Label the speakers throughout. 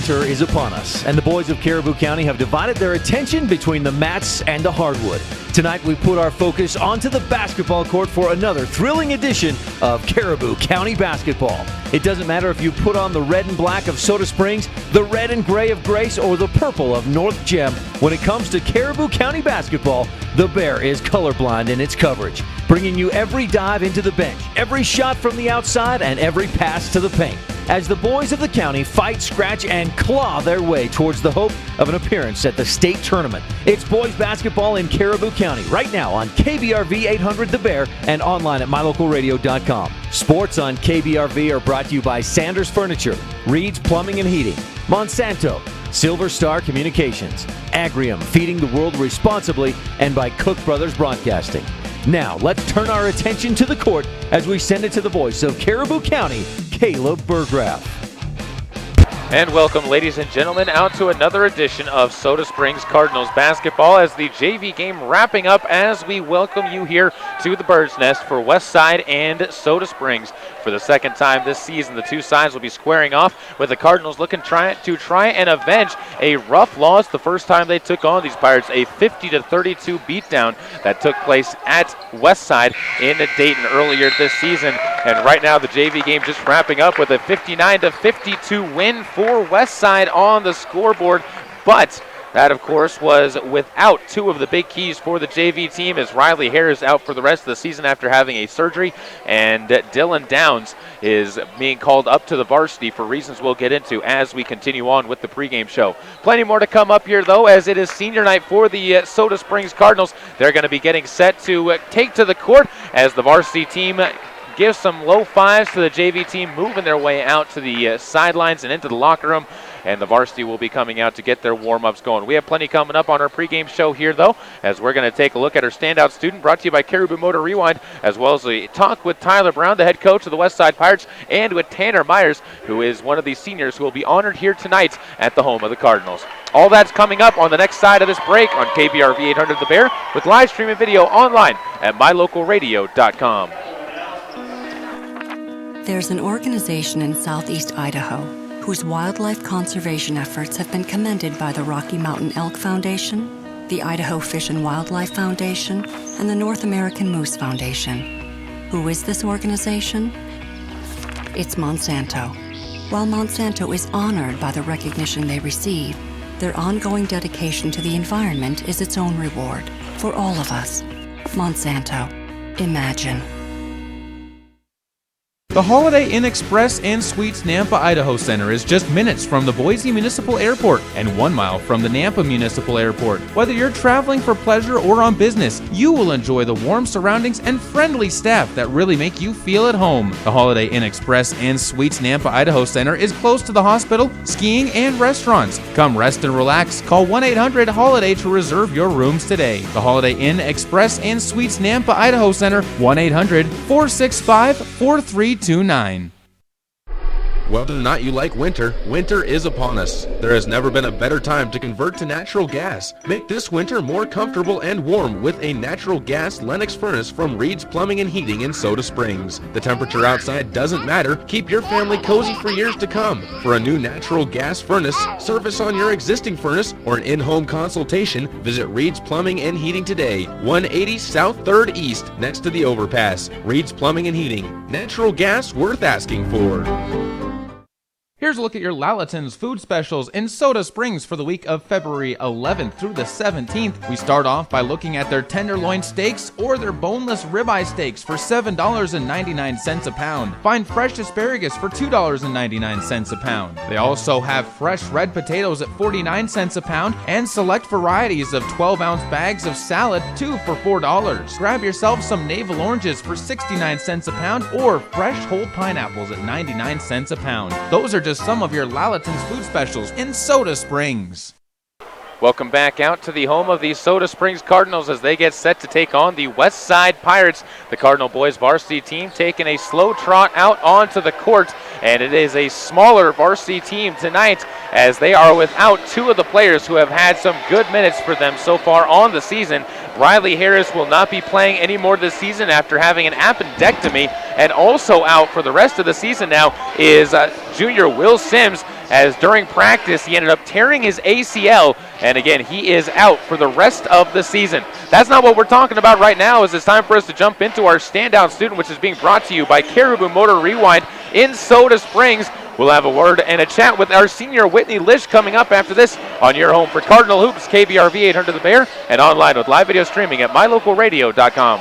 Speaker 1: Winter is upon us, and the boys of Caribou County have divided their attention between the mats and the hardwood. Tonight, we put our focus onto the basketball court for another thrilling edition of Caribou County basketball. It doesn't matter if you put on the red and black of Soda Springs, the red and gray of Grace, or the purple of North Gem. When it comes to Caribou County basketball, the Bear is colorblind in its coverage, bringing you every dive into the bench, every shot from the outside, and every pass to the paint, as the boys of the county fight, scratch, and claw their way towards the hope of an appearance at the state tournament. It's boys basketball in Caribou County right now on KBRV 800 The Bear and online at mylocalradio.com. Sports on KBRV are brought to you by Sanders Furniture, Reed's Plumbing and Heating, Monsanto, Silver Star Communications, Agrium, feeding the world responsibly, and by Cook Brothers Broadcasting. Now, let's turn our attention to the court as we send it to the voice of Caribou County, Caleb Burgraff.
Speaker 2: And welcome, ladies and gentlemen, out to another edition of Soda Springs Cardinals basketball as the JV game wrapping up as we welcome you here to the Bird's Nest for Westside and Soda Springs. For the second time this season, the two sides will be squaring off with the Cardinals looking to try and avenge a rough loss the first time they took on these Pirates, a 50-32 beatdown that took place at Westside in Dayton earlier this season. And right now the JV game just wrapping up with a 59-52 win for Westside on the scoreboard. But that, of course, was without two of the big keys for the JV team, as Riley Harris out for the rest of the season after having a surgery, and Dylan Downs is being called up to the varsity for reasons we'll get into as we continue on with the pregame show. Plenty more to come up here, though, as it is senior night for the Soda Springs Cardinals. They're going to be getting set to take to the court as the varsity team gives some low fives to the JV team, moving their way out to the sidelines and into the locker room. And the varsity will be coming out to get their warm-ups going. We have plenty coming up on our pregame show here, though, as we're going to take a look at our standout student, brought to you by Caribou Motor Rewind, as well as a talk with Tyler Brown, the head coach of the Westside Pirates, and with Tanner Myers, who is one of the seniors who will be honored here tonight at the home of the Cardinals. All that's coming up on the next side of this break on KBRV 800 The Bear, with live stream and video online at mylocalradio.com.
Speaker 3: There's an organization in southeast Idaho whose wildlife conservation efforts have been commended by the Rocky Mountain Elk Foundation, the Idaho Fish and Wildlife Foundation, and the North American Moose Foundation. Who is this organization? It's Monsanto. While Monsanto is honored by the recognition they receive, their ongoing dedication to the environment is its own reward for all of us. Monsanto. Imagine.
Speaker 4: The Holiday Inn Express and Suites Nampa Idaho Center is just minutes from the Boise Municipal Airport and 1 mile from the Nampa Municipal Airport. Whether you're traveling for pleasure or on business, you will enjoy the warm surroundings and friendly staff that really make you feel at home. The Holiday Inn Express and Suites Nampa Idaho Center is close to the hospital, skiing, and restaurants. Come rest and relax. Call 1-800-HOLIDAY to reserve your rooms today. The Holiday Inn Express and Suites Nampa Idaho Center, 1-800-465-4329.
Speaker 5: Whether or not you like winter, winter is upon us. There has never been a better time to convert to natural gas. Make this winter more comfortable and warm with a natural gas Lennox furnace from Reed's Plumbing and Heating in Soda Springs. The temperature outside doesn't matter. Keep your family cozy for years to come. For a new natural gas furnace, service on your existing furnace, or an in-home consultation, visit Reed's Plumbing and Heating today. 180 South 3rd East, next to the overpass. Reed's Plumbing and Heating. Natural gas worth asking for.
Speaker 4: Here's a look at your Lalaton's food specials in Soda Springs for the week of February 11th through the 17th. We start off by looking at their tenderloin steaks or their boneless ribeye steaks for $7.99 a pound. Find fresh asparagus for $2.99 a pound. They also have fresh red potatoes at 49 cents a pound and select varieties of 12-ounce bags of salad, 2 for $4. Grab yourself some navel oranges for 69 cents a pound or fresh whole pineapples at 99 cents a pound. Those are just some of your Lalaton's food specials in Soda Springs.
Speaker 2: Welcome back out to the home of the Soda Springs Cardinals as they get set to take on the Westside Pirates. The Cardinal boys varsity team taking a slow trot out onto the court, and it is a smaller varsity team tonight as they are without two of the players who have had some good minutes for them so far on the season. Riley Harris will not be playing anymore this season after having an appendectomy, and also out for the rest of the season now is junior Will Sims. as during practice he ended up tearing his ACL, and again, he is out for the rest of the season. That's not what we're talking about right now, as it's time for us to jump into our standout student, which is being brought to you by Caribou Motor Rewind in Soda Springs. We'll have a word and a chat with our senior Whitney Lish coming up after this on your home for Cardinal Hoops, KBRV 800 The Bear, and online with live video streaming at mylocalradio.com.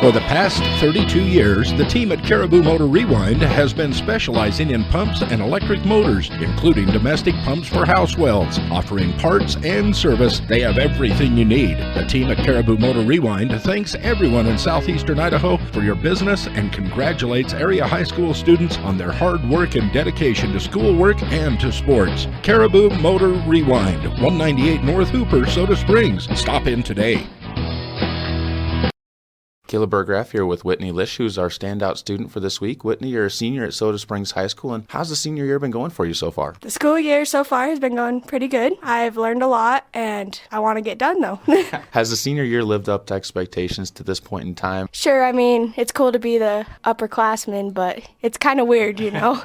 Speaker 6: For the past 32 years, the team at Caribou Motor Rewind has been specializing in pumps and electric motors, including domestic pumps for house wells. Offering parts and service, they have everything you need. The team at Caribou Motor Rewind thanks everyone in southeastern Idaho for your business and congratulates area high school students on their hard work and dedication to schoolwork and to sports. Caribou Motor Rewind, 198 North Hooper, Soda Springs. Stop in today.
Speaker 7: Caleb Burgraff here with Whitney Lish, who's our standout student for this week. Whitney, you're a senior at Soda Springs High School, and how's the senior year been going for you so far?
Speaker 8: The school year so far has been going pretty good. I've learned a lot, and I want to get done, though.
Speaker 7: Has the senior year lived up to expectations to this point in time?
Speaker 8: Sure, I mean, it's cool to be the upperclassman, but it's kind of weird, you know?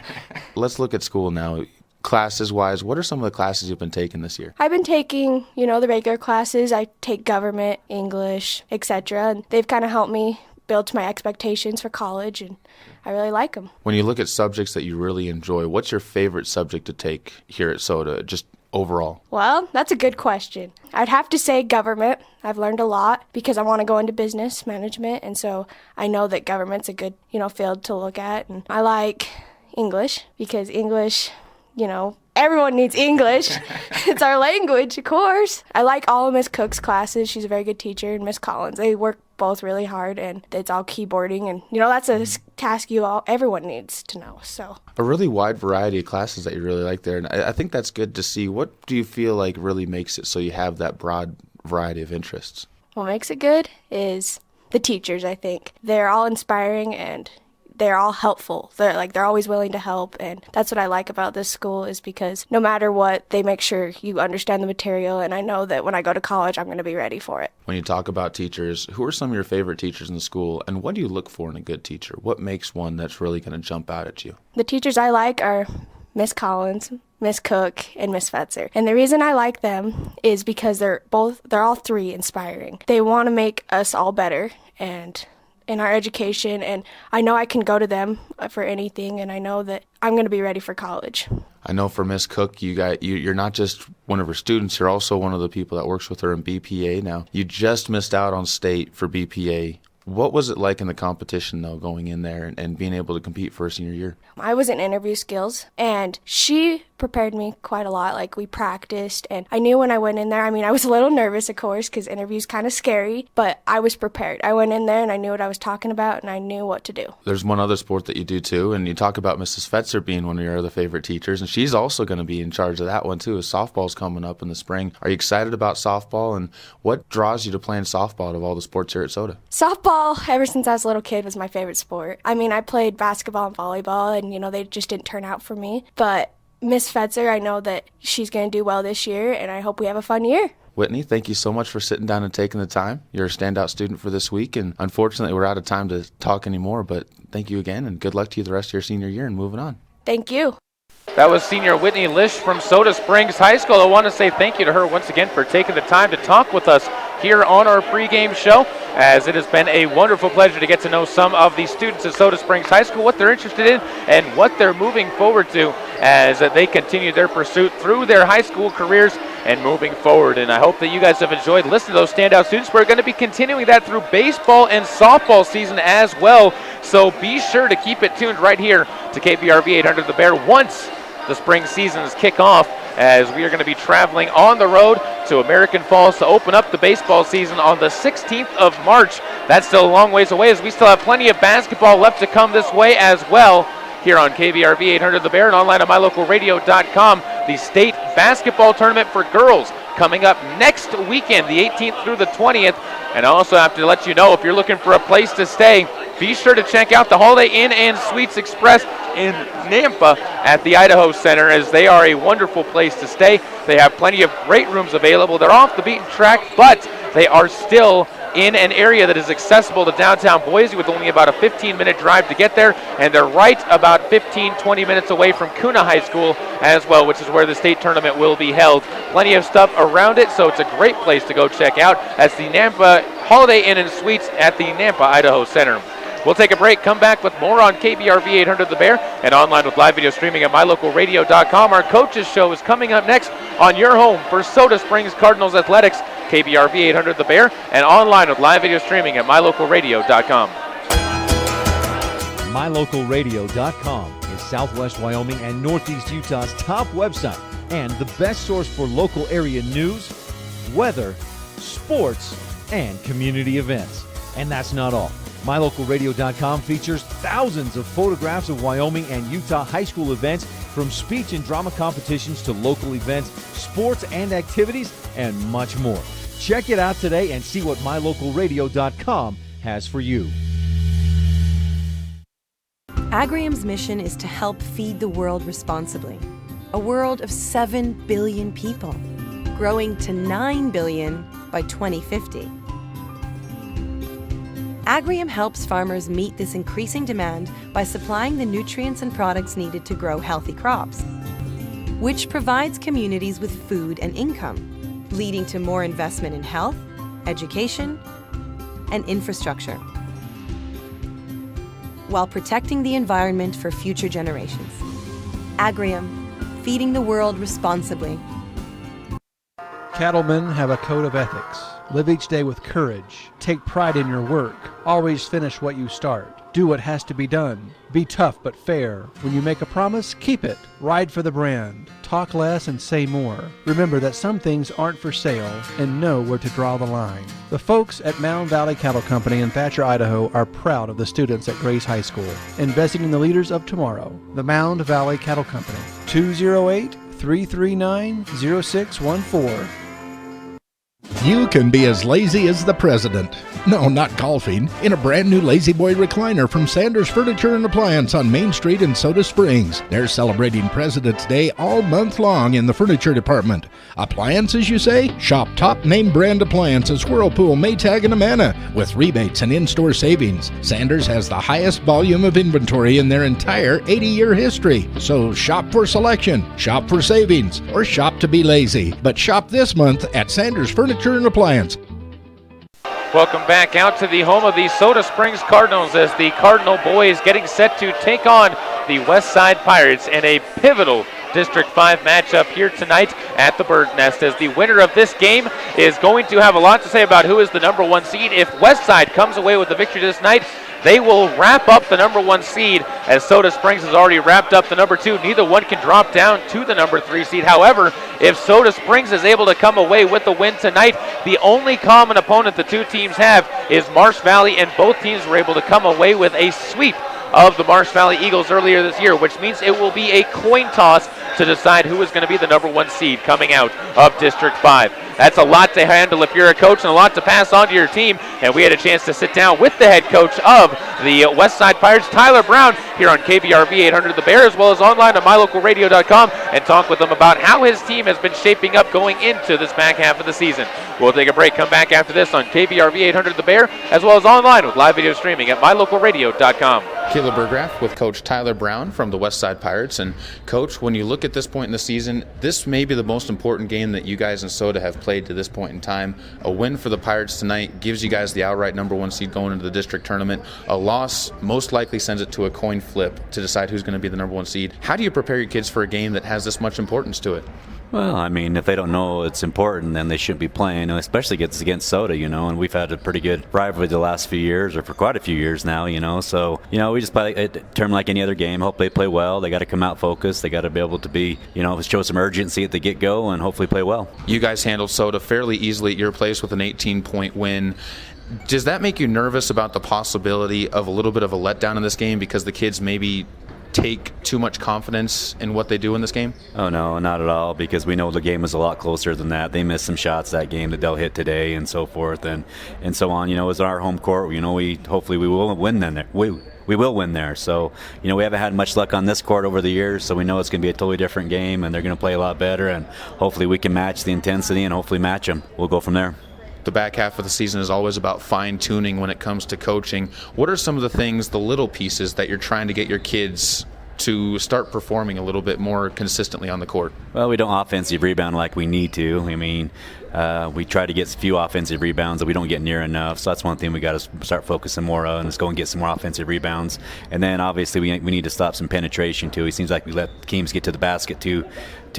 Speaker 7: Let's look at school now. Classes-wise, what are some of the classes you've been taking this year?
Speaker 8: I've been taking, the regular classes. I take government, English, etc., and they've kind of helped me build to my expectations for college, and I really like them.
Speaker 7: When you look at subjects that you really enjoy, what's your favorite subject to take here at Soda, just overall?
Speaker 8: Well, that's a good question. I'd have to say government. I've learned a lot because I want to go into business management, and so I know that government's a good, field to look at. And I like English because English, everyone needs English. It's our language, of course. I like all of Miss Cook's classes. She's a very good teacher, and Miss Collins. They work both really hard, and it's all keyboarding, and that's a task everyone needs to know. So
Speaker 7: a really wide variety of classes that you really like there, and I think that's good to see. What do you feel like really makes it so you have that broad variety of interests?
Speaker 8: What makes it good is the teachers, I think. They're all inspiring, and they're all helpful. They're always willing to help, and that's what I like about this school is because no matter what, they make sure you understand the material, and I know that when I go to college, I'm going to be ready for it.
Speaker 7: When you talk about teachers, who are some of your favorite teachers in the school, and what do you look for in a good teacher? What makes one that's really going to jump out at you?
Speaker 8: The teachers I like are Miss Collins, Miss Cook, and Miss Fetzer. And the reason I like them is because they're all three inspiring. They want to make us all better, and in our education, and I know I can go to them for anything, and I know that I'm going to be ready for college.
Speaker 7: I know for Miss Cook, you're not just one of her students, you're also one of the people that works with her in BPA now. You just missed out on state for BPA. What was it like in the competition, though, going in there and being able to compete for a senior year?
Speaker 8: I was in interview skills, and she prepared me quite a lot. We practiced, and I knew when I went in there, I was a little nervous, of course, because interview's kind of scary, but I was prepared. I went in there, and I knew what I was talking about, and I knew what to do.
Speaker 7: There's one other sport that you do, too, and you talk about Mrs. Fetzer being one of your other favorite teachers, and she's also going to be in charge of that one, too, as softball's coming up in the spring. Are you excited about softball, and what draws you to playing softball out of all the sports here at Soda?
Speaker 8: Softball, ever since I was a little kid, was my favorite sport. I played basketball and volleyball, and, they just didn't turn out for me, but Miss Fetzer, I know that she's going to do well this year, and I hope we have a fun year.
Speaker 7: Whitney, thank you so much for sitting down and taking the time. You're a standout student for this week, and unfortunately we're out of time to talk anymore, but thank you again, and good luck to you the rest of your senior year and moving on.
Speaker 8: Thank you.
Speaker 2: That was senior Whitney Lish from Soda Springs High School. I want to say thank you to her once again for taking the time to talk with us here on our pregame show, as it has been a wonderful pleasure to get to know some of the students at Soda Springs High School, what they're interested in and what they're moving forward to as they continue their pursuit through their high school careers and moving forward. And I hope that you guys have enjoyed listening to those standout students. We're going to be continuing that through baseball and softball season as well, so be sure to keep it tuned right here to KBRV 800 The Bear once the spring seasons kick off, as we are going to be traveling on the road to American Falls to open up the baseball season on the 16th of March. That's still a long ways away, as we still have plenty of basketball left to come this way as well here on KBRV 800 The Bear and online at mylocalradio.com. The state basketball tournament for girls coming up next weekend, the 18th through the 20th. And I also have to let you know, if you're looking for a place to stay, be sure to check out the Holiday Inn and Suites Express in Nampa at the Idaho Center, as they are a wonderful place to stay. They have plenty of great rooms available. They're off the beaten track, but they are still in an area that is accessible to downtown Boise with only about a 15-minute drive to get there, and they're right about 15-20 minutes away from Kuna High School as well, which is where the state tournament will be held. Plenty of stuff around it, so it's a great place to go check out. That's the Nampa Holiday Inn and Suites at the Nampa Idaho Center. We'll take a break, come back with more on KBRV 800 The Bear, and online with live video streaming at mylocalradio.com. Our coaches show is coming up next on your home for Soda Springs Cardinals Athletics, KBRV 800 The Bear, and online with live video streaming at mylocalradio.com.
Speaker 1: mylocalradio.com is Southwest Wyoming and Northeast Utah's top website and the best source for local area news, weather, sports, and community events. And that's not all. MyLocalRadio.com features thousands of photographs of Wyoming and Utah high school events, from speech and drama competitions to local events, sports and activities, and much more. Check it out today and see what MyLocalRadio.com has for you.
Speaker 9: Agrium's mission is to help feed the world responsibly. A world of 7 billion people, growing to 9 billion by 2050. Agrium helps farmers meet this increasing demand by supplying the nutrients and products needed to grow healthy crops, which provides communities with food and income, leading to more investment in health, education, and infrastructure, while protecting the environment for future generations. Agrium, feeding the world responsibly.
Speaker 10: Cattlemen have a code of ethics. Live each day with courage. Take pride in your work. Always finish what you start. Do what has to be done. Be tough but fair. When you make a promise, keep it. Ride for the brand. Talk less and say more. Remember that some things aren't for sale, and know where to draw the line. The folks at Mound Valley Cattle Company in Thatcher, Idaho are proud of the students at Grace High School, investing in the leaders of tomorrow. The Mound Valley Cattle Company, 208-339-0614.
Speaker 6: You can be as lazy as the president. No, not golfing. In a brand new Lazy Boy recliner from Sanders Furniture and Appliance on Main Street in Soda Springs. They're celebrating President's Day all month long in the furniture department. Appliances, you say? Shop top name brand appliances Whirlpool, Maytag, and Amana with rebates and in-store savings. Sanders has the highest volume of inventory in their entire 80-year history. So shop for selection, shop for savings, or shop to be lazy. But shop this month at Sanders Furniture and Appliance.
Speaker 2: Welcome back out to the home of the Soda Springs Cardinals as the Cardinal boys getting set to take on the Westside Pirates in a pivotal District 5 matchup here tonight at the Bird's Nest, as the winner of this game is going to have a lot to say about who is the number one seed. If Westside comes away with the victory this night, they will wrap up the number one seed, as Soda Springs has already wrapped up the number two. Neither one can drop down to the number 3 seed. However, if Soda Springs is able to come away with the win tonight, the only common opponent the two teams have is Marsh Valley, and both teams were able to come away with a sweep of the Marsh Valley Eagles earlier this year, which means it will be a coin toss to decide who is going to be the number one seed coming out of District 5. That's a lot to handle if you're a coach, and a lot to pass on to your team. And we had a chance to sit down with the head coach of the Westside Pirates, Tyler Brown, here on KBRV 800 The Bear, as well as online at mylocalradio.com, and talk with him about how his team has been shaping up going into this back half of the season. We'll take a break, come back after this on KBRV 800 The Bear, as well as online with live video streaming at mylocalradio.com.
Speaker 7: Caleb Burgraff with Coach Tyler Brown from the Westside Pirates. And Coach, when you look at this point in the season, this may be the most important game that you guys in Soda have played to this point in time. A win for the Pirates tonight gives you guys the outright number one seed going into the district tournament. A loss most likely sends it to a coin flip to decide who's going to be the number one seed. How do you prepare your kids for a game that has this much importance to it?
Speaker 11: Well, I mean, if they don't know it's important, then they shouldn't be playing, especially against Soda, and we've had a pretty good rivalry the last few years, or for quite a few years now, so, we just play a term like any other game. Hope they play well. They got to come out focused. They got to be able to be, show some urgency at the get-go and hopefully play well.
Speaker 7: You guys handled Soda fairly easily at your place with an 18-point win. Does that make you nervous about the possibility of a little bit of a letdown in this game because the kids maybe take too much confidence in what they do in this game?
Speaker 11: Oh, no, not at all, because we know the game is a lot closer than that. They missed some shots that game that they'll hit today and so forth and so on. It's our home court. Hopefully we will win then. We will win there. So, we haven't had much luck on this court over the years, so we know it's going to be a totally different game, and they're going to play a lot better, and hopefully we can match the intensity and hopefully match them. We'll go from there.
Speaker 7: the back half of the season is always about fine-tuning when it comes to coaching. What are some of the things, the little pieces that you're trying to get your kids to start performing a little bit more consistently on the court?
Speaker 11: Well, we don't offensive rebound like we need to. I mean, we try to get a few offensive rebounds that we don't get near enough. So that's one thing we got to start focusing more on, is go and get some more offensive rebounds. And then obviously we need to stop some penetration too. It seems like we let teams get to the basket too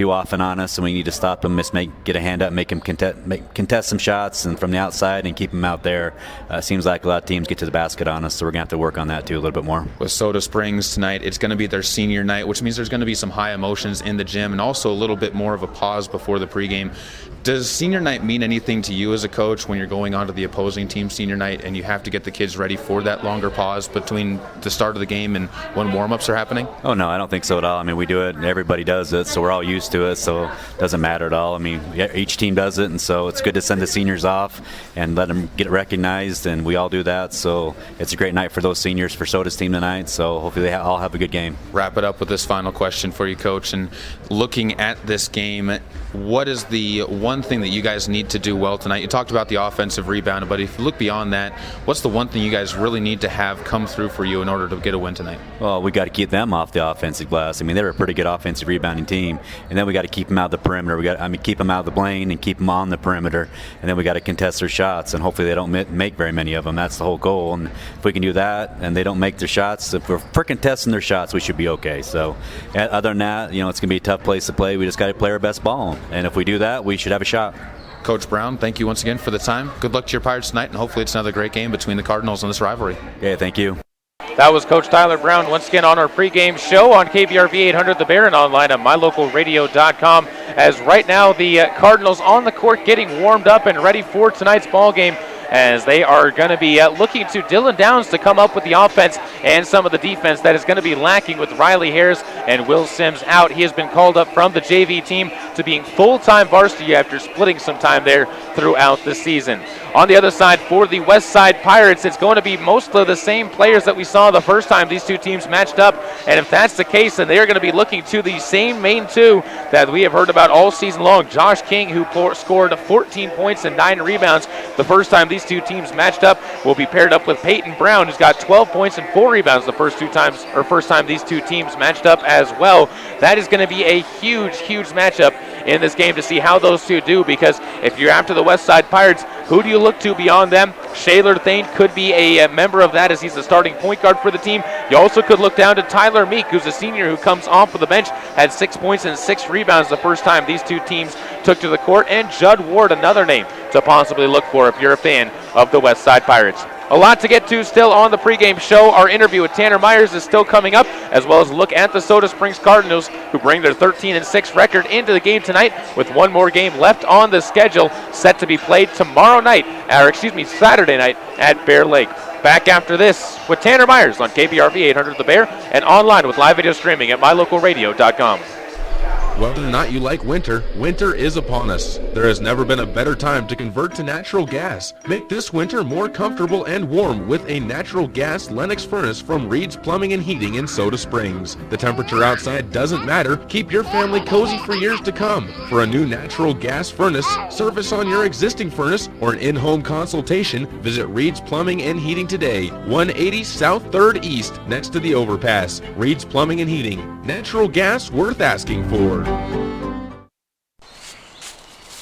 Speaker 11: often on us, and we need to stop them. Get a hand up, make them contest some shots and from the outside and keep them out there. Seems like a lot of teams get to the basket on us, so we're going to have to work on that too a little bit more.
Speaker 7: With Soda Springs tonight, it's going to be their senior night, which means there's going to be some high emotions in the gym and also a little bit more of a pause before the pregame. Does senior night mean anything to you as a coach when you're going on to the opposing team senior night and you have to get the kids ready for that longer pause between the start of the game and when warm-ups are happening?
Speaker 11: Oh, no, I don't think so at all. I mean, we do it, and everybody does it, so we're all used to it, so it doesn't matter at all. I mean, each team does it, and so it's good to send the seniors off and let them get recognized, and we all do that. So it's a great night for those seniors for Soda's team tonight, so hopefully they all have a good game.
Speaker 7: Wrap it up with this final question for you, Coach. And looking at this game, what is the one thing that you guys need to do well tonight? You talked about the offensive rebound, but if you look beyond that, what's the one thing you guys really need to have come through for you in order to get a win tonight?
Speaker 11: Well, we got to keep them off the offensive glass. I mean, they're a pretty good offensive rebounding team, and then we got to keep them out of the perimeter. Keep them out of the lane and keep them on the perimeter, and then we got to contest their shots, and hopefully they don't make very many of them. That's the whole goal, and if we can do that and they don't make their shots, if we're contesting their shots, we should be okay. So other than that, it's going to be a tough place to play. We just got to play our best ball, and if we do that, we should have a shot.
Speaker 7: Coach Brown, thank you once again for the time. Good luck to your Pirates tonight, and hopefully it's another great game between the Cardinals and this rivalry.
Speaker 11: Yeah, thank you.
Speaker 2: That was Coach Tyler Brown once again on our pregame show on KBRV 800 The Bear and online at mylocalradio.com. As right now the Cardinals on the court getting warmed up and ready for tonight's ball game, as they are going to be looking to Dylan Downs to come up with the offense and some of the defense that is going to be lacking with Riley Harris and Will Sims out. He has been called up from the JV team to being full-time varsity after splitting some time there throughout the season. On the other side, for the West Side Pirates, it's going to be mostly the same players that we saw the first time these two teams matched up. And if that's the case, then they are going to be looking to the same main two that we have heard about all season long. Josh King, who scored 14 points and 9 rebounds the first time these two teams matched up, will be paired up with Peyton Brown, who's got 12 points and 4 rebounds the first time these two teams matched up as well. That is going to be a huge matchup in this game to see how those two do, because if you're after the West Side Pirates, who do you look to beyond them? Shaylor Thane could be a member of that, as he's the starting point guard for the team. You also could look down to Tyler Meek, who's a senior who comes off of the bench, had 6 points and 6 rebounds the first time these two teams took to the court, and Judd Ward, another name to possibly look for if you're a fan of the West Side Pirates. A lot to get to still on the pregame show. Our interview with Tanner Myers is still coming up, as well as a look at the Soda Springs Cardinals, who bring their 13-6 record into the game tonight with one more game left on the schedule, set to be played Saturday night at Bear Lake. Back after this with Tanner Myers on KBRV 800 The Bear and online with live video streaming at mylocalradio.com.
Speaker 5: Whether or not you like winter, winter is upon us. There has never been a better time to convert to natural gas. Make this winter more comfortable and warm with a natural gas Lennox furnace from Reed's Plumbing and Heating in Soda Springs. The temperature outside doesn't matter. Keep your family cozy for years to come. For a new natural gas furnace, service on your existing furnace, or an in-home consultation, visit Reed's Plumbing and Heating today. 180 South 3rd East, next to the overpass. Reed's Plumbing and Heating. Natural gas worth asking for.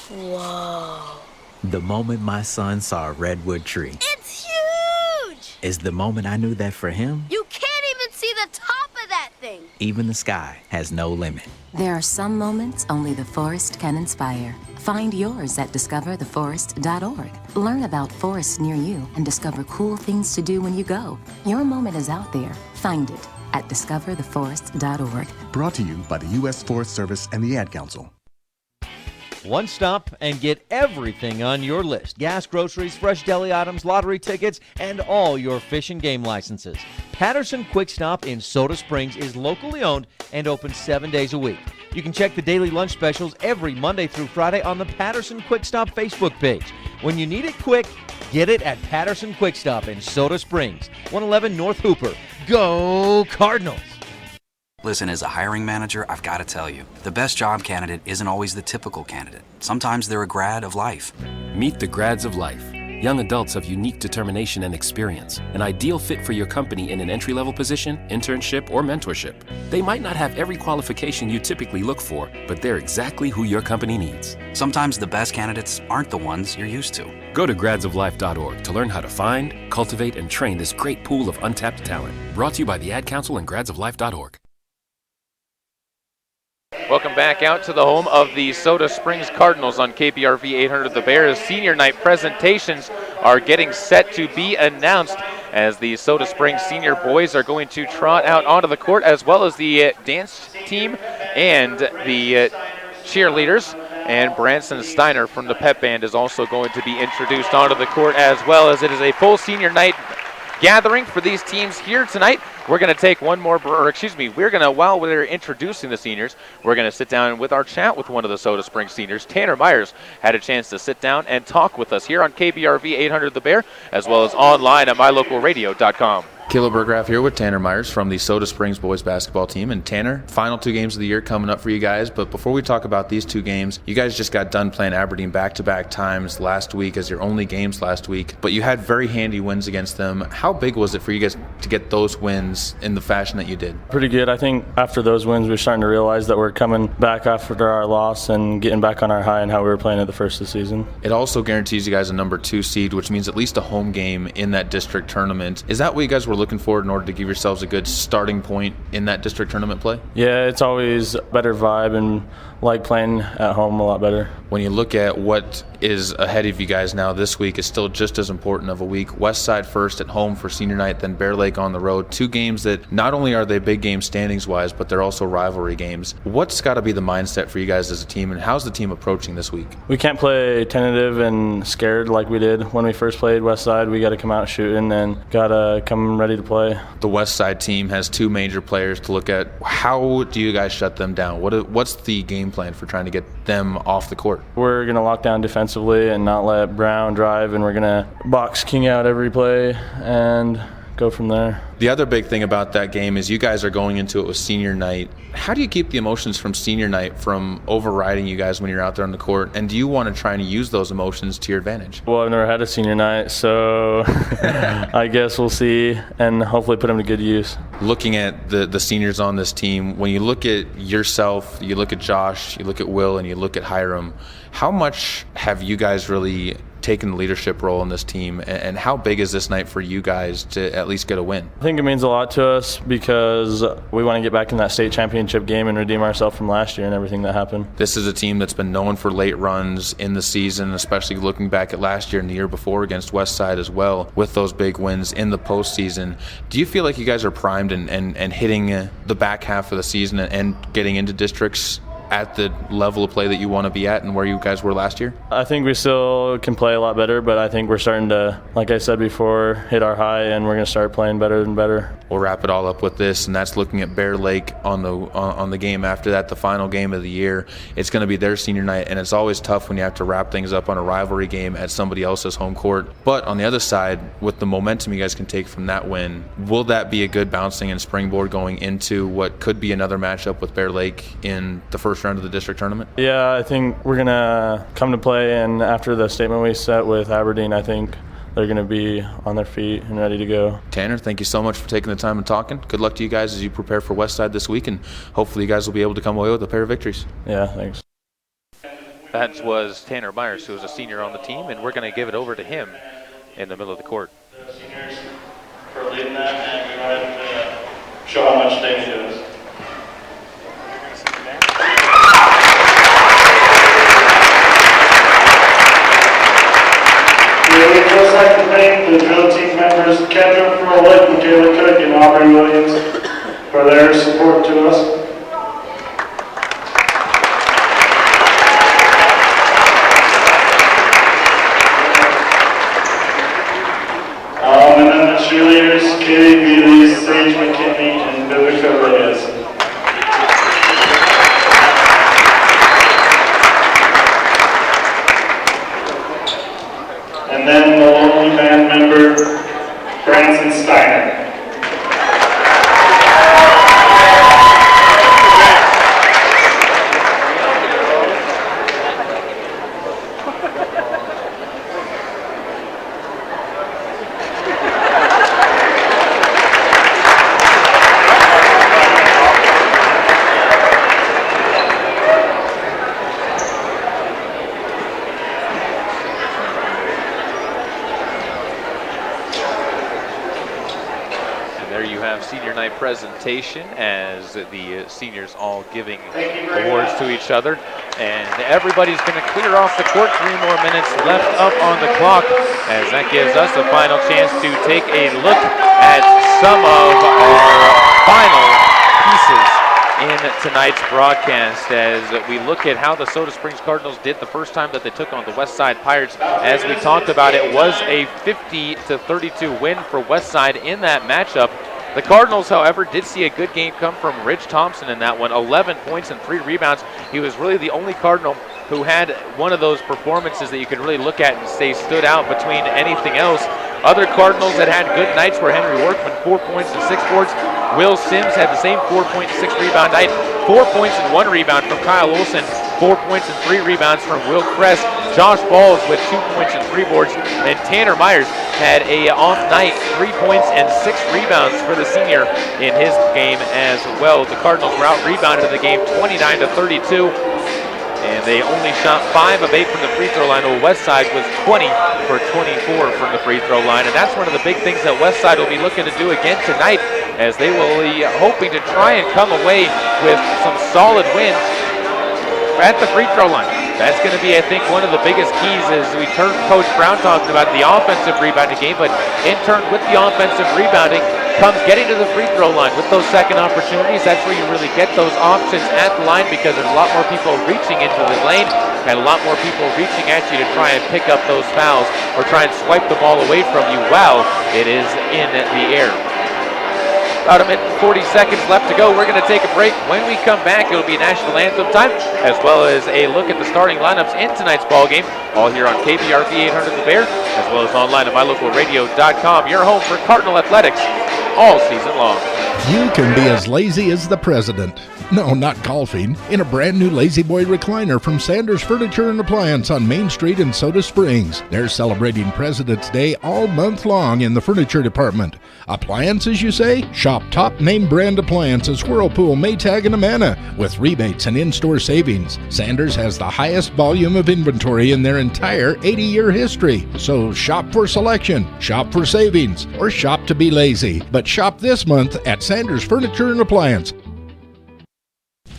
Speaker 12: Whoa.
Speaker 13: The moment my son saw a redwood tree.
Speaker 12: It's huge!
Speaker 13: Is the moment I knew that for him,
Speaker 12: You can't even see the top of that thing.
Speaker 13: even the sky has no limit.
Speaker 14: There are some moments only the forest can inspire. Find yours at discovertheforest.org. Learn about forests near you and discover cool things to do when you go. Your moment is out there. Find it at discovertheforest.org.
Speaker 15: Brought to you by the U.S. Forest Service and the Ad Council.
Speaker 1: One stop and get everything on your list. Gas, groceries, fresh deli items, lottery tickets, and all your fish and game licenses. Patterson Quick Stop in Soda Springs is locally owned and open 7 days a week. You can check the daily lunch specials every Monday through Friday on the Patterson Quick Stop Facebook page. When you need it quick, get it at Patterson Quick Stop in Soda Springs, 111 North Hooper. Go Cardinals!
Speaker 16: Listen, as a hiring manager, I've got to tell you, the best job candidate isn't always the typical candidate. Sometimes they're a grad of life.
Speaker 17: Meet the grads of life. Young adults of unique determination and experience, an ideal fit for your company in an entry-level position, internship, or mentorship. They might not have every qualification you typically look for, but they're exactly who your company needs.
Speaker 16: Sometimes the best candidates aren't the ones you're used to.
Speaker 17: Go to gradsoflife.org to learn how to find, cultivate, and train this great pool of untapped talent. Brought to you by the Ad Council and gradsoflife.org.
Speaker 2: Welcome back out to the home of the Soda Springs Cardinals on KPRV 800 The Bears. Senior night presentations are getting set to be announced as the Soda Springs senior boys are going to trot out onto the court, as well as the dance team and the cheerleaders. And Branson Steiner from the pep band is also going to be introduced onto the court, as well as it is a full senior night gathering for these teams here tonight. We're going to take one more, while we're introducing the seniors, we're going to sit down with our chat with one of the Soda Springs seniors. Tanner Myers had a chance to sit down and talk with us here on KBRV 800 The Bear, as well as online at mylocalradio.com.
Speaker 7: Kilo Burgraff here with Tanner Myers from the Soda Springs boys basketball team. And Tanner, final 2 games of the year coming up for you guys. But before we talk about these 2 games, you guys just got done playing Aberdeen back-to-back times last week as your only games last week. But you had very handy wins against them. How big was it for you guys to get those wins in the fashion that you did?
Speaker 18: Pretty good. I think after those wins, we're starting to realize that we're coming back after our loss and getting back on our high and how we were playing at the first of the season.
Speaker 7: It also guarantees you guys a number 2 seed, which means at least a home game in that district tournament. Is that what you guys were looking for in order to give yourselves a good starting point in that district tournament play?
Speaker 18: Yeah, it's always a better vibe and like playing at home a lot better.
Speaker 7: When you look at what is ahead of you guys now this week, is still just as important of a week. Westside first at home for senior night, then Bear Lake on the road. 2 games that not only are they big games standings-wise, but they're also rivalry games. What's got to be the mindset for you guys as a team, and how's the team approaching this week?
Speaker 18: We can't play tentative and scared like we did when we first played Westside. We got to come out shooting and got to come ready to play.
Speaker 7: The Westside team has 2 major players to look at. How do you guys shut them down? What's the game plan for trying to get them off the court?
Speaker 18: We're going to lock down defensively and not let Brown drive, and we're going to box King out every play and go from there.
Speaker 7: The other big thing about that game is you guys are going into it with senior night. How do you keep the emotions from senior night from overriding you guys when you're out there on the court? And do you want to try and use those emotions to your advantage?
Speaker 18: Well, I've never had a senior night, so I guess we'll see and hopefully put them to good use.
Speaker 7: Looking at the seniors on this team, when you look at yourself, you look at Josh, you look at Will, and you look at Hiram, how much have you guys really taken the leadership role in this team, and how big is this night for you guys to at least get a win?
Speaker 18: I think it means a lot to us because we want to get back in that state championship game and redeem ourselves from last year and everything that happened.
Speaker 7: This is a team that's been known for late runs in the season, especially looking back at last year and the year before against Westside as well, with those big wins in the postseason. Do you feel like you guys are primed and hitting the back half of the season and getting into districts at the level of play that you want to be at and where you guys were last year?
Speaker 18: I think we still can play a lot better, but I think we're starting to, like I said before, hit our high, and we're going to start playing better and better.
Speaker 7: We'll wrap it all up with this, and that's looking at Bear Lake on the game after that, the final game of the year. It's going to be their senior night, and it's always tough when you have to wrap things up on a rivalry game at somebody else's home court. But on the other side, with the momentum you guys can take from that win, will that be a good bouncing and springboard going into what could be another matchup with Bear Lake in the first round of the district tournament?
Speaker 18: Yeah, I think we're going to come to play, and after the statement we set with Aberdeen, I think they're going to be on their feet and ready to go.
Speaker 7: Tanner, thank you so much for taking the time and talking. Good luck to you guys as you prepare for Westside this week, and hopefully you guys will be able to come away with a pair of victories.
Speaker 18: Yeah, thanks.
Speaker 2: That was Tanner Myers, who is a senior on the team, and we're going to give it over to him in the middle of the court.
Speaker 19: Seniors for leading that, and we wanted to show how much they mean to us. We would just like to thank the drill team members, Kendra Froelich and Taylor Cook and Aubrey Williams, for their support to us. And then the cheerleaders, Katie Beasley, Sage McKinney, and Vivica Reyes. And then the lonely band member, Branson Steiner.
Speaker 2: there you have senior night presentation as the seniors all giving awards to each other. And everybody's going to clear off the court. 3 more minutes left up on the clock, as that gives us a final chance to take a look at some of our final pieces in tonight's broadcast as we look at how the Soda Springs Cardinals did the first time that they took on the Westside Pirates. As we talked about, it was a 50-32 win for Westside in that matchup. The Cardinals, however, did see a good game come from Rich Thompson in that one. 11 points and 3 rebounds. He was really the only Cardinal who had one of those performances that you can really look at and say stood out between anything else. Other Cardinals that had good nights were Henry Workman, 4 points and 6 boards. Will Sims had the same 4-point and 6 rebound night. 4 points and 1 rebound from Kyle Olson. 4 points and 3 rebounds from Will Kress. Josh Balls with 2 points and 3 boards. And Tanner Myers had a off night, 3 points and 6 rebounds for the senior in his game as well. The Cardinals were out rebounded in the game 29-32. And they only shot 5 of 8 from the free throw line, while Westside was 20 for 24 from the free throw line. And that's one of the big things that Westside will be looking to do again tonight, as they will be hoping to try and come away with some solid wins at the free throw line. That's going to be, I think, one of the biggest keys as we turn. Coach Brown talked about the offensive rebounding game, but in turn with the offensive rebounding comes getting to the free throw line with those second opportunities. That's where you really get those options at the line, because there's a lot more people reaching into the lane and a lot more people reaching at you to try and pick up those fouls or try and swipe the ball away from you while it is in the air. About a minute and 40 seconds left to go. We're going to take a break. When we come back, it'll be national anthem time, as well as a look at the starting lineups in tonight's ball game, all here on KBRV 800 The Bear, as well as online at mylocalradio.com. Your home for Cardinal Athletics all season long.
Speaker 6: You can be as lazy as the president. No, not golfing. In a brand new Lazy Boy recliner from Sanders Furniture and Appliance on Main Street in Soda Springs. They're celebrating President's Day all month long in the furniture department. Appliances, you say? Shop top name brand appliances, Whirlpool, Maytag, and Amana, with rebates and in-store savings. Sanders has the highest volume of inventory in their entire 80-year history. So shop for selection, shop for savings, or shop to be lazy. But shop this month at Sanders Furniture and Appliance.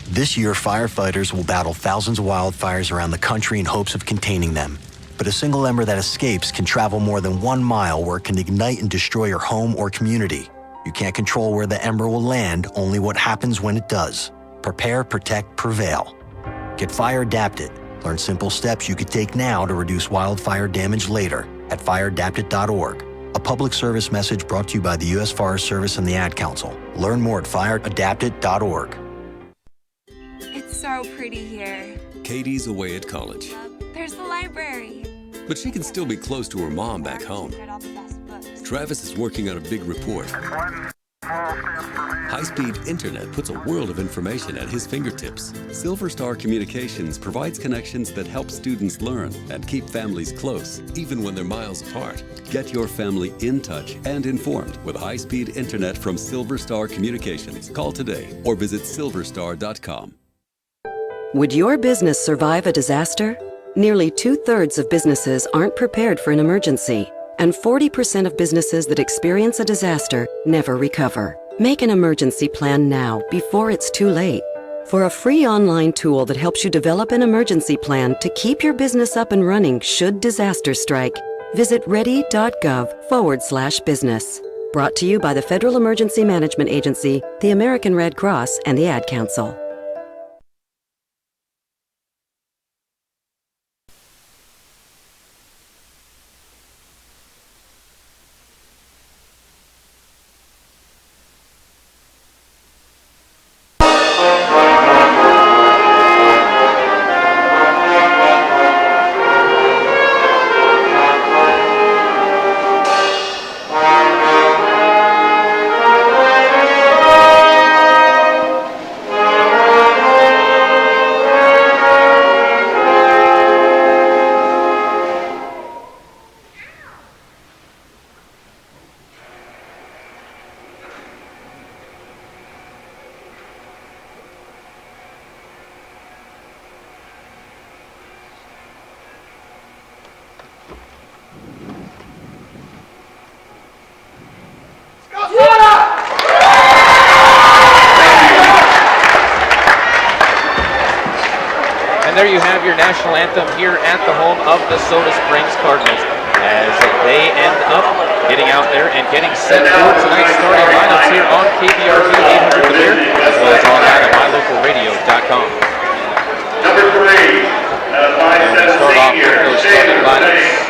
Speaker 20: This year, firefighters will battle thousands of wildfires around the country in hopes of containing them. But a single ember that escapes can travel more than 1 mile, where it can ignite and destroy your home or community. You can't control where the ember will land, only what happens when it does. Prepare, protect, prevail. Get fire adapted. Learn simple steps you could take now to reduce wildfire damage later at fireadapted.org. A public service message brought to you by the U.S. Forest Service and the Ad Council. Learn more at fireadapted.org.
Speaker 21: It's so pretty here.
Speaker 22: Katie's away at college,
Speaker 21: There's the library.
Speaker 22: but she can still be close to her mom back home. Travis is working on a big report. High-speed internet puts a world of information at his fingertips. Silver Star Communications provides connections that help students learn and keep families close, even when they're miles apart. Get your family in touch and informed with high-speed internet from Silver Star Communications. Call today or visit silverstar.com.
Speaker 23: Would your business survive a disaster? Nearly 2/3 of businesses aren't prepared for an emergency, and 40% of businesses that experience a disaster never recover. Make an emergency plan now, before it's too late. For a free online tool that helps you develop an emergency plan to keep your business up and running should disaster strike, visit ready.gov/business. Brought to you by the Federal Emergency Management Agency, the American Red Cross, and the Ad Council.
Speaker 2: of your national anthem here at the home of the Soda Springs Cardinals as they end up getting out there and getting set for tonight's starting lineups here on KBRV 800 The Bear, as well as online at mylocalradio.com.
Speaker 19: Number 3, 5'7"
Speaker 2: Start off with
Speaker 19: senior,
Speaker 2: those starting lineups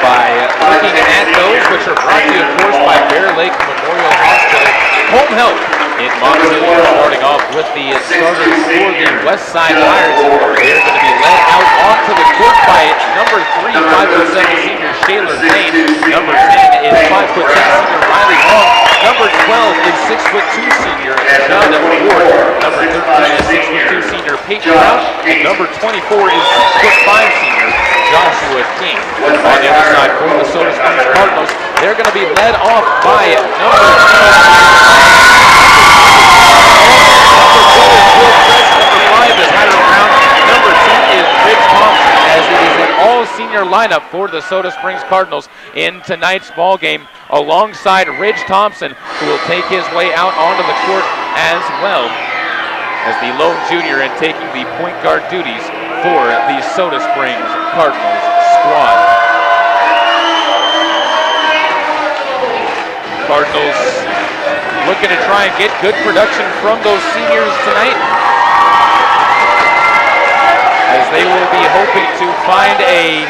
Speaker 2: by looking at those, which are brought to you, of course, by Bear Lake Memorial Hospital Home Health in Montpelier. Starting off with the starters for the West Side Pirates. They're going to be led out onto the court by number 3, 5'7" senior Shaylor Thane. Number 10 is 5'10" senior Riley Long. Number 12 is 6'2" senior John Ward. Number 13 is 6'2" senior Peyton Brown. And number 24 is 6'5" senior Joshua King. On the other side for the Soda Springs Cardinals, they're going to be led off by number 5 is Hyder Brown. Number 10 is Ridge Thompson, as it is an all-senior lineup for the Soda Springs Cardinals in tonight's ball game, alongside Ridge Thompson, who will take his way out onto the court as well as the lone junior and taking the point guard duties for the Soda Springs Cardinals squad. Cardinals looking to try and get good production from those seniors tonight, as they will be hoping to find a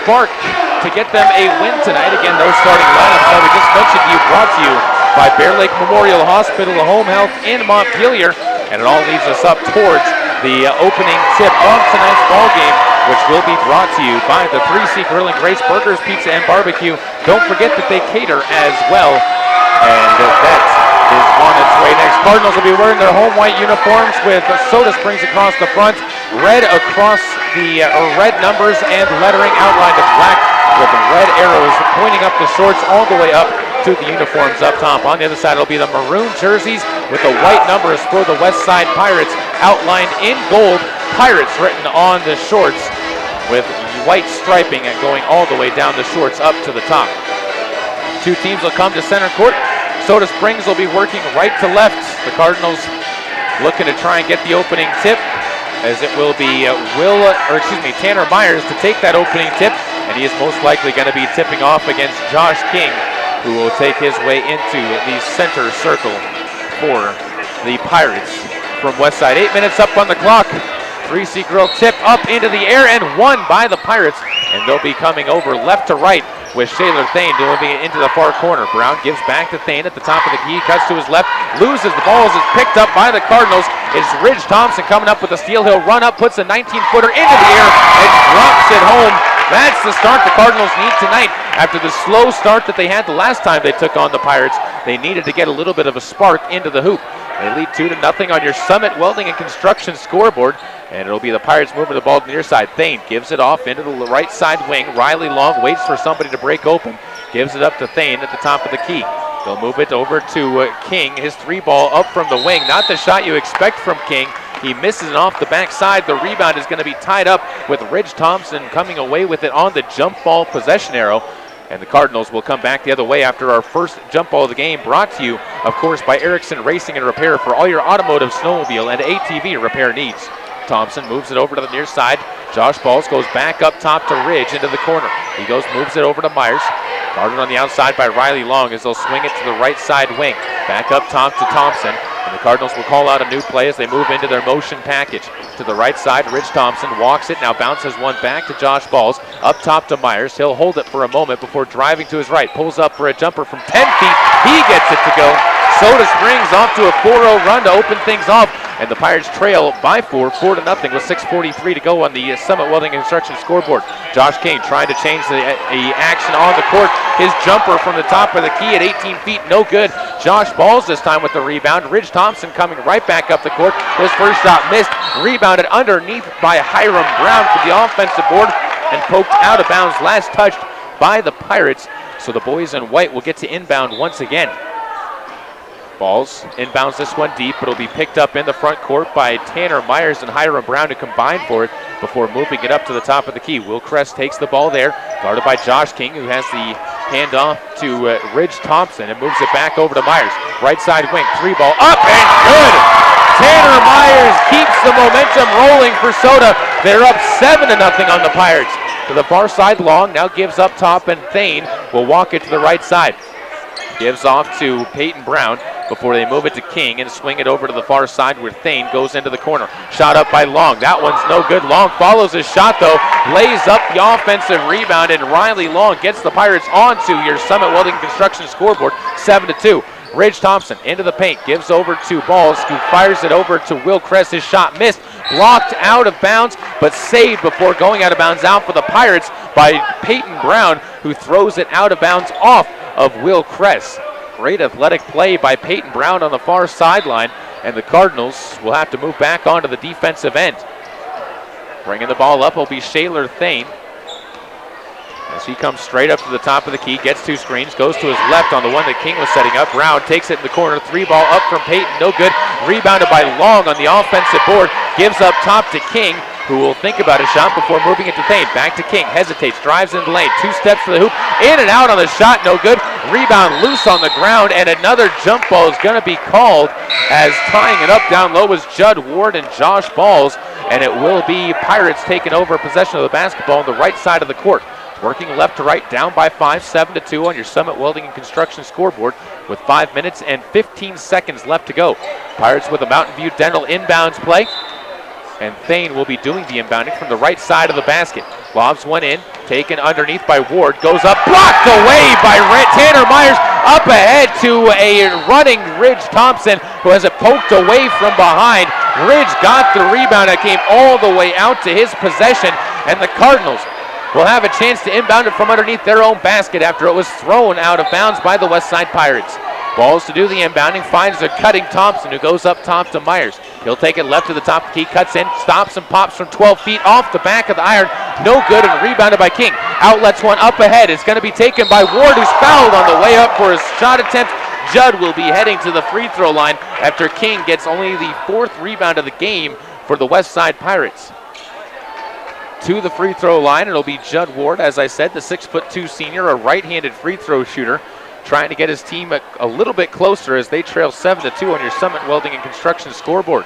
Speaker 2: spark to get them a win tonight. Again, those starting lineups that we just mentioned to you, brought to you by Bear Lake Memorial Hospital Home Health in Montpelier, and it all leads us up towards the opening tip of tonight's ball game, which will be brought to you by the 3C Grill and Grace Burgers, Pizza, and Barbecue. Don't forget that they cater as well, and that is on its way next. Cardinals will be wearing their home white uniforms with Soda Springs across the front, red across the red numbers and lettering outlined in black, with red arrows pointing up the shorts all the way up to the uniforms up top. On the other side, it'll be the maroon jerseys with the white numbers for the West Side Pirates outlined in gold, Pirates written on the shorts, with white striping and going all the way down the shorts up to the top. Two teams will come to center court. Soda Springs will be working right to left. The Cardinals looking to try and get the opening tip, as it will be Tanner Myers to take that opening tip, and he is most likely going to be tipping off against Josh King, who will take his way into the center circle for the Pirates from Westside. 8 minutes up on the clock. 3C Grill tip up into the air and won by the Pirates, and they'll be coming over left to right with Shaylor Thane moving it into the far corner. Brown gives back to Thane at the top of the key, cuts to his left, loses the ball as it's picked up by the Cardinals. It's Ridge Thompson coming up with a steal. He'll run up, puts a 19-footer into the air, and drops it home. That's the start the Cardinals need tonight. After the slow start that they had the last time they took on the Pirates, they needed to get a little bit of a spark into the hoop. They lead 2-0 on your Summit Welding and Construction scoreboard, and it'll be the Pirates moving the ball to the near side. Thane gives it off into the right side wing. Riley Long waits for somebody to break open, gives it up to Thane at the top of the key. They'll move it over to King. His three ball up from the wing. Not the shot you expect from King. He misses it off the backside. The rebound is going to be tied up with Ridge Thompson coming away with it on the jump ball possession arrow. And the Cardinals will come back the other way after our first jump ball of the game, brought to you, of course, by Erickson Racing and Repair for all your automotive, snowmobile, and ATV repair needs. Thompson moves it over to the near side. Josh Balls goes back up top to Ridge into the corner. He moves it over to Myers. Guarded on the outside by Riley Long as they'll swing it to the right side wing. Back up top to Thompson. And the Cardinals will call out a new play as they move into their motion package. To the right side, Ridge Thompson walks it, now bounces one back to Josh Balls. Up top to Myers. He'll hold it for a moment before driving to his right. Pulls up for a jumper from 10 feet. He gets it to go. Soda Springs off to a 4-0 run to open things off. And the Pirates trail by 4-0 with 6:43 to go on the Summit Welding and Construction scoreboard. Josh King trying to change the action on the court. His jumper from the top of the key at 18 feet, no good. Josh Balls this time with the rebound. Ridge Thompson coming right back up the court. His first shot missed. Rebounded underneath by Hiram Brown for the offensive board and poked out of bounds. Last touched by the Pirates. So the boys in white will get to inbound once again. Balls inbounds this one deep, but it'll be picked up in the front court by Tanner Myers and Hiram Brown to combine for it before moving it up to the top of the key. Will Crest takes the ball there, guarded by Josh King, who has the handoff to Ridge Thompson and moves it back over to Myers. Right side wing, three ball up and good! Tanner Myers keeps the momentum rolling for Soda. They're up 7-0 on the Pirates. To the far side, Long now gives up top, and Thane will walk it to the right side. Gives off to Peyton Brown before they move it to King and swing it over to the far side where Thane goes into the corner. Shot up by Long. That one's no good. Long follows his shot though, lays up the offensive rebound, and Riley Long gets the Pirates onto your Summit Welding Construction scoreboard, 7-2. Ridge Thompson into the paint, gives over to Balls, who fires it over to Will Kress. His shot missed, blocked out of bounds, but saved before going out of bounds out for the Pirates by Peyton Brown, who throws it out of bounds off of Will Kress. Great athletic play by Peyton Brown on the far sideline, and the Cardinals will have to move back onto the defensive end. Bringing the ball up will be Shaler Thane. As he comes straight up to the top of the key, gets two screens, goes to his left on the one that King was setting up. Brown takes it in the corner, three ball up from Peyton, no good. Rebounded by Long on the offensive board, gives up top to King, who will think about a shot before moving it to Thane. Back to King, hesitates, drives into the lane, 2 steps to the hoop, in and out on the shot, no good. Rebound loose on the ground, and another jump ball is going to be called, as tying it up down low was Judd Ward and Josh Balls, and it will be Pirates taking over possession of the basketball on the right side of the court. Working left to right, down by 5, 7-2 on your Summit Welding and Construction scoreboard with 5 minutes and 15 seconds left to go. Pirates with a Mountain View Dental inbounds play, and Thane will be doing the inbounding from the right side of the basket. Lobs one in, taken underneath by Ward, goes up, blocked away by Tanner Myers, up ahead to a running Ridge Thompson, who has it poked away from behind. Ridge got the rebound, it came all the way out to his possession, and the Cardinals will have a chance to inbound it from underneath their own basket after it was thrown out of bounds by the Westside Pirates. Balls to do the inbounding, finds a cutting Thompson, who goes up top to Myers. He'll take it left to the top of the key, cuts in, stops and pops from 12 feet off the back of the iron. No good, and rebounded by King. Outlets one up ahead. It's going to be taken by Ward, who's fouled on the way up for his shot attempt. Judd will be heading to the free throw line after King gets only the 4th rebound of the game for the Westside Pirates. To the free throw line, it'll be Judd Ward, as I said, the 6'2" senior, a right-handed free throw shooter, trying to get his team a little bit closer as they trail 7-2 on your Summit Welding and Construction scoreboard.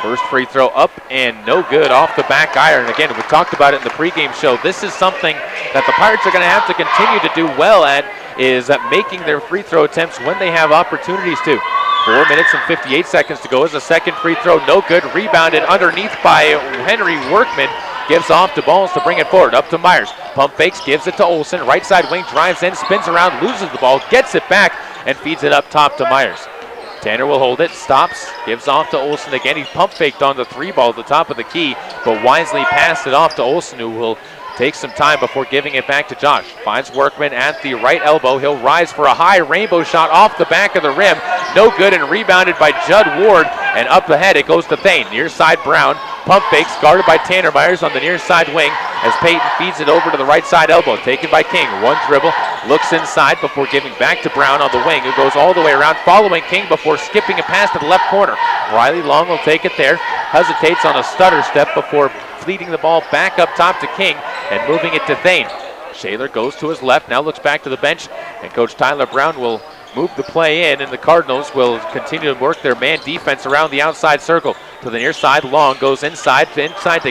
Speaker 2: First free throw up and no good off the back iron. Again, we talked about it in the pregame show. This is something that the Pirates are going to have to continue to do well at, is at making their free throw attempts when they have opportunities to. 4 minutes and 58 seconds to go as a second free throw, no good. Rebounded underneath by Henry Workman. Gives off to Balls to bring it forward, up to Myers. Pump fakes, gives it to Olsen. Right side wing, drives in, spins around, loses the ball, gets it back, and feeds it up top to Myers. Tanner will hold it, stops, gives off to Olsen again. He's pump faked on the 3 ball at the top of the key, but wisely passed it off to Olsen, who will take some time before giving it back to Josh. Finds Workman at the right elbow. He'll rise for a high rainbow shot off the back of the rim. No good, and rebounded by Judd Ward. And up ahead it goes to Thane. Near side Brown. Pump fakes, guarded by Tanner Myers on the near side wing as Peyton feeds it over to the right side elbow. Taken by King. One dribble. Looks inside before giving back to Brown on the wing, who goes all the way around following King before skipping a pass to the left corner. Riley Long will take it there. Hesitates on a stutter step before feeding the ball back up top to King and moving it to Thane. Shaler goes to his left, now looks back to the bench, and Coach Tyler Brown will move the play in, and the Cardinals will continue to work their man defense around the outside circle. To the near side, Long goes inside to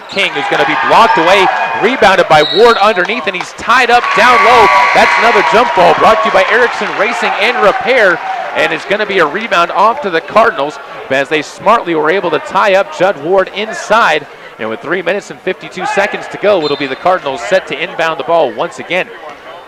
Speaker 2: King, who's going to be blocked away, rebounded by Ward underneath, and he's tied up down low. That's another jump ball brought to you by Erickson Racing and Repair, and it's going to be a rebound off to the Cardinals as they smartly were able to tie up Judd Ward inside. And with 3 minutes and 52 seconds to go, it'll be the Cardinals set to inbound the ball once again.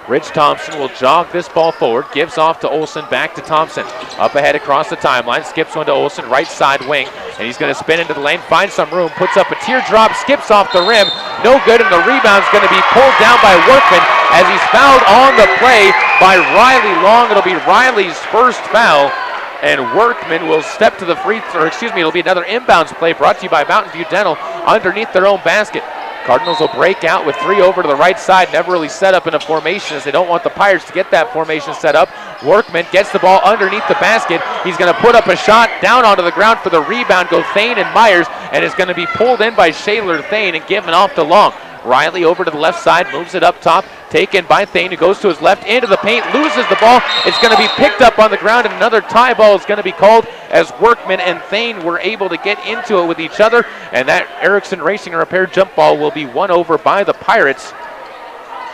Speaker 2: Ridge Thompson will jog this ball forward, gives off to Olsen, back to Thompson. Up ahead across the timeline, skips one to Olsen, right side wing, and he's going to spin into the lane, finds some room, puts up a teardrop, skips off the rim, no good, and the rebound's going to be pulled down by Workman as he's fouled on the play by Riley Long. It'll be Riley's first foul, and Workman will step to the it'll be another inbounds play brought to you by Mountain View Dental underneath their own basket. Cardinals will break out with 3 over to the right side, never really set up in a formation as they don't want the Pirates to get that formation set up. Workman gets the ball underneath the basket. He's going to put up a shot down onto the ground for the rebound. Go Thane and Myers, and it's going to be pulled in by Shaler Thane and given off to Long. Riley over to the left side, moves it up top, taken by Thane, who goes to his left, into the paint, loses the ball. It's going to be picked up on the ground, and another tie ball is going to be called as Workman and Thane were able to get into it with each other, and that Erickson Racing and Repair jump ball will be won over by the Pirates.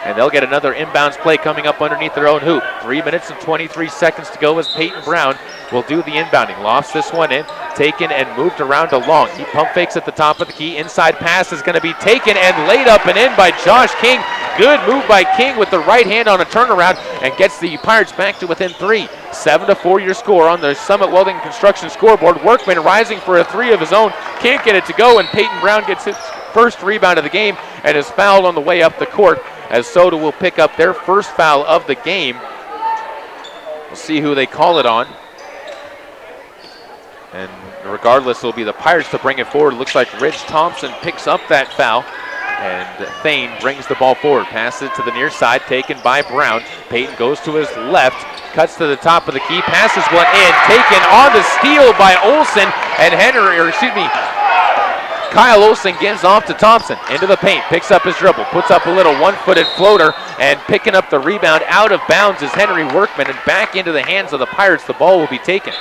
Speaker 2: And they'll get another inbounds play coming up underneath their own hoop. 3 minutes and 23 seconds to go as Peyton Brown will do the inbounding. Lost this one in, taken and moved around to Long. He pump fakes at the top of the key. Inside pass is going to be taken and laid up and in by Josh King. Good move by King with the right hand on a turnaround and gets the Pirates back to within 3. 7-4 your score on the Summit Welding Construction scoreboard. Workman rising for a 3 of his own. Can't get it to go, and Peyton Brown gets his first rebound of the game and is fouled on the way up the court, as Soda will pick up their first foul of the game. We'll see who they call it on. And regardless, it'll be the Pirates to bring it forward. Looks like Ridge Thompson picks up that foul. And Thane brings the ball forward. Passes it to the near side, taken by Brown. Peyton goes to his left, cuts to the top of the key, passes one in, taken on the steal by Olsen. And Kyle Olsen gives off to Thompson into the paint, picks up his dribble, puts up a little one-footed floater, and picking up the rebound out of bounds is Henry Workman, and back into the hands of the Pirates. The ball will be taken.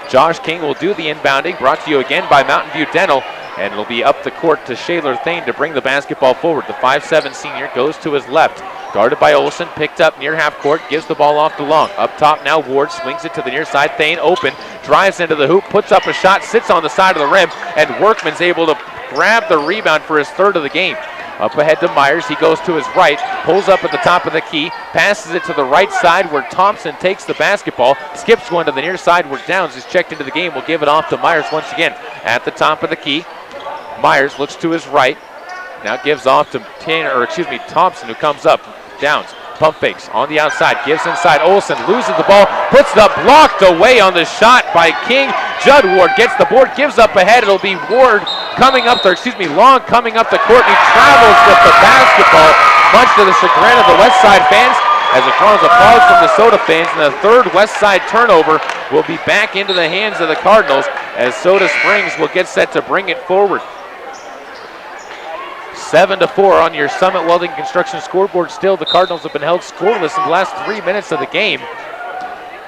Speaker 2: Josh King will do the inbounding, brought to you again by Mountain View Dental, and it'll be up the court to Shaler Thane to bring the basketball forward. The 5'7" senior goes to his left, guarded by Olsen, picked up near half court, gives the ball off to Long. Up top now, Ward swings it to the near side. Thane open, drives into the hoop, puts up a shot, sits on the side of the rim, and Workman's able to grab the rebound for his third of the game. Up ahead to Myers, he goes to his right, pulls up at the top of the key, passes it to the right side where Thompson takes the basketball, skips one to the near side where Downs is checked into the game. Will give it off to Myers once again at the top of the key. Myers looks to his right, now gives off to Thompson, who comes up. Downs pump fakes on the outside, gives inside. Olsen loses the ball, puts the blocked away on the shot by King. Judd Ward gets the board, gives up ahead. It'll be Ward coming up there, Long coming up the court, and he travels with the basketball, much to the chagrin of the West Side fans, as it draws applause from the Soda fans. And the third West Side turnover will be back into the hands of the Cardinals, as Soda Springs will get set to bring it forward. 7-4 on your Summit Welding Construction scoreboard. Still, the Cardinals have been held scoreless in the last 3 minutes of the game.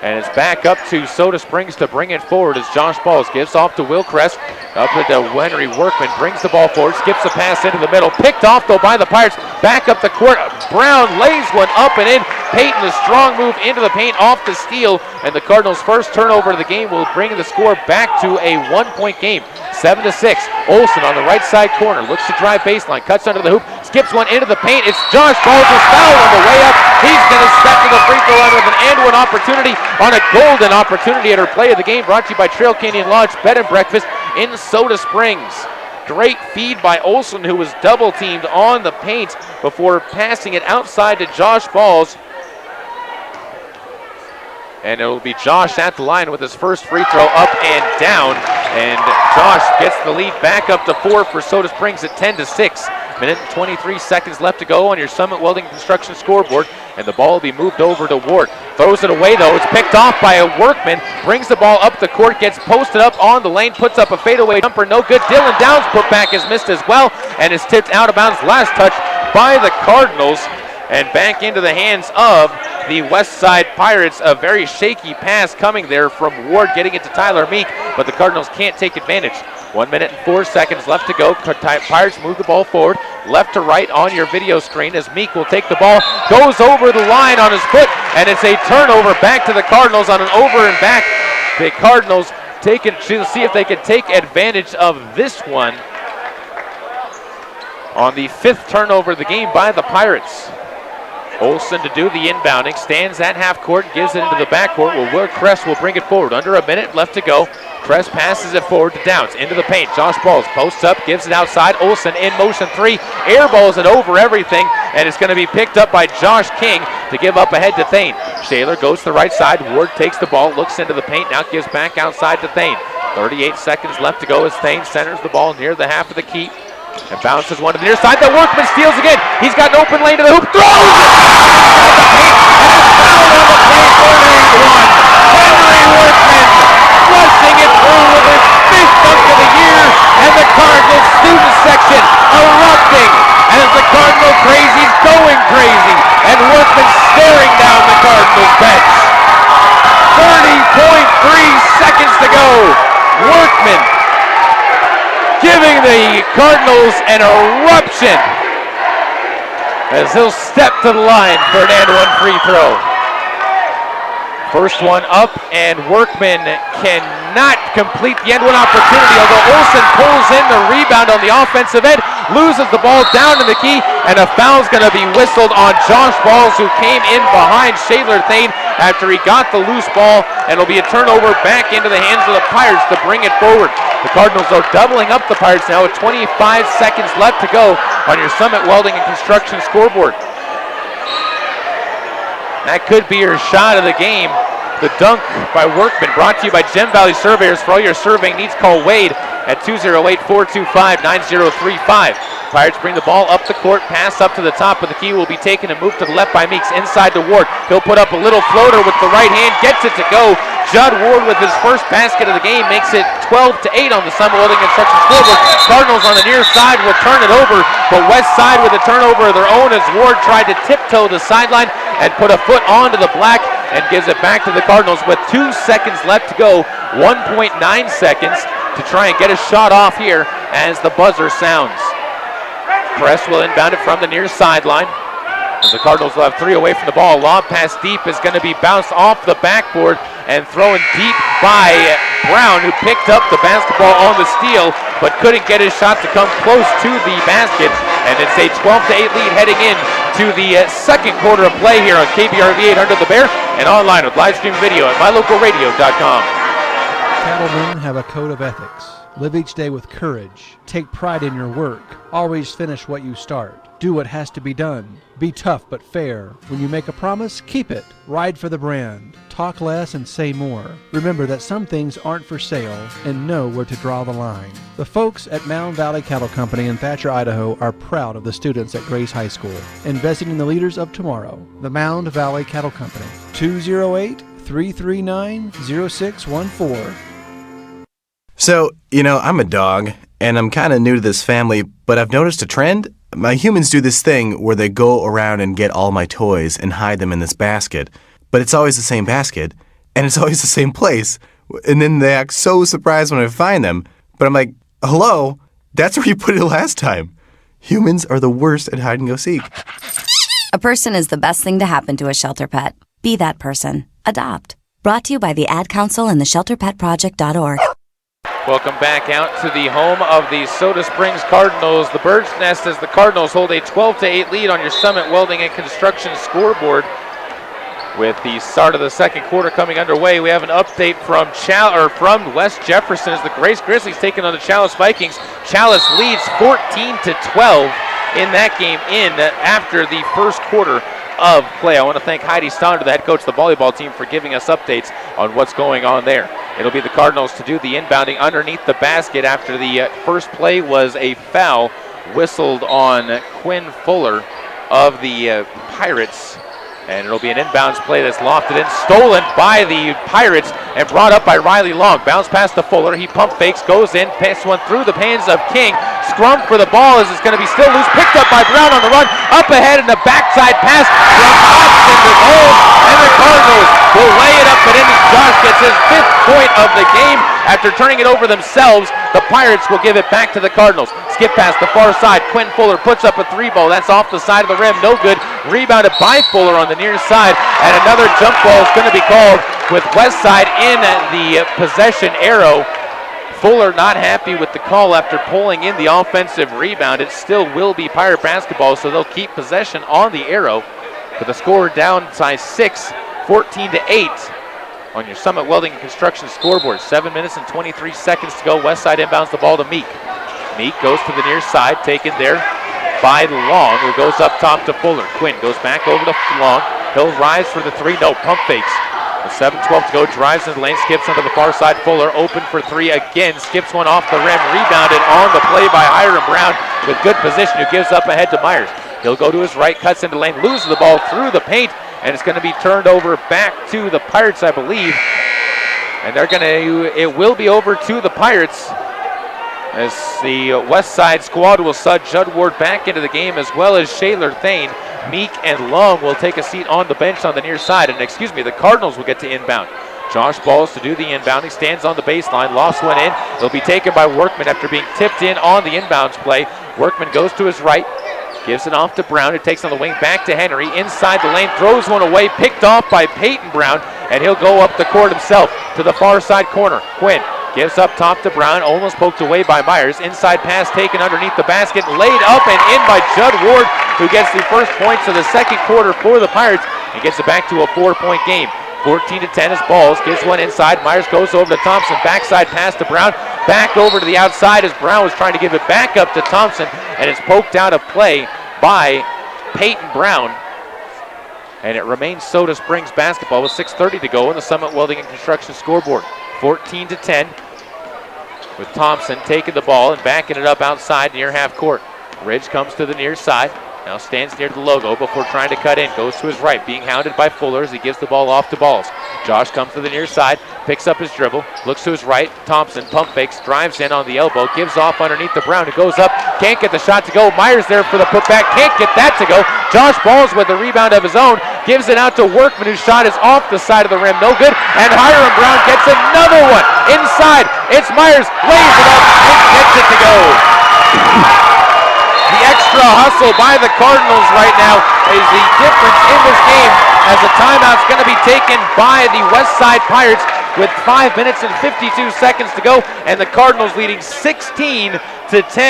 Speaker 2: And it's back up to Soda Springs to bring it forward as Josh Balls gives off to Will Crest. Up into Henry Workman, brings the ball forward, skips a pass into the middle. Picked off, though, by the Pirates. Back up the court. Brown lays one up and in. Peyton, a strong move into the paint, off the steal. And the Cardinals' first turnover of the game will bring the score back to a 1-point game. 7-6. Olsen on the right side corner, looks to drive baseline, cuts under the hoop, skips one into the paint. It's Josh Balls' foul on the way up. He's going to step to the free throw line with an and-one opportunity on a golden opportunity at our play of the game, brought to you by Trail Canyon Lodge Bed and Breakfast in Soda Springs. Great feed by Olsen, who was double-teamed on the paint before passing it outside to Josh Balls. And it will be Josh at the line with his first free throw up and down. And Josh gets the lead back up to 4 for Soda Springs at 10-6. Minute and 23 seconds left to go on your Summit Welding Construction scoreboard. And the ball will be moved over to Ward. Throws it away, though. It's picked off by a Workman. Brings the ball up the court, gets posted up on the lane, puts up a fadeaway jumper. No good. Dylan Downs' putback is missed as well, and is tipped out of bounds. Last touch by the Cardinals. And back into the hands of the West Side Pirates. A very shaky pass coming there from Ward, getting it to Tyler Meek, but the Cardinals can't take advantage. 1 minute and 4 seconds left to go. Pirates move the ball forward, left to right on your video screen, as Meek will take the ball, goes over the line on his foot, and it's a turnover back to the Cardinals on an over and back. The Cardinals to see if they can take advantage of this one on the 5th turnover of the game by the Pirates. Olsen to do the inbounding, stands at half court, gives it into the backcourt where Will Crest will bring it forward. Under a minute left to go. Crest passes it forward to Downs, into the paint. Josh Balls posts up, gives it outside. Olsen in motion 3, airballs it over everything, and it's going to be picked up by Josh King to give up ahead to Thane. Shaler goes to the right side. Ward takes the ball, looks into the paint, now gives back outside to Thane. 38 seconds left to go as Thane centers the ball near the half of the key. And bounces one to the near side. The Workman steals again. He's got an open lane to the hoop. Throws it! Henry Workman flushing it through with his 5th dunk of the year. And the Cardinals student section erupting as the pulls an eruption as he'll step to the line for an and one free throw. First one up, and Workman cannot complete the end one opportunity, although Olsen pulls in the rebound on the offensive end, loses the ball down in the key, and a foul's going to be whistled on Josh Balls, who came in behind Shaler Thane after he got the loose ball, and it'll be a turnover back into the hands of the Pirates to bring it forward. The Cardinals are doubling up the Pirates now with 25 seconds left to go on your Summit Welding and Construction scoreboard. That could be your shot of the game. The dunk by Workman, brought to you by Gem Valley Surveyors. For all your surveying needs, call Wade at 208-425-9035. Pirates bring the ball up the court, pass up to the top of the key, will be taken and moved to the left by Meeks, inside to Ward. He'll put up a little floater with the right hand, gets it to go. Judd Ward with his first basket of the game makes it 12-8 on the Summit Welding Construction scoreboard. Cardinals on the near side will turn it over, but West Side with a turnover of their own as Ward tried to tiptoe the sideline and put a foot onto the black and gives it back to the Cardinals with 2 seconds left to go, 1.9 seconds to try and get a shot off here as the buzzer sounds. Press will inbound it from the near sideline as the Cardinals will have 3 away from the ball. Lob pass deep is going to be bounced off the backboard and thrown deep by Brown, who picked up the basketball on the steal but couldn't get his shot to come close to the basket. And it's a 12-8 lead heading in to the second quarter of play here on KBRV 800 The Bear and online with live stream video at mylocalradio.com.
Speaker 10: Cattlemen have a code of ethics. Live each day with courage. Take pride in your work. Always finish what you start. Do what has to be done. Be tough but fair. When you make a promise, keep it. Ride for the brand. Talk less and say more. Remember that some things aren't for sale and know where to draw the line. The folks at Mound Valley Cattle Company in Thatcher, Idaho are proud of the students at Grace High School, investing in the leaders of tomorrow. The Mound Valley Cattle Company, 208-339-0614.
Speaker 3: So, I'm a dog, and I'm kind of new to this family, but I've noticed a trend. My humans do this thing where they go around and get all my toys and hide them in this basket, but it's always the same basket, and it's always the same place, and then they act so surprised when I find them, but I'm like, hello, that's where you put it last time. Humans are the worst at hide and go seek.
Speaker 4: A person is the best thing to happen to a shelter pet. Be that person. Adopt. Brought to you by the Ad Council and the ShelterPetProject.org.
Speaker 2: Welcome back out to the home of the Soda Springs Cardinals. The Bird's Nest as the Cardinals hold a 12-8 lead on your Summit Welding and Construction scoreboard. With the start of the second quarter coming underway, we have an update from West Jefferson as the Grace Grizzlies taking on the Chalice Vikings. Chalice leads 14-12 in that game after the first quarter of play. I want to thank Heidi Stonder, the head coach of the volleyball team, for giving us updates on what's going on there. It'll be the Cardinals to do the inbounding underneath the basket after the first play was a foul whistled on Quinn Fuller of the Pirates. And it'll be an inbounds play that's lofted in, stolen by the Pirates and brought up by Riley Long. Bounce past to Fuller, he pump fakes, goes in, passes one through the hands of King. Scrum for the ball as it's going to be still loose, picked up by Brown on the run, up ahead in the backside pass from Austin to goal, and the Cardinals will lay it up and in as Josh gets his 5th point of the game. After turning it over themselves, the Pirates will give it back to the Cardinals. Skip past the far side, Quinn Fuller puts up a 3-ball, that's off the side of the rim, no good. Rebounded by Fuller on the near side, and another jump ball is going to be called with West Side in the possession arrow. Fuller not happy with the call after pulling in the offensive rebound. It still will be Pirate basketball, so they'll keep possession on the arrow. With the score down by 6, 14-8 on your Summit Welding and Construction scoreboard. 7 minutes and 23 seconds to go. West Side inbounds the ball to Meek. Meek goes to the near side, taken there by Long, who goes up top to Fuller. Quinn goes back over to Long. He'll rise for the 3, no, pump fakes. With 7:12 to go, drives into the lane, skips onto the far side. Fuller open for 3 again, skips one off the rim, rebounded on the play by Hiram Brown with good position, who gives up ahead to Myers. He'll go to his right, cuts into the lane, loses the ball through the paint, and it's going to be turned over back to the Pirates, I believe. And it will be over to the Pirates as the West Side squad will sub Judd Ward back into the game, as well as Shaler Thane. Meek and Long will take a seat on the bench on the near side. And the Cardinals will get to inbound. Josh Balls to do the inbounding, stands on the baseline, lofts one in. It'll be taken by Workman after being tipped in on the inbounds play. Workman goes to his right, gives it off to Brown, who takes on the wing back to Henry. Inside the lane, throws one away, picked off by Peyton Brown, and he'll go up the court himself to the far side corner. Quinn gives up top to Brown, almost poked away by Myers. Inside pass taken underneath the basket, laid up and in by Judd Ward, who gets the first points of the second quarter for the Pirates and gets it back to a 4-point game. 14-10 as Balls gives one inside. Myers goes over to Thompson. Backside pass to Brown. Back over to the outside as Brown was trying to give it back up to Thompson, and it's poked out of play by Peyton Brown. And it remains Soda Springs basketball with 6:30 to go on the Summit Welding and Construction scoreboard. 14-10 with Thompson taking the ball and backing it up outside near half court. Ridge comes to the near side. Now stands near the logo before trying to cut in. Goes to his right, being hounded by Fuller as he gives the ball off to Balls. Josh comes to the near side, picks up his dribble, looks to his right. Thompson pump fakes, drives in on the elbow, gives off underneath the Brown, who goes up, can't get the shot to go. Myers there for the putback, can't get that to go. Josh Balls with the rebound of his own, gives it out to Workman, whose shot is off the side of the rim, no good. And Hiram Brown gets another one inside. It's Myers, lays it up and gets it to go. The extra hustle by the Cardinals right now is the difference in this game, as the timeout's going to be taken by the Westside Pirates with 5 minutes and 52 seconds to go, and the Cardinals leading 16-10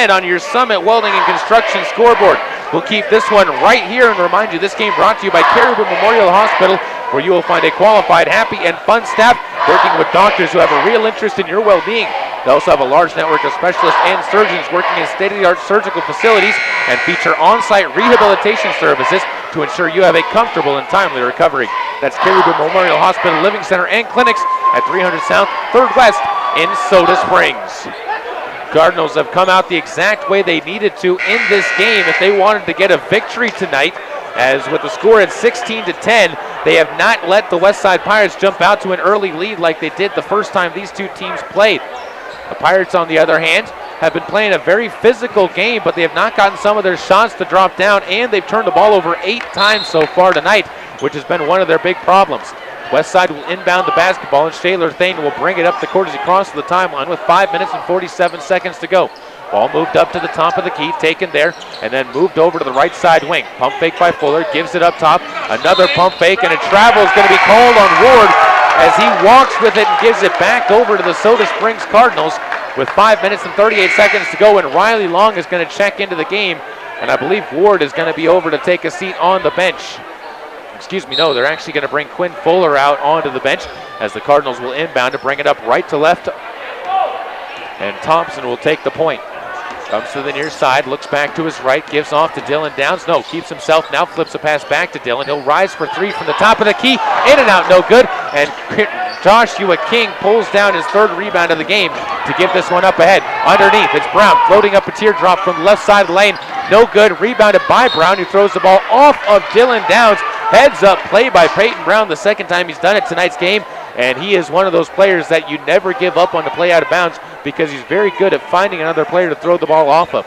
Speaker 2: on your Summit Welding and Construction scoreboard. We'll keep this one right here and remind you this game brought to you by Caribou Memorial Hospital, where you will find a qualified, happy, and fun staff working with doctors who have a real interest in your well-being. They also have a large network of specialists and surgeons working in state-of-the-art surgical facilities and feature on-site rehabilitation services to ensure you have a comfortable and timely recovery. That's Caribou Memorial Hospital Living Center and Clinics at 300 South, 3rd West in Soda Springs. Cardinals have come out the exact way they needed to in this game if they wanted to get a victory tonight, as with the score at 16-10, they have not let the Westside Pirates jump out to an early lead like they did the first time these two teams played. The Pirates, on the other hand, have been playing a very physical game, but they have not gotten some of their shots to drop down, and they've turned the ball over 8 times so far tonight, which has been one of their big problems. Westside will inbound the basketball, and Shaler Thane will bring it up the court as he crosses the timeline with 5 minutes and 47 seconds to go. Ball moved up to the top of the key, taken there, and then moved over to the right side wing. Pump fake by Fuller, gives it up top. Another pump fake, and a travel is going to be called on Ward as he walks with it and gives it back over to the Soda Springs Cardinals with 5 minutes and 38 seconds to go, and Riley Long is going to check into the game, and I believe Ward is going to be over to take a seat on the bench. Excuse me, no, they're actually going to bring Quinn Fuller out onto the bench as the Cardinals will inbound to bring it up right to left, and Thompson will take the point. Comes to the near side, looks back to his right, gives off to Dylan Downs. No, keeps himself, now flips a pass back to Dylan. He'll rise for 3 from the top of the key, in and out, no good. And Joshua King pulls down his 3rd rebound of the game to give this one up ahead. Underneath, it's Brown floating up a teardrop from the left side of the lane. No good, rebounded by Brown, who throws the ball off of Dylan Downs. Heads up play by Peyton Brown, the second time he's done it tonight's game. And he is one of those players that you never give up on the play out of bounds, because he's very good at finding another player to throw the ball off of.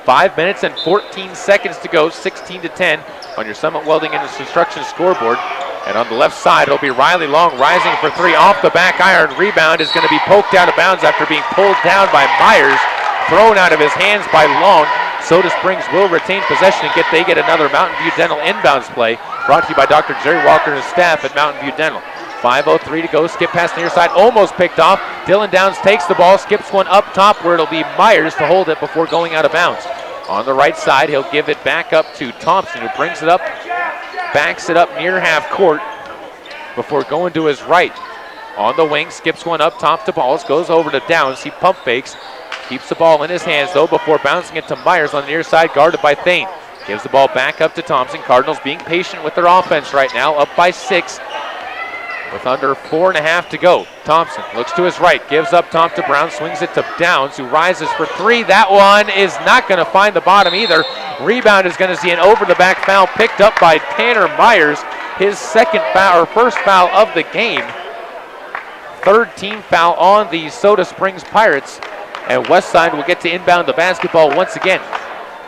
Speaker 2: 5 minutes and 14 seconds to go, 16-10 on your Summit Welding and Construction scoreboard. And on the left side, it'll be Riley Long rising for 3 off the back iron. Rebound is going to be poked out of bounds after being pulled down by Myers, thrown out of his hands by Long. Soda Springs will retain possession and they get another Mountain View Dental inbounds play, brought to you by Dr. Jerry Walker and his staff at Mountain View Dental. 5:03 to go, skip past the near side, almost picked off. Dylan Downs takes the ball, skips one up top where it'll be Myers to hold it before going out of bounds. On the right side, he'll give it back up to Thompson, who brings it up, backs it up near half court before going to his right. On the wing, skips one up top to Balls, goes over to Downs, he pump fakes, keeps the ball in his hands though before bouncing it to Myers on the near side, guarded by Thane. Gives the ball back up to Thompson. Cardinals being patient with their offense right now, up by 6. With under 4.5 to go. Thompson looks to his right, gives up top to Brown, swings it to Downs, who rises for 3. That one is not going to find the bottom either. Rebound is going to see an over-the-back foul picked up by Tanner Myers, his second foul, or first foul of the game. 3rd team foul on the Soda Springs Pirates, and Westside will get to inbound the basketball once again,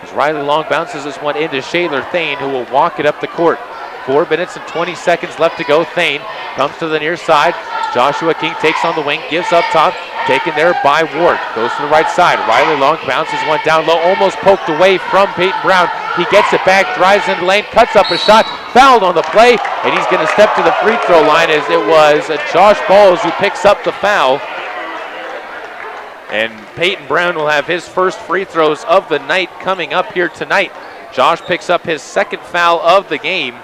Speaker 2: as Riley Long bounces this one into Shaler Thane, who will walk it up the court. 4 minutes and 20 seconds left to go. Thane comes to the near side. Joshua King takes on the wing, gives up top, Taken there by Ward. Goes to the right side. Riley Long bounces one down low. Almost poked away from Peyton Brown. He gets it back, drives into the lane, cuts up a shot, fouled on the play, and he's going to step to the free throw line as it was Josh Balls who picks up the foul. And Peyton Brown will have his first free throws of the night coming up here tonight. Josh picks up his second foul of the game.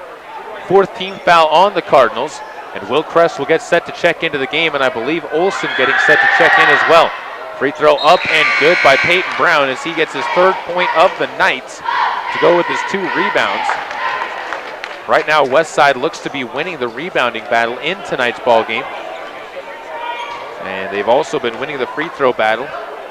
Speaker 2: Fourth team foul on the Cardinals. And Will Kress will get set to check into the game, and I believe Olsen getting set to check in as well. Free throw up and good by Peyton Brown as he gets his third point of the night to go with his 2 rebounds. Right now, Westside looks to be winning the rebounding battle in tonight's ball game. And they've also been winning the free throw battle,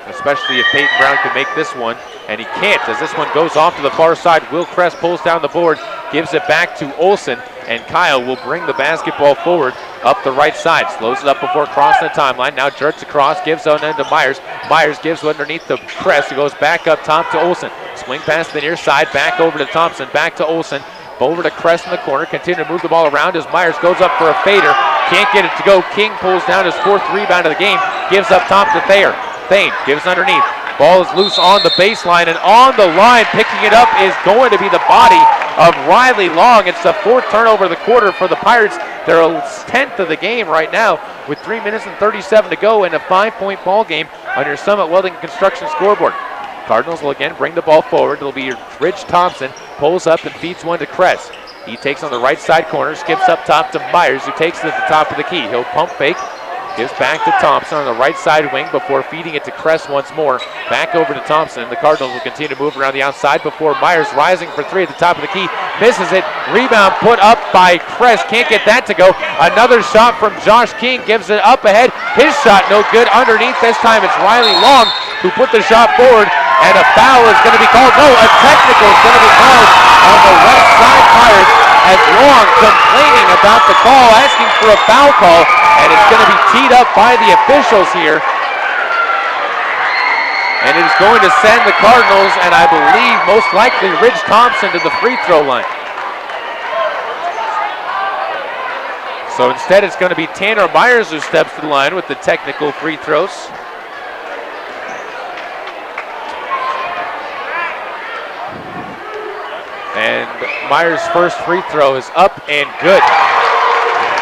Speaker 2: especially if Peyton Brown can make this one. And he can't as this one goes off to the far side. Will Kress pulls down the board, gives it back to Olsen, and Kyle will bring the basketball forward up the right side. Slows it up before crossing the timeline. Now jerks across, gives on end to Myers. Myers gives underneath the Kress, who goes back up top to Olsen. Swing past the near side, back over to Thompson, back to Olsen. Over to Kress in the corner, continue to move the ball around as Myers goes up for a fader. Can't get it to go. King pulls down his 4th rebound of the game, gives up top to Thayer. Thane gives underneath. Ball is loose on the baseline, and on the line, picking it up is going to be the body of Riley Long. It's the 4th turnover of the quarter for the Pirates. They're 10th of the game right now with 3 minutes and 37 to go in a 5-point ball game on your Summit Welding Construction scoreboard. Cardinals will again bring the ball forward. It'll be Rich Thompson, pulls up and feeds one to Kress. He takes on the right side corner, skips up top to Myers, who takes it at the top of the key. He'll pump fake, gives back to Thompson on the right side wing before feeding it to Kress once more. Back over to Thompson. The Cardinals will continue to move around the outside before Myers rising for 3 at the top of the key. Misses it. Rebound put up by Kress. Can't get that to go. Another shot from Josh King gives it up ahead. His shot no good. Underneath this time it's Riley Long who put the shot forward. And a foul is going to be called. No, a technical is going to be called on the West Side Pirates as Long complaining about the call, asking for a foul call, and it's going to be teed up by the officials here. And it is going to send the Cardinals, and I believe most likely Ridge Thompson, to the free throw line. So instead it's going to be Tanner Myers who steps to the line with the technical free throws. And Myers' first free throw is up and good.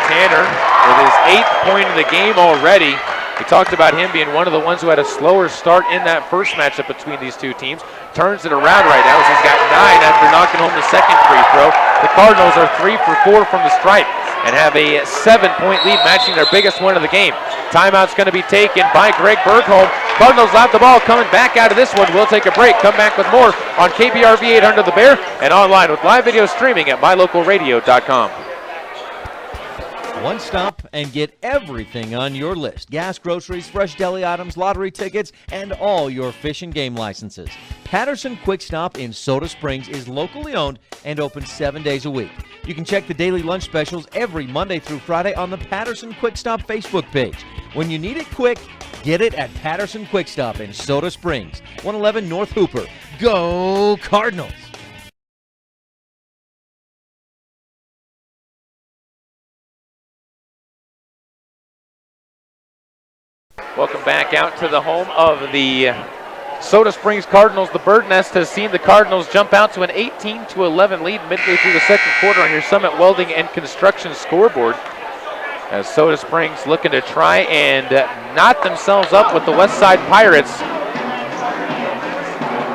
Speaker 2: Tanner with his 8th point of the game already. We talked about him being one of the ones who had a slower start in that first matchup between these two teams. Turns it around right now as he's got 9 after knocking home the second free throw. The Cardinals are 3 for 4 from the stripe and have a 7-point lead, matching their biggest one of the game. Timeout's going to be taken by Greg Bergholm. Cardinals have the ball coming back out of this one. We'll take a break. Come back with more on KBRV 800 The Bear and online with live video streaming at mylocalradio.com.
Speaker 1: One stop and get everything on your list. Gas, groceries, fresh deli items, lottery tickets, and all your fish and game licenses. Patterson Quick Stop in Soda Springs is locally owned and open 7 days a week. You can check the daily lunch specials every Monday through Friday on the Patterson Quick Stop Facebook page. When you need it quick, get it at Patterson Quick Stop in Soda Springs, 111 North Hooper. Go Cardinals!
Speaker 2: Welcome back out to the home of the Soda Springs Cardinals. The Bird Nest has seen the Cardinals jump out to an 18-11 lead midway through the second quarter on your Summit Welding and Construction scoreboard. As Soda Springs looking to try and knot themselves up with the West Side Pirates.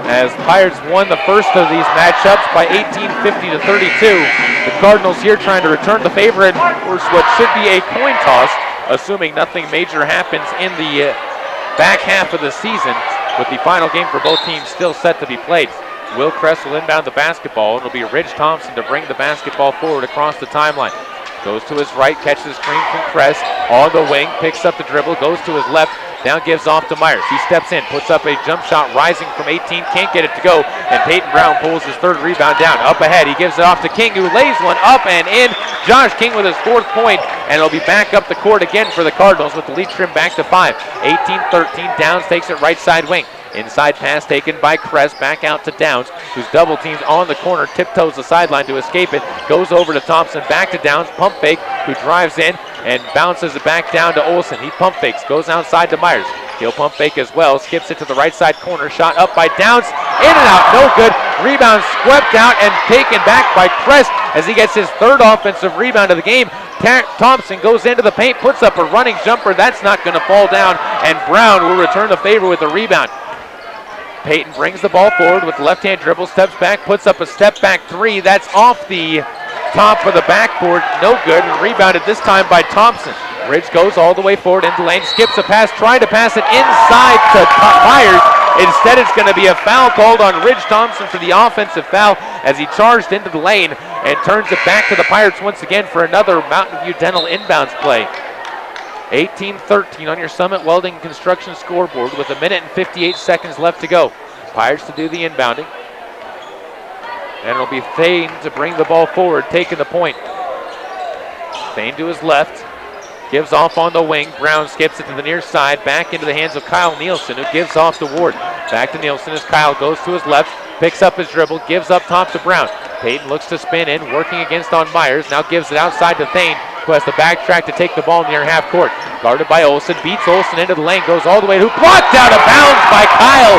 Speaker 2: As Pirates won the first of these matchups by 18-50 to 32. The Cardinals here trying to return the favor and force what should be a coin toss, assuming nothing major happens in the back half of the season, with the final game for both teams still set to be played. Will Kress will inbound the basketball, and it'll be Ridge Thompson to bring the basketball forward across the timeline. Goes to his right, catches the screen from Kress, on the wing, picks up the dribble, goes to his left, now gives off to Myers. He steps in, puts up a jump shot, rising from 18, can't get it to go, and Peyton Brown pulls his third rebound down. Up ahead, he gives it off to King, who lays one up and in. Josh King with his 4th point, and it'll be back up the court again for the Cardinals with the lead trimmed back to 5. 18-13, Downs takes it right side wing. Inside pass taken by Kress, back out to Downs, who's double teamed on the corner, tiptoes the sideline to escape it, goes over to Thompson, back to Downs, pump fake, who drives in, and bounces it back down to Olsen. He pump fakes, goes outside to Myers. He'll pump fake as well, skips it to the right side corner, shot up by Downs, in and out, no good. Rebound swept out and taken back by Crest as he gets his third offensive rebound of the game. Thompson goes into the paint, puts up a running jumper, that's not going to fall down, and Brown will return the favor with the rebound. Payton brings the ball forward with the left-hand dribble, steps back, puts up a step-back three. That's off the top of the backboard, no good, and rebounded this time by Thompson. Ridge goes all the way forward into the lane, skips a pass, trying to pass it inside to Myers. Instead, it's going to be a foul called on Ridge Thompson for the offensive foul as he charged into the lane and turns it back to the Pirates once again for another Mountain View Dental inbounds play. 18-13 on your Summit Welding Construction scoreboard with 1 minute and 58 seconds left to go. Pirates to do the inbounding. And it'll be Thane to bring the ball forward, taking the point. Thane to his left. Gives off on the wing. Brown skips it to the near side. Back into the hands of Kyle Nielsen, who gives off to Ward. Back to Nielsen as Kyle goes to his left. Picks up his dribble. Gives up top to Brown. Payton looks to spin in. Working against on Myers. Now gives it outside to Thane, who has to backtrack to take the ball near half court. Guarded by Olsen. Beats Olsen into the lane. Goes all the way to blocked out of bounds by Kyle.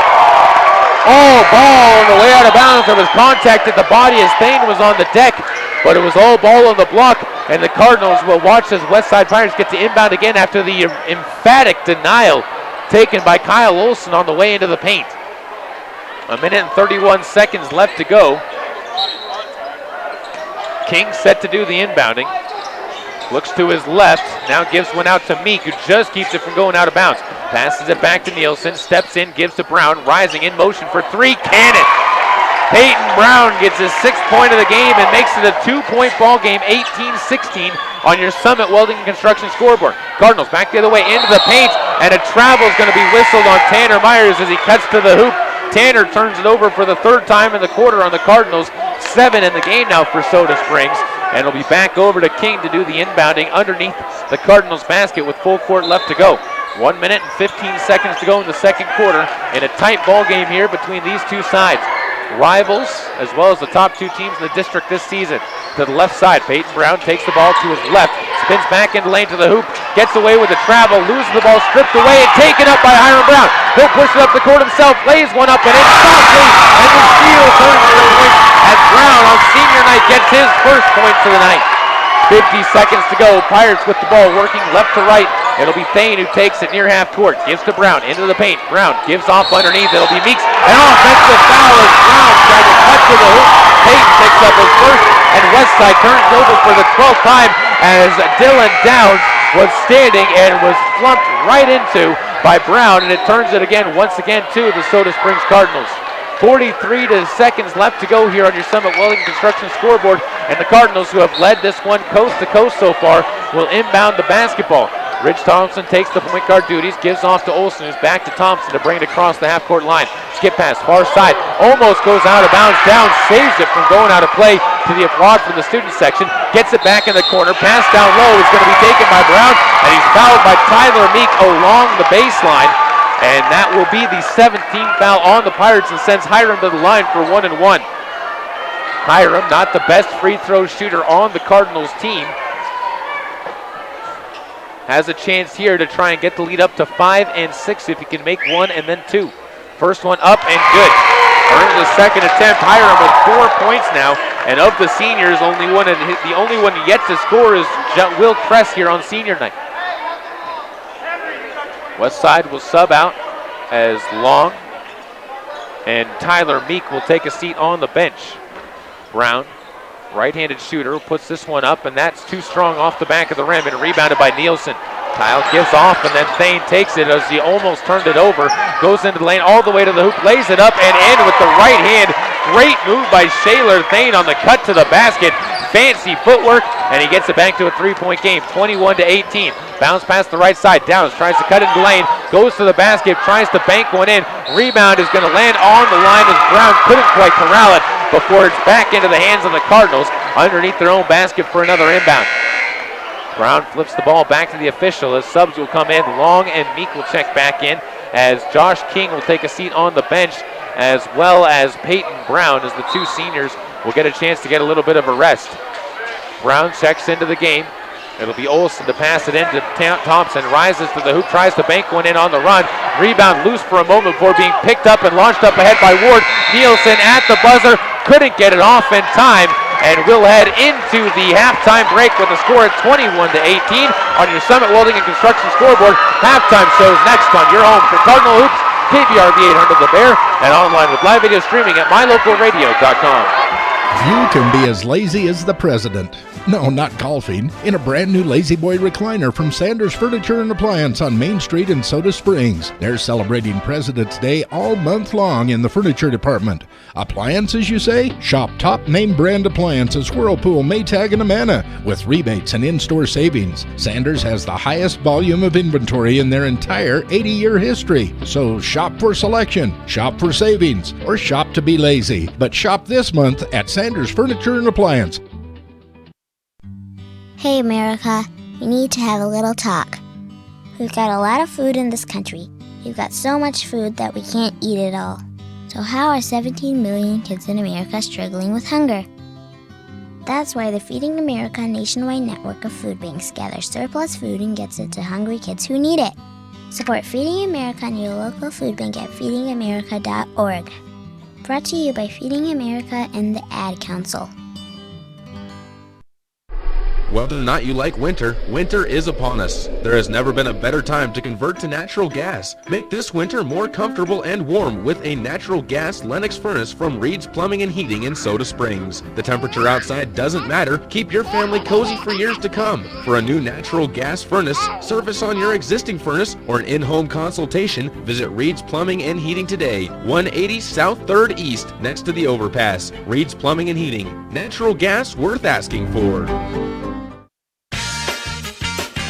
Speaker 2: Oh, ball on the way out of bounds. There was contact at the body as Thane was on the deck, but it was all ball on the block, and the Cardinals will watch as Westside Pirates get to inbound again after the emphatic denial taken by Kyle Olsen on the way into the paint. 1 minute and 31 seconds left to go. King set to do the inbounding. Looks to his left, now gives one out to Meek, who just keeps it from going out of bounds. Passes it back to Nielsen, steps in, gives to Brown, rising in motion for three, cannon. Payton Brown gets his 6th point of the game and makes it a 2-point ball game, 18-16 on your Summit Welding and Construction scoreboard. Cardinals back the other way into the paint, and a travel is going to be whistled on Tanner Myers as he cuts to the hoop. Tanner turns it over for the 3rd time in the quarter on the Cardinals. 7 in the game now for Soda Springs. And it'll be back over to King to do the inbounding underneath the Cardinals basket with full court left to go. 1 minute and 15 seconds to go in the second quarter in a tight ball game here between these two sides. Rivals, as well as the top 2 teams in the district this season. To the left side, Payton Brown takes the ball to his left, spins back into lane to the hoop, gets away with the travel, loses the ball, stripped away, and taken up by Hiram Brown. He'll push it up the court himself, lays one up and in softly, and the steal turns to the point as Brown on senior night gets his first points of the night. 50 seconds to go. Pirates with the ball working left to right. It'll be Thane who takes it near half court. Gives to Brown into the paint. Brown gives off underneath. It'll be Meeks. An offensive foul as Brown tried to cut to the hoop. Payton picks up his first, and Westside turns over for the 12th time as Dylan Downs was standing and was flunked right into by Brown, and it turns it again, once again, to the Soda Springs Cardinals. 43 seconds left to go here on your Summit Welding Construction scoreboard, and the Cardinals, who have led this one coast to coast so far, will inbound the basketball. Rich Thompson takes the point guard duties, gives off to Olsen, who's back to Thompson to bring it across the half-court line. Skip pass, far side, almost goes out of bounds. Down saves it from going out of play to the applaud from the student section. Gets it back in the corner, pass down low is going to be taken by Brown, and he's fouled by Tyler Meek along the baseline. And that will be the 17th foul on the Pirates and sends Hiram to the line for 1 and 1. Hiram, not the best free throw shooter on the Cardinals team, has a chance here to try and get the lead up to 5 and 6 if he can make 1 and then 2. First one up and good. Earns the second attempt. Hiram with 4 points now, and of the seniors, the only one yet to score is Will Kress here on senior night. Westside will sub out as Long, and Tyler Meek will take a seat on the bench. Brown, right-handed shooter, puts this one up, and that's too strong off the back of the rim, and rebounded by Nielsen. Kyle gives off, and then Thane takes it as he almost turned it over, goes into the lane all the way to the hoop, lays it up and in with the right hand. Great move by Shaler Thane on the cut to the basket. Fancy footwork, and he gets it back to a 3-point game, 21-18. Bounce past the right side. Downs tries to cut into the lane, goes to the basket, tries to bank one in. Rebound is going to land on the line as Brown couldn't quite corral it before it's back into the hands of the Cardinals underneath their own basket for another inbound. Brown flips the ball back to the official as subs will come in. Long and Meek will check back in as Josh King will take a seat on the bench, as well as Payton Brown, as the 2 seniors will get a chance to get a little bit of a rest. Brown checks into the game. It'll be Olsen to pass it into Thompson. Rises to the hoop, tries to bank one in on the run. Rebound loose for a moment before being picked up and launched up ahead by Ward. Nielsen at the buzzer, couldn't get it off in time. And we'll head into the halftime break with a score at 21-18 on your Summit Welding and Construction scoreboard. Halftime shows next on your home for Cardinal Hoops, KBRV 800 The Bear, and online with live video streaming at mylocalradio.com.
Speaker 6: You can be as lazy as the president. No, not golfing. In a brand new Lazy Boy recliner from Sanders Furniture and Appliance on Main Street in Soda Springs. They're celebrating President's Day all month long in the furniture department. Appliances, you say? Shop top name brand appliances, Whirlpool, Maytag, and Amana, with rebates and in-store savings. Sanders has the highest volume of inventory in their entire 80-year history. So shop for selection, shop for savings, or shop to be lazy. But shop this month at Sanders Furniture and Appliance.
Speaker 8: Hey America, we need to have a little talk. We've got a lot of food in this country. We've got so much food that we can't eat it all. So how are 17 million kids in America struggling with hunger? That's why the Feeding America nationwide network of food banks gathers surplus food and gets it to hungry kids who need it. Support Feeding America and your local food bank at feedingamerica.org. Brought to you by Feeding America and the Ad Council.
Speaker 5: Whether or not you like winter, winter is upon us. There has never been a better time to convert to natural gas. Make this winter more comfortable and warm with a natural gas Lennox furnace from Reed's Plumbing and Heating in Soda Springs. The temperature outside doesn't matter. Keep your family cozy for years to come. For a new natural gas furnace, service on your existing furnace, or an in-home consultation, visit Reed's Plumbing and Heating today. 180 South 3rd East, next to the overpass. Reed's Plumbing and Heating. Natural gas worth asking for.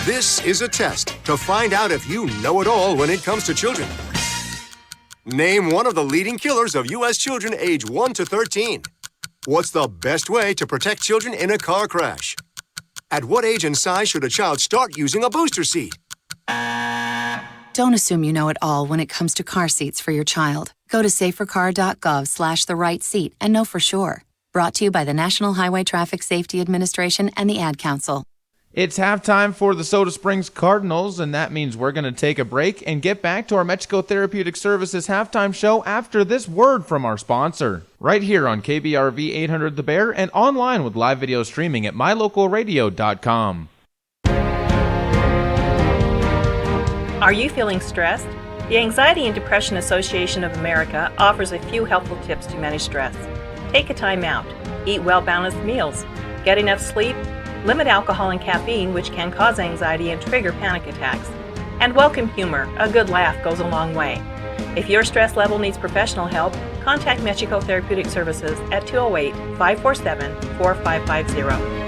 Speaker 9: This is a test to find out if you know it all when it comes to children. Name one of the leading killers of U.S. children age 1 to 13. What's the best way to protect children in a car crash? At what age and size should a child start using a booster seat?
Speaker 11: Don't assume you know it all when it comes to car seats for your child. Go to safercar.gov/the-right-seat and know for sure. Brought to you by the National Highway Traffic Safety Administration and the Ad Council.
Speaker 24: It's halftime for the Soda Springs Cardinals, and that means we're going to take a break and get back to our Mexico Therapeutic Services halftime show after this word from our sponsor. Right here on KBRV 800 The Bear and online with live video streaming at mylocalradio.com.
Speaker 25: Are you feeling stressed? The Anxiety and Depression Association of America offers a few helpful tips to manage stress. Take a time out. Eat well-balanced meals. Get enough sleep. Limit alcohol and caffeine, which can cause anxiety and trigger panic attacks. And welcome humor. A good laugh goes a long way. If your stress level needs professional help, contact Mexico Therapeutic Services at 208-547-4550.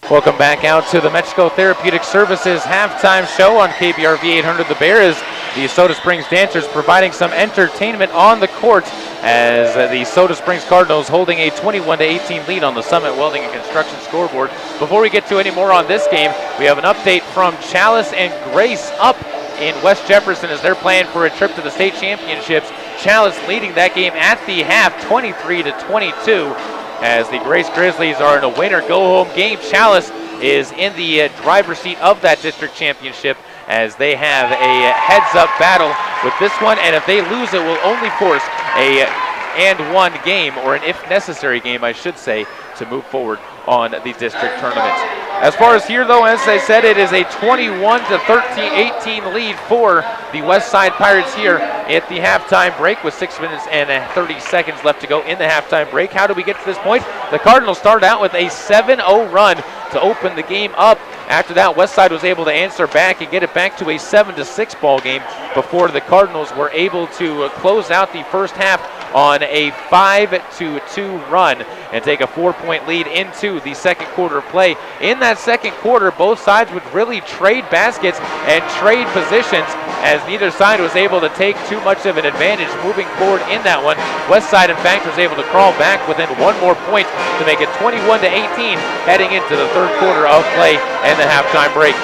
Speaker 2: Welcome back out to the Mexico Therapeutic Services halftime show on KBRV 800 The Bear as the Soda Springs Dancers providing some entertainment on the court as the Soda Springs Cardinals holding a 21-18 lead on the Summit Welding and Construction scoreboard. Before we get to any more on this game, we have an update from Chalice and Grace up in West Jefferson as they're playing for a trip to the state championships. Chalice leading that game at the half, 23-22. As the Grace Grizzlies are in a winner-go-home game. Chalice is in the driver's seat of that district championship as they have a heads-up battle with this one, and if they lose it will only force a and-one game, or an if-necessary game, I should say, to move forward on the district tournament. As far as here, though, as I said, it is a 21-18 lead for the Westside Pirates here at the halftime break with 6 minutes and 30 seconds left to go in the halftime break. How do we get to this point? The Cardinals started out with a 7-0 run to open the game up. After that, Westside was able to answer back and get it back to a 7-6 ball game before the Cardinals were able to close out the first half on a 5-2 run and take a 4-point lead into the second quarter of play. In that second quarter, both sides would really trade baskets and trade positions as neither side was able to take too much of an advantage moving forward in that one. Westside, in fact, was able to crawl back within one more point to make it 21-18 heading into the third quarter of play and the halftime break.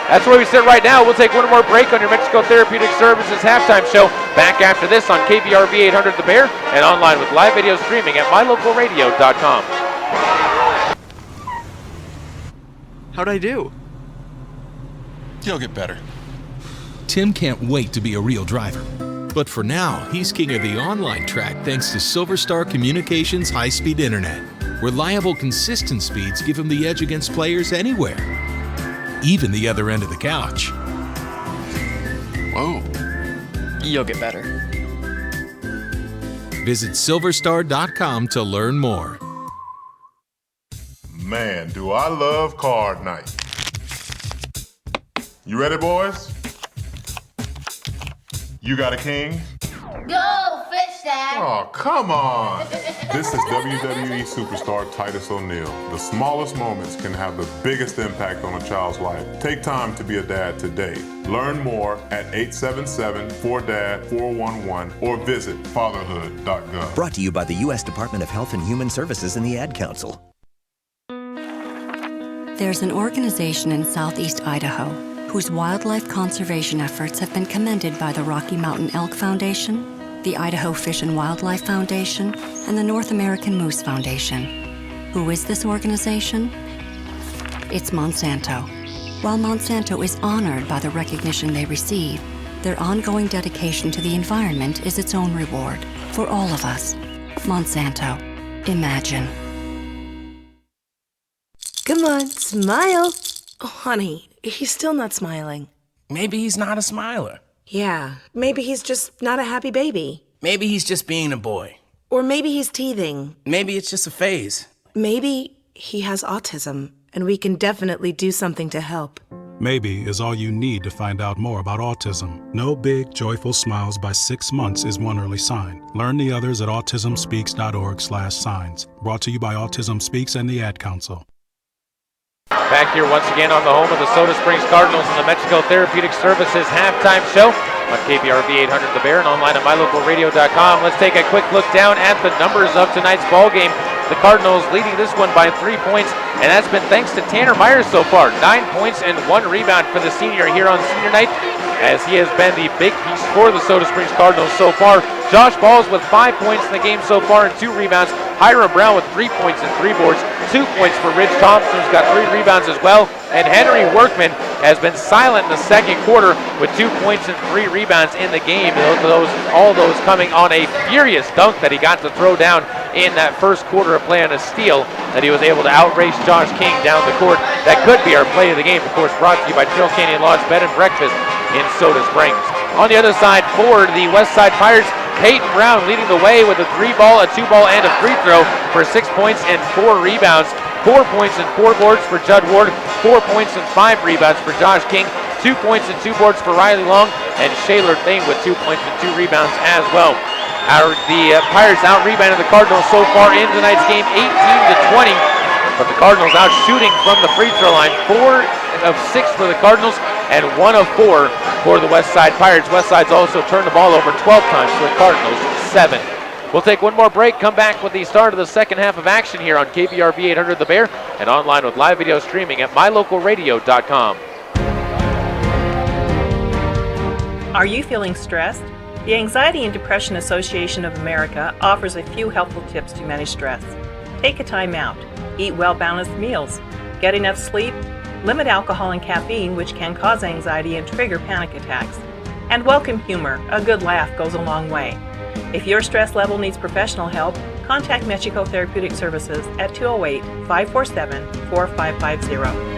Speaker 2: That's where we sit right now. We'll take one more break on your Mexico Therapeutic Services halftime show. Back after this on KBRV 800 The Bear and online with live video streaming at mylocalradio.com.
Speaker 12: How'd I do?
Speaker 13: You'll get better. Tim can't wait to be a real driver. But for now, he's king of the online track thanks to Silver Star Communications high-speed internet. Reliable, consistent speeds give him the edge against players anywhere, even the other end of the couch.
Speaker 12: Whoa. You'll get better.
Speaker 13: Visit silverstar.com to learn more.
Speaker 14: Man, do I love card night. You ready, boys? You got a king?
Speaker 15: Go, fish dad!
Speaker 14: Oh, come on! This is WWE superstar Titus O'Neil. The smallest moments can have the biggest impact on a child's life. Take time to be a dad today. Learn more at 877-4DAD-411 or visit fatherhood.gov.
Speaker 16: Brought to you by the U.S. Department of Health and Human Services and the Ad Council.
Speaker 26: There's an organization in southeast Idaho whose wildlife conservation efforts have been commended by the Rocky Mountain Elk Foundation, the Idaho Fish and Wildlife Foundation, and the North American Moose Foundation. Who is this organization? It's Monsanto. While Monsanto is honored by the recognition they receive, their ongoing dedication to the environment is its own reward for all of us. Monsanto. Imagine.
Speaker 27: Come on, smile. Oh, honey, he's still not smiling.
Speaker 28: Maybe he's not a smiler.
Speaker 27: Yeah, maybe he's just not a happy baby.
Speaker 28: Maybe he's just being a boy.
Speaker 27: Or maybe he's teething.
Speaker 28: Maybe it's just a phase.
Speaker 27: Maybe he has autism, and we can definitely do something to help.
Speaker 29: Maybe is all you need to find out more about autism. No big, joyful smiles by 6 months is one early sign. Learn the others at autismspeaks.org/signs. Brought to you by Autism Speaks and the Ad Council.
Speaker 2: Back here once again on the home of the Soda Springs Cardinals and the Mexico Therapeutic Services halftime show on KBRV 800 The Bear and online at mylocalradio.com. Let's take a quick look down at the numbers of tonight's ball game. The Cardinals leading this one by 3 points, and that's been thanks to Tanner Myers so far. 9 points and 1 rebound for the senior here on senior night, as he has been the big piece for the Soda Springs Cardinals so far. Josh Balls with 5 points in the game so far and 2 rebounds. Hiram Brown with 3 points and 3 boards. 2 points for Rich Thompson, who's got 3 rebounds as well. And Henry Workman has been silent in the second quarter with 2 points and 3 rebounds in the game. All those coming on a furious dunk that he got to throw down in that first quarter of play on a steal that he was able to outrace Josh King down the court. That could be our play of the game, of course, brought to you by Trail Canyon Lodge Bed and Breakfast in Soda Springs. On the other side for the Westside Pirates, Peyton Brown leading the way with a 3-ball, a 2-ball, and a free throw for 6 points and 4 rebounds. 4 points and 4 boards for Judd Ward, 4 points and 5 rebounds for Josh King, 2 points and 2 boards for Riley Long, and Shaylor Thane with 2 points and 2 rebounds as well. The Pirates out-rebounded the Cardinals so far in tonight's game, 18-20, but the Cardinals out shooting from the free throw line, 4 of 6 for the Cardinals, and 1 of 4 for the Westside Pirates. Westside's also turned the ball over 12 times to the Cardinals, 7. We'll take one more break, come back with the start of the second half of action here on KBRV 800 The Bear and online with live video streaming at mylocalradio.com.
Speaker 25: Are you feeling stressed? The Anxiety and Depression Association of America offers a few helpful tips to manage stress. Take a time out. Eat well-balanced meals. Get enough sleep. Limit alcohol and caffeine, which can cause anxiety and trigger panic attacks. And welcome humor. A good laugh goes a long way. If your stress level needs professional help, contact Mexico Therapeutic Services at 208-547-4550.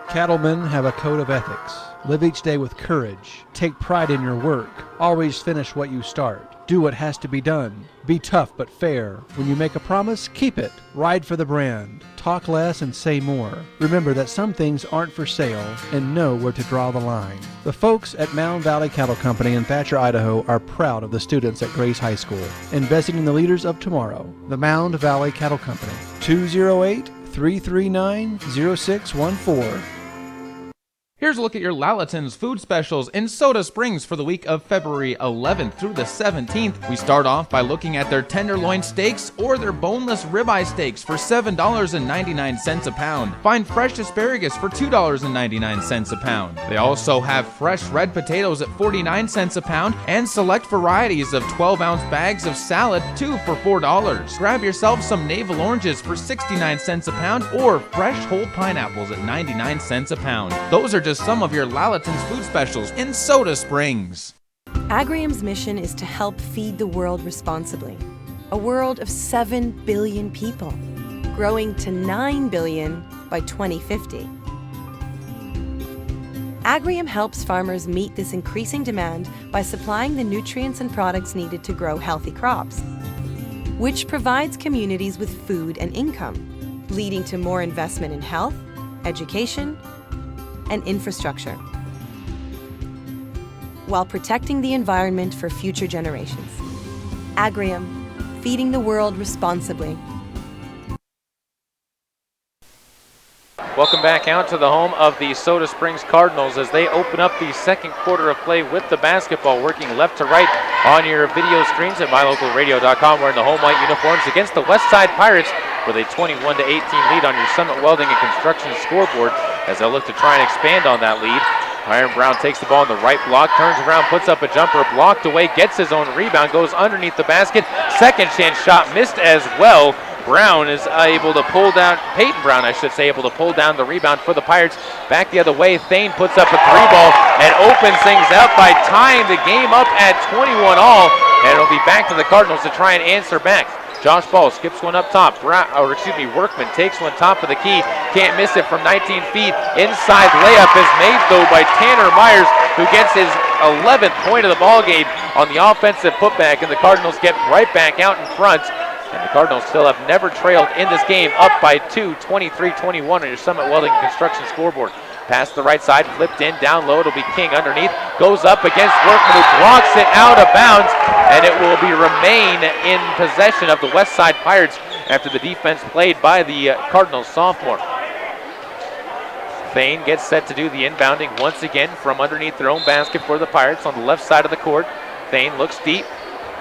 Speaker 10: Cattlemen have a code of ethics. Live each day with courage. Take pride in your work. Always finish what you start. Do what has to be done. Be tough but fair. When you make a promise, keep it. Ride for the brand. Talk less and say more. Remember that some things aren't for sale and know where to draw the line. The folks at Mound Valley Cattle Company in Thatcher, Idaho are proud of the students at Grace High School, investing in the leaders of tomorrow. The Mound Valley Cattle Company, 208-339-0614.
Speaker 24: Here's a look at your Lalaton's food specials in Soda Springs for the week of February 11th through the 17th. We start off by looking at their tenderloin steaks or their boneless ribeye steaks for $7.99 a pound. Find fresh asparagus for $2.99 a pound. They also have fresh red potatoes at 49 cents a pound and select varieties of 12-ounce bags of salad, 2 for $4. Grab yourself some navel oranges for 69 cents a pound or fresh whole pineapples at 99 cents a pound. Those are just some of your Lalaton's food specials in Soda Springs.
Speaker 3: Agrium's mission is to help feed the world responsibly. A world of 7 billion people, growing to 9 billion by 2050. Agrium helps farmers meet this increasing demand by supplying the nutrients and products needed to grow healthy crops, which provides communities with food and income, leading to more investment in health, education, and infrastructure, while protecting the environment for future generations. Agrium, feeding the world responsibly.
Speaker 2: Welcome back out to the home of the Soda Springs Cardinals as they open up the second quarter of play with the basketball, working left to right on your video screens at mylocalradio.com. Wearing the home white uniforms against the Westside Pirates with a 21-18 lead on your Summit Welding and Construction scoreboard as they'll look to try and expand on that lead. Byron Brown takes the ball in the right block, turns around, puts up a jumper, blocked away, gets his own rebound, goes underneath the basket. Second chance shot missed as well. Brown is able to pull down, Peyton Brown, I should say, able to pull down the rebound for the Pirates. Back the other way, Thane puts up a three ball and opens things up by tying the game up at 21 all. And it'll be back to the Cardinals to try and answer back. Josh Ball skips one up top. Workman takes one top of the key. Can't miss it from 19 feet. Inside layup is made, though, by Tanner Myers, who gets his 11th point of the ball game on the offensive putback, and the Cardinals get right back out in front. And the Cardinals still have never trailed in this game, up by 2, 23-21 on your Summit Welding Construction scoreboard. Pass the right side, flipped in, down low, it'll be King underneath, goes up against Workman, who blocks it out of bounds, and it will remain in possession of the Westside Pirates after the defense played by the Cardinals sophomore. Thane gets set to do the inbounding once again from underneath their own basket for the Pirates on the left side of the court. Thane looks deep.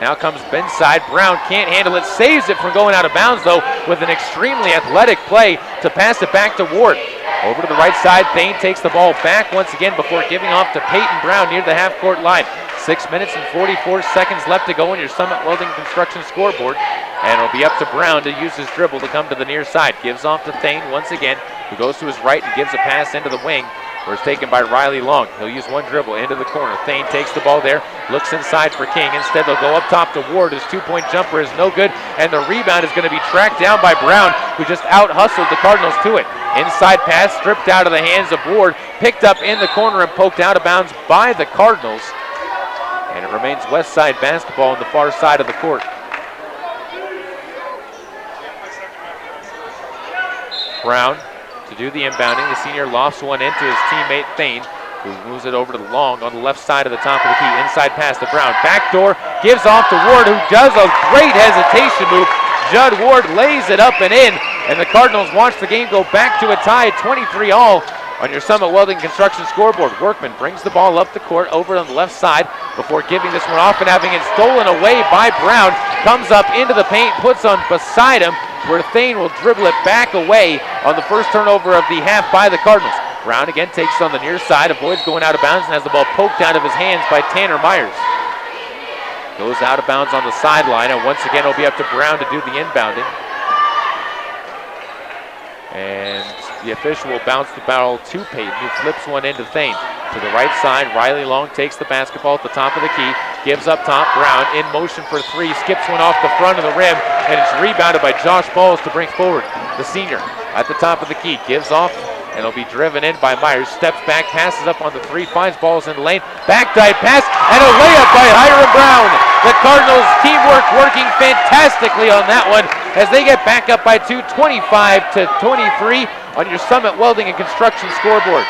Speaker 2: Now comes Benside. Brown can't handle it, saves it from going out of bounds, though, with an extremely athletic play to pass it back to Ward. Over to the right side, Thane takes the ball back once again before giving off to Peyton Brown near the half-court line. 6 minutes and 44 seconds left to go on your Summit Welding Construction scoreboard. And it'll be up to Brown to use his dribble to come to the near side. Gives off to Thane once again, who goes to his right and gives a pass into the wing, where it's taken by Riley Long. He'll use one dribble into the corner. Thane takes the ball there, looks inside for King. Instead, they'll go up top to Ward. His two-point jumper is no good, and the rebound is going to be tracked down by Brown, who just out-hustled the Cardinals to it. Inside pass stripped out of the hands of Ward, picked up in the corner and poked out of bounds by the Cardinals. And it remains Westside basketball on the far side of the court. Brown to do the inbounding. The senior lofts one into his teammate Thane, who moves it over to Long on the left side of the top of the key. Inside pass to Brown. Backdoor, gives off to Ward, who does a great hesitation move. Judd Ward lays it up and in, and the Cardinals watch the game go back to a tie at 23 all on your Summit Welding Construction scoreboard. Workman brings the ball up the court over on the left side before giving this one off and having it stolen away by Brown. Comes up into the paint, puts on beside him, where Thane will dribble it back away on the first turnover of the half by the Cardinals. Brown again takes it on the near side, avoids going out of bounds, and has the ball poked out of his hands by Tanner Myers. Goes out of bounds on the sideline, and once again it'll be up to Brown to do the inbounding. And the official will bounce the ball to Peyton, who flips one into Thane. To the right side, Riley Long takes the basketball at the top of the key, gives up top. Brown in motion for three, skips one off the front of the rim, and it's rebounded by Josh Balls to bring forward the senior. At the top of the key, gives off, and it'll be driven in by Myers. Steps back, passes up on the three, finds Balls in the lane. Back dive pass, and a layup by Hiram Brown. The Cardinals teamwork working fantastically on that one as they get back up by 2, 25-23 on your Summit Welding and Construction scoreboard.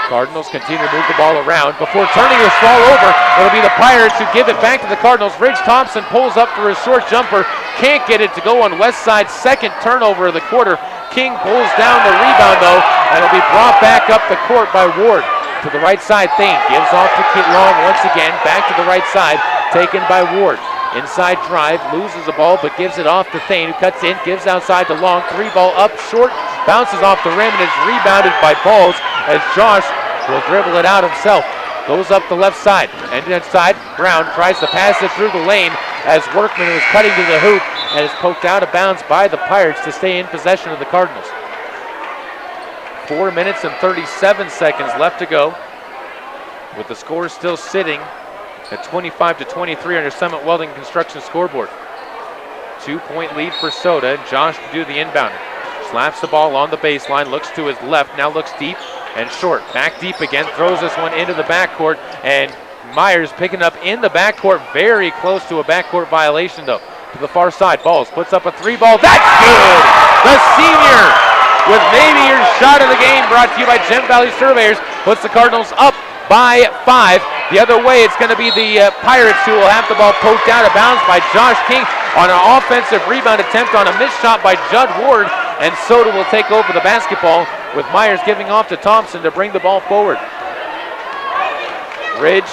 Speaker 2: Cardinals continue to move the ball around before turning this ball over. It'll be the Pirates who give it back to the Cardinals. Ridge Thompson pulls up for a short jumper. Can't get it to go on Westside's second turnover of the quarter. King pulls down the rebound, though, and it'll be brought back up the court by Ward. To the right side, Thane gives off to Long once again. Back to the right side, taken by Ward. Inside drive, loses the ball, but gives it off to Thane, who cuts in, gives outside to Long. 3-ball up short, bounces off the rim, and is rebounded by Balls as Josh will dribble it out himself. Goes up the left side, and inside, Brown tries to pass it through the lane as Workman was cutting to the hoop and is poked out of bounds by the Pirates to stay in possession of the Cardinals. 4 minutes and 37 seconds left to go, with the score still sitting at 25-23 on your Summit Welding Construction scoreboard. 2-point lead for Soda, and Josh to do the inbounding. Slaps the ball on the baseline, looks to his left, now looks deep and short. Back deep again, throws this one into the backcourt, and Myers picking up in the backcourt, very close to a backcourt violation though. To the far side, Balls puts up a 3-ball, that's good! The senior with maybe your shot of the game, brought to you by Gem Valley Surveyors, puts the Cardinals up by 5. The other way, it's going to be the Pirates who will have the ball poked out of bounds by Josh King on an offensive rebound attempt on a missed shot by Judd Ward, and Soda will take over the basketball with Myers giving off to Thompson to bring the ball forward. Ridge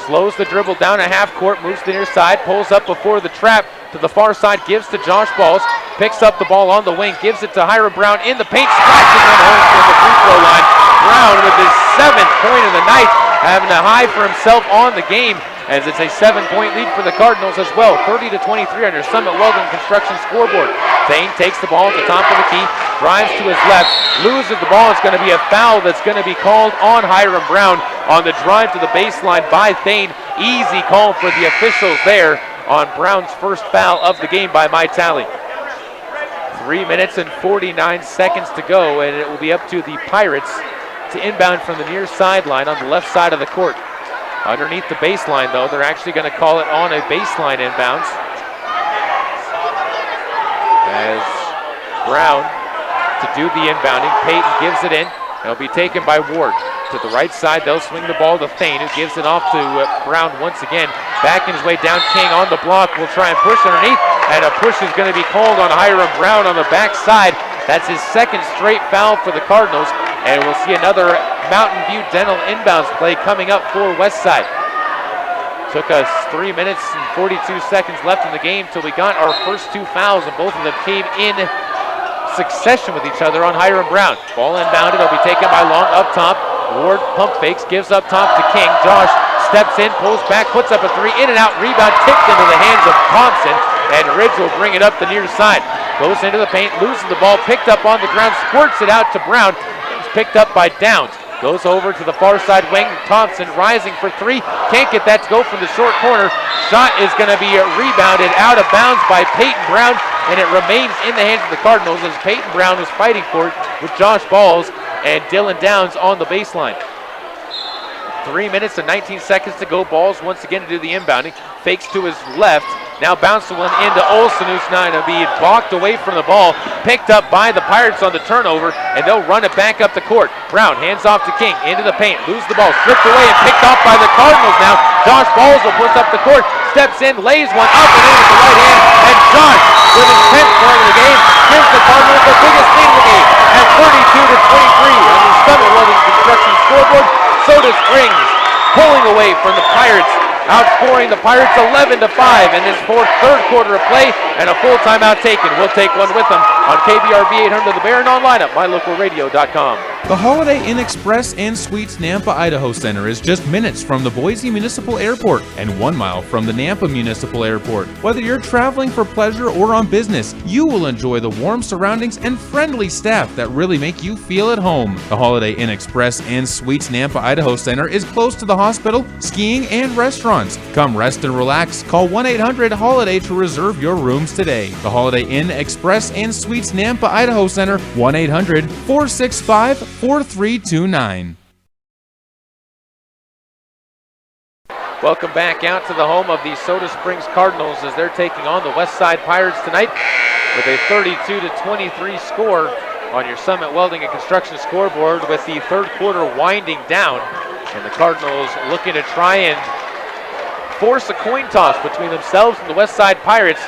Speaker 2: slows the dribble down a half court, moves to the near side, pulls up before the trap to the far side, gives to Josh Balls, picks up the ball on the wing, gives it to Hiram Brown in the paint, scratches one home from the free throw line. Brown with his 7th point of the night, having a high for himself on the game, as it's a 7-point lead for the Cardinals as well. 30-23 on your Summit Welding Construction scoreboard. Thane takes the ball at the top of the key, drives to his left, loses the ball. It's going to be a foul that's going to be called on Hiram Brown on the drive to the baseline by Thane. Easy call for the officials there on Brown's first foul of the game by my tally. 3 minutes and 49 seconds to go, and it will be up to the Pirates to inbound from the near sideline on the left side of the court. Underneath the baseline, though, they're actually going to call it on a baseline inbounds. As Brown to do the inbounding, Payton gives it in. It'll be taken by Ward. To the right side, they'll swing the ball to Thane, who gives it off to Brown once again. Backing his way down, King on the block will try and push underneath, and a push is going to be called on Hiram Brown on the backside. That's his second straight foul for the Cardinals, and we'll see another Mountain View Dental inbounds play coming up for Westside. Took us 3 minutes and 42 seconds left in the game till we got our first 2 fouls, and both of them came in succession with each other on Hiram Brown. Ball inbounded, it'll be taken by Long up top. Ward pump fakes, gives up top to King. Josh steps in, pulls back, puts up a 3, in and out, rebound tipped into the hands of Thompson, and Ridge will bring it up the near side. Goes into the paint, loses the ball, picked up on the ground, squirts it out to Brown. It's picked up by Downs. Goes over to the far side wing. Thompson rising for 3. Can't get that to go from the short corner. Shot is going to be rebounded out of bounds by Peyton Brown, and it remains in the hands of the Cardinals as Peyton Brown was fighting for it with Josh Balls and Dylan Downs on the baseline. 3 minutes and 19 seconds to go. Balls once again to do the inbounding. Fakes to his left. Now bounces one into Olsen, who's now going to be balked away from the ball. Picked up by the Pirates on the turnover, and they'll run it back up the court. Brown hands off to King, into the paint, loses the ball, stripped away and picked off by the Cardinals now. Josh Balls will push up the court, steps in, lays one up and in with the right hand, and Josh, with his 10th point of the game, gives the Cardinals the biggest lead of the game at 32-23 on the Summit Welding Construction scoreboard. Soda Springs pulling away from the Pirates, outscoring the Pirates 11-5 in this third quarter of play, and a full timeout taken. We'll take one with them on KBRV 800 The Bear and online at mylocalradio.com.
Speaker 24: The Holiday Inn Express and Suites Nampa Idaho Center is just minutes from the Boise Municipal Airport and 1 mile from the Nampa Municipal Airport. Whether you're traveling for pleasure or on business, you will enjoy the warm surroundings and friendly staff that really make you feel at home. The Holiday Inn Express and Suites Nampa Idaho Center is close to the hospital, skiing, and restaurants. Come rest and relax. Call 1-800-HOLIDAY to reserve your rooms today. The Holiday Inn Express and Suites Nampa Idaho Center, 1-800-465-4329.
Speaker 2: Welcome back out to the home of the Soda Springs Cardinals as they're taking on the Westside Pirates tonight with a 32-23 score on your Summit Welding and Construction scoreboard, with the third quarter winding down and the Cardinals looking to try and force a coin toss between themselves and the Westside Pirates.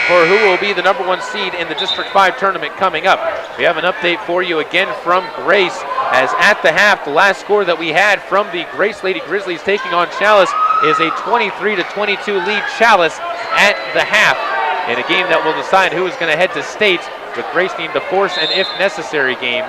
Speaker 2: for who will be the #1 seed in the District 5 tournament coming up. We have an update for you again from Grace, as at the half, the last score that we had from the Grace Lady Grizzlies taking on Chalice is a 23-22 lead Chalice at the half, in a game that will decide who is going to head to state, with Grace needing to force an if necessary game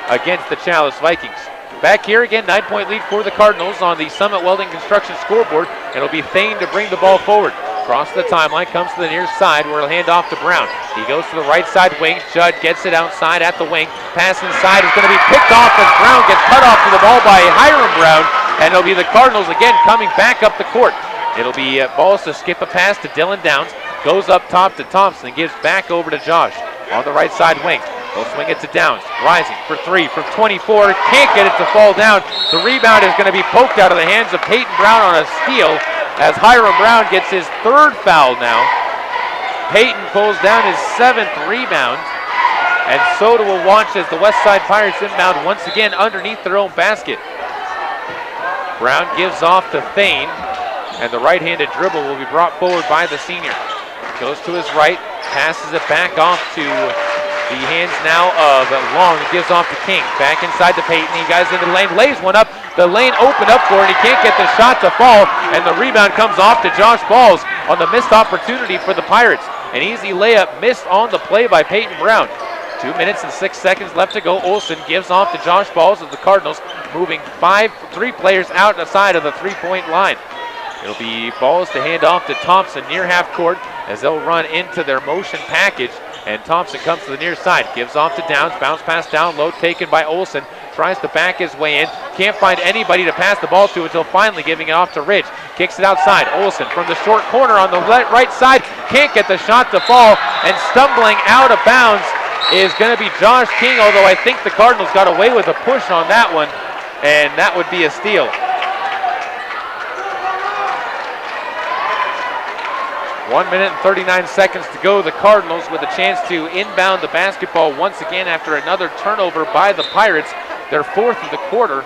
Speaker 2: against the Chalice Vikings. Back here again, 9-point lead for the Cardinals on the Summit Welding Construction scoreboard. It'll be Thane to bring the ball forward. Across the timeline, comes to the near side where he'll hand off to Brown. He goes to the right side wing. Judd gets it outside at the wing. Pass inside is going to be picked off as Brown gets cut off to the ball by Hiram Brown. And it'll be the Cardinals again coming back up the court. It'll be balls to skip a pass to Dylan Downs. Goes up top to Thompson and gives back over to Josh on the right side wing. He'll swing it to Downs, rising for three from 24, can't get it to fall down. The rebound is going to be poked out of the hands of Peyton Brown on a steal, as Hiram Brown gets his 3rd foul now. Peyton pulls down his 7th rebound, and Soda will watch as the Westside Pirates inbound once again underneath their own basket. Brown gives off to Thane, and the right-handed dribble will be brought forward by the senior. Goes to his right, passes it back off to the hands now of Long. He gives off to King. Back inside to Peyton. He guys into the lane. Lays one up. The lane opened up for it. He can't get the shot to fall. And the rebound comes off to Josh Balls on the missed opportunity for the Pirates. An easy layup missed on the play by Peyton Brown. 2 minutes and 6 seconds left to go. Olsen gives off to Josh Balls of the Cardinals, moving 3 players out the side of the 3-point line. It'll be Balls to hand off to Thompson near half court as they'll run into their motion package. And Thompson comes to the near side, gives off to Downs, bounce pass down low, taken by Olsen, tries to back his way in, can't find anybody to pass the ball to until finally giving it off to Ridge. Kicks it outside, Olsen from the short corner on the right side, can't get the shot to fall, and stumbling out of bounds is going to be Josh King, although I think the Cardinals got away with a push on that one, and that would be a steal. 1 minute and 39 seconds to go. The Cardinals with a chance to inbound the basketball once again after another turnover by the Pirates. Their 4th of the quarter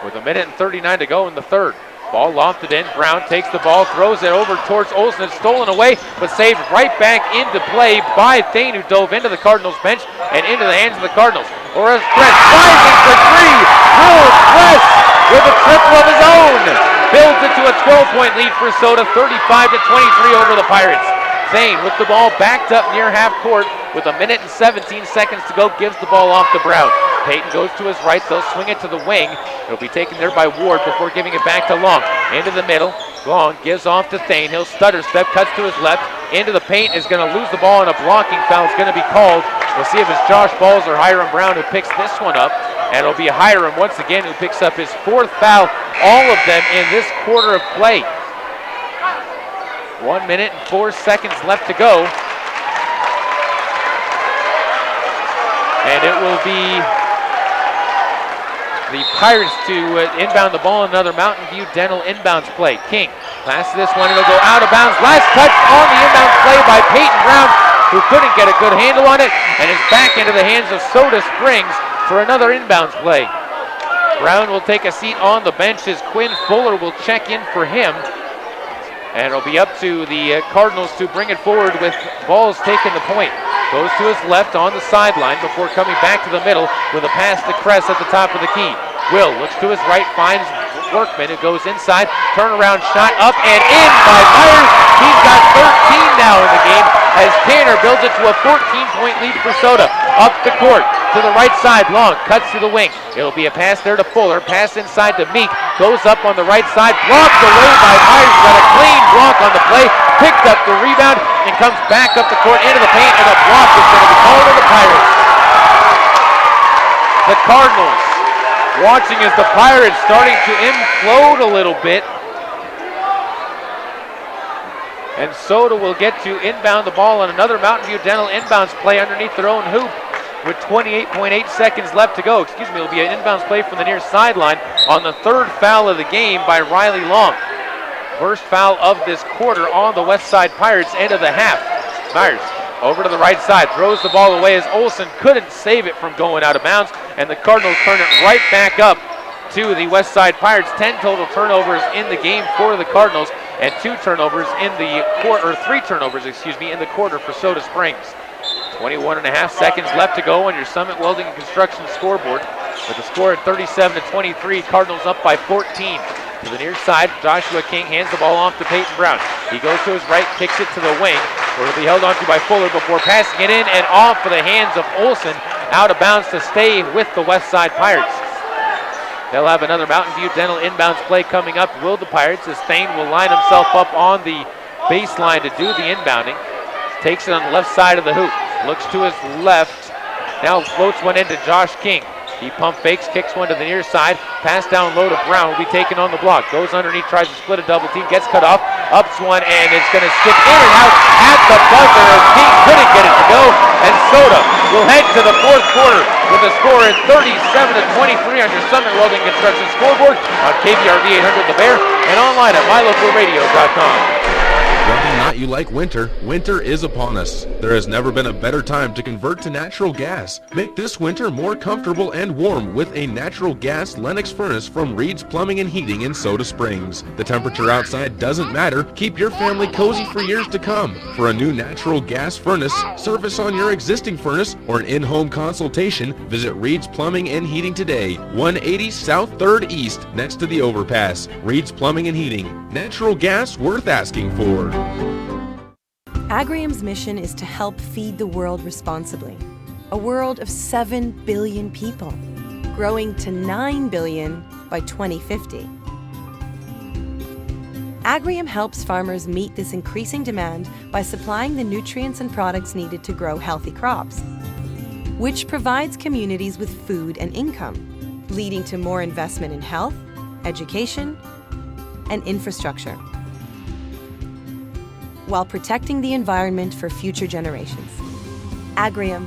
Speaker 2: with 1 minute and 39 to go in the 3rd. Ball lofted in. Brown takes the ball, throws it over towards Olsen. It's stolen away, but saved right back into play by Thane, who dove into the Cardinals bench and into the hands of the Cardinals. Orez Press rising for 3. Drew Press with a triple of his own. Builds it to a 12-point lead for Soda, 35-23 over the Pirates. Thane with the ball backed up near half court with 1 minute and 17 seconds to go, gives the ball off to Brown. Peyton goes to his right, they'll swing it to the wing. It'll be taken there by Ward before giving it back to Long. Into the middle, Long gives off to Thane. He'll stutter step, cuts to his left, into the paint, is going to lose the ball, and a blocking foul is going to be called. We'll see if it's Josh Balls or Hiram Brown who picks this one up. And it'll be Hiram once again who picks up his 4th foul, all of them in this quarter of play. 1 minute and 4 seconds left to go. And it will be the Pirates to inbound the ball, another Mountain View Dental inbounds play. King passes this one, it'll go out of bounds. Last touch on the inbounds play by Peyton Brown, who couldn't get a good handle on it, and is back into the hands of Soda Springs for another inbounds play. Brown will take a seat on the bench as Quinn Fuller will check in for him. And it'll be up to the Cardinals to bring it forward with Balls taking the point. Goes to his left on the sideline before coming back to the middle with a pass to Kress at the top of the key. Will looks to his right, finds Workman, who goes inside. Turnaround shot up and in by Myers. He's got 13 now in the game as Tanner builds it to a 14-point lead for Soda. Up the court to the right side. Long cuts to the wing. It'll be a pass there to Fuller. Pass inside to Meek. Goes up on the right side. Blocked away by Myers. Got a clean block on the play. Picked up the rebound and comes back up the court into the paint, and a block is going to be called to the Pirates. The Cardinals watching as the Pirates starting to implode a little bit. And Soda will get to inbound the ball on another Mountain View Dental inbounds play underneath their own hoop with 28.8 seconds left to go. Excuse me, it'll be an inbounds play from the near sideline on the 3rd foul of the game by Riley Long. First foul of this quarter on the Westside Pirates, end of the half. Myers over to the right side, throws the ball away as Olsen couldn't save it from going out of bounds, and the Cardinals turn it right back up to the Westside Pirates. 10 total turnovers in the game for the Cardinals. and 3 turnovers in the quarter for Soda Springs. 21.5 seconds left to go on your Summit Welding and Construction scoreboard. With the score at 37-23, Cardinals up by 14. To the near side, Joshua King hands the ball off to Peyton Brown. He goes to his right, kicks it to the wing, where he'll be held onto by Fuller before passing it in and off for the hands of Olsen, out of bounds to stay with the West Side Pirates. They'll have another Mountain View Dental inbounds play coming up. Will the Pirates, as Thane will line himself up on the baseline to do the inbounding. Takes it on the left side of the hoop. Looks to his left. Now floats one into Josh King. He pump fakes, kicks one to the near side. Pass down low to Brown, will be taken on the block. Goes underneath, tries to split a double team, gets cut off. Ups one, and it's going to skip in and out at the buzzer. King couldn't get it to go, and Soda will head to the fourth quarter with a score at 37-23 on your Summit Welding Construction scoreboard on KBRV 800 The Bear and online at mylocalradio.com.
Speaker 5: Whether or not you like winter, winter is upon us. There has never been a better time to convert to natural gas. Make this winter more comfortable and warm with a natural gas Lennox furnace from Reed's Plumbing and Heating in Soda Springs. The temperature outside doesn't matter. Keep your family cozy for years to come. For a new natural gas furnace, service on your existing furnace, or an in-home consultation, visit Reed's Plumbing and Heating today. 180 South 3rd East, next to the overpass. Reed's Plumbing and Heating. Natural gas worth asking for.
Speaker 3: Agrium's mission is to help feed the world responsibly. A world of 7 billion people, growing to 9 billion by 2050. Agrium helps farmers meet this increasing demand by supplying the nutrients and products needed to grow healthy crops, which provides communities with food and income, leading to more investment in health, education, and infrastructure, while protecting the environment for future generations. Agrium,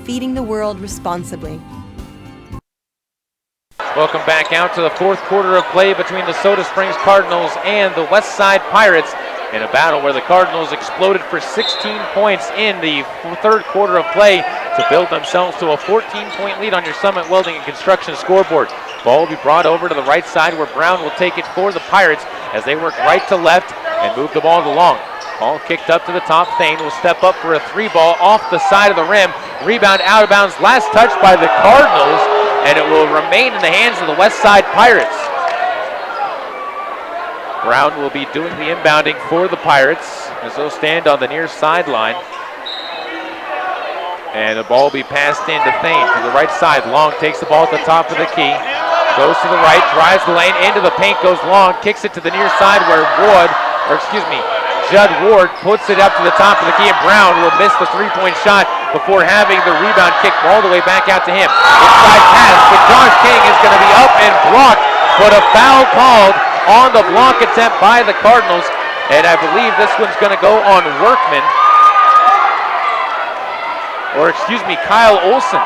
Speaker 3: feeding the world responsibly.
Speaker 2: Welcome back out to the fourth quarter of play between the Soda Springs Cardinals and the West Side Pirates in a battle where the Cardinals exploded for 16 points in the third quarter of play to build themselves to a 14-point lead on your Summit Welding and Construction scoreboard. Ball will be brought over to the right side where Brown will take it for the Pirates as they work right to left and move the ball along. Ball kicked up to the top. Thane will step up for a 3-ball off the side of the rim. Rebound out of bounds. Last touch by the Cardinals, and it will remain in the hands of the West Side Pirates. Brown will be doing the inbounding for the Pirates as they'll stand on the near sideline. And the ball will be passed into Thane to the right side. Long takes the ball at the top of the key. Goes to the right, drives the lane into the paint, goes long, kicks it to the near side where Judd Ward puts it up to the top of the key, and Brown will miss the three-point shot before having the rebound kicked all the way back out to him. Inside pass, but Josh King is going to be up and blocked, but a foul called on the block attempt by the Cardinals, and I believe this one's going to go on Workman, Kyle Olsen.